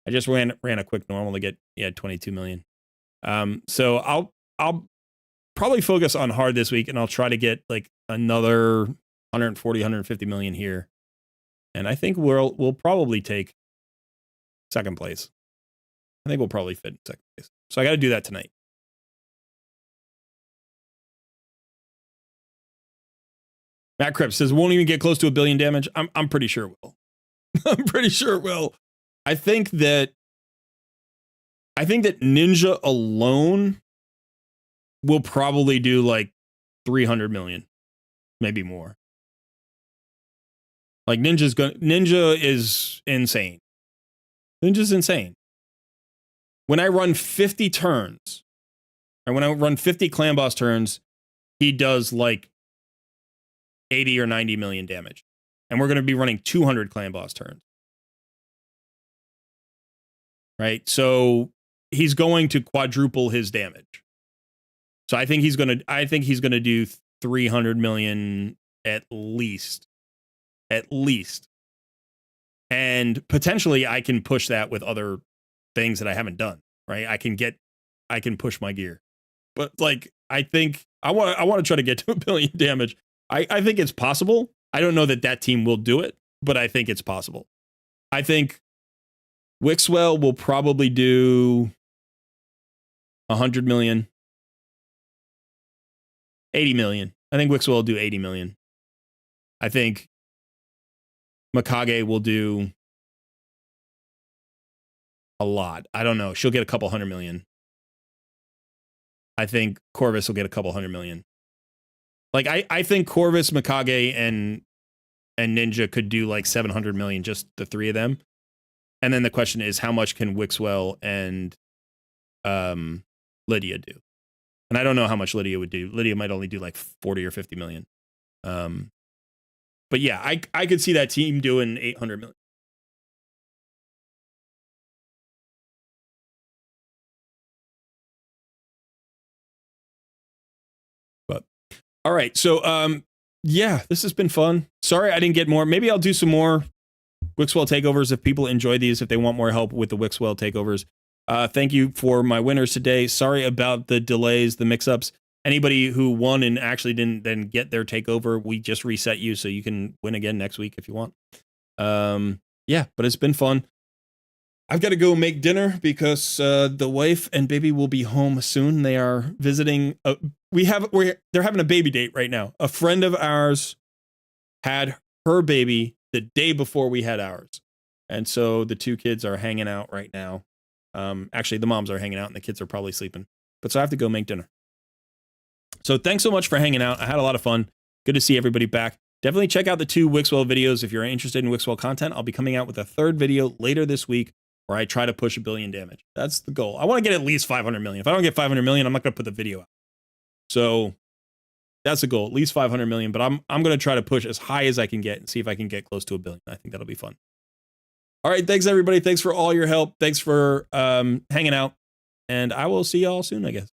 I just ran a quick normal to get 22 million. So I'll probably focus on hard this week, and I'll try to get like another 140, 150 million here. And I think we'll probably take 2nd place. I think we'll probably fit in 2nd place. So I got to do that tonight. Matt Cripps says won't even get close to 1 billion damage. I'm pretty sure it will. I'm pretty sure it will. I think that Ninja alone will probably do like 300 million, maybe more. Like Ninja is insane. Ninja's insane. When I run 50 turns, or when I run 50 clan boss turns, he does like 80 or 90 million damage. And we're going to be running 200 clan boss turns. Right? So he's going to quadruple his damage. So I think he's going to do 300 million at least. At least. And potentially I can push that with other things that I haven't done, right? I can push my gear. But like I think I want to try to get to 1 billion damage. I think it's possible. I don't know that team will do it, but I think it's possible. I think Wixwell will probably do 100 million. 80 million. I think Wixwell will do 80 million. I think Mikage will do a lot. I don't know. She'll get a couple 100 million. I think Corvus will get a couple 100 million. Like I think Corvus, Mikage, and Ninja could do like 700 million, just the three of them. And then the question is, how much can Wixwell and Lydia do? And I don't know how much Lydia would do. Lydia might only do like 40 or 50 million. But yeah, I could see that team doing 800 million. But all right, so yeah, this has been fun. Sorry I didn't get more. Maybe I'll do some more Wixwell takeovers if people enjoy these, if they want more help with the Wixwell takeovers. Thank you for my winners today. Sorry about the delays, the mix-ups. Anybody who won and actually didn't then get their takeover, we just reset you so you can win again next week if you want. Yeah, but it's been fun. I've got to go make dinner because the wife and baby will be home soon. They are visiting. They're having a baby date right now. A friend of ours had her baby the day before we had ours, and so the two kids are hanging out right now. Actually, the moms are hanging out and the kids are probably sleeping. But so I have to go make dinner. So thanks so much for hanging out. I had a lot of fun. Good to see everybody back. Definitely check out the 2 Wixwell videos if you're interested in Wixwell content. I'll be coming out with a 3rd video later this week where I try to push 1 billion damage. That's the goal. I want to get at least 500 million. If I don't get 500 million, I'm not going to put the video out. So that's the goal, at least 500 million. But I'm going to try to push as high as I can get and see if I can get close to 1 billion. I think that'll be fun. All right. Thanks, everybody. Thanks for all your help. Thanks for hanging out. And I will see y'all soon, I guess.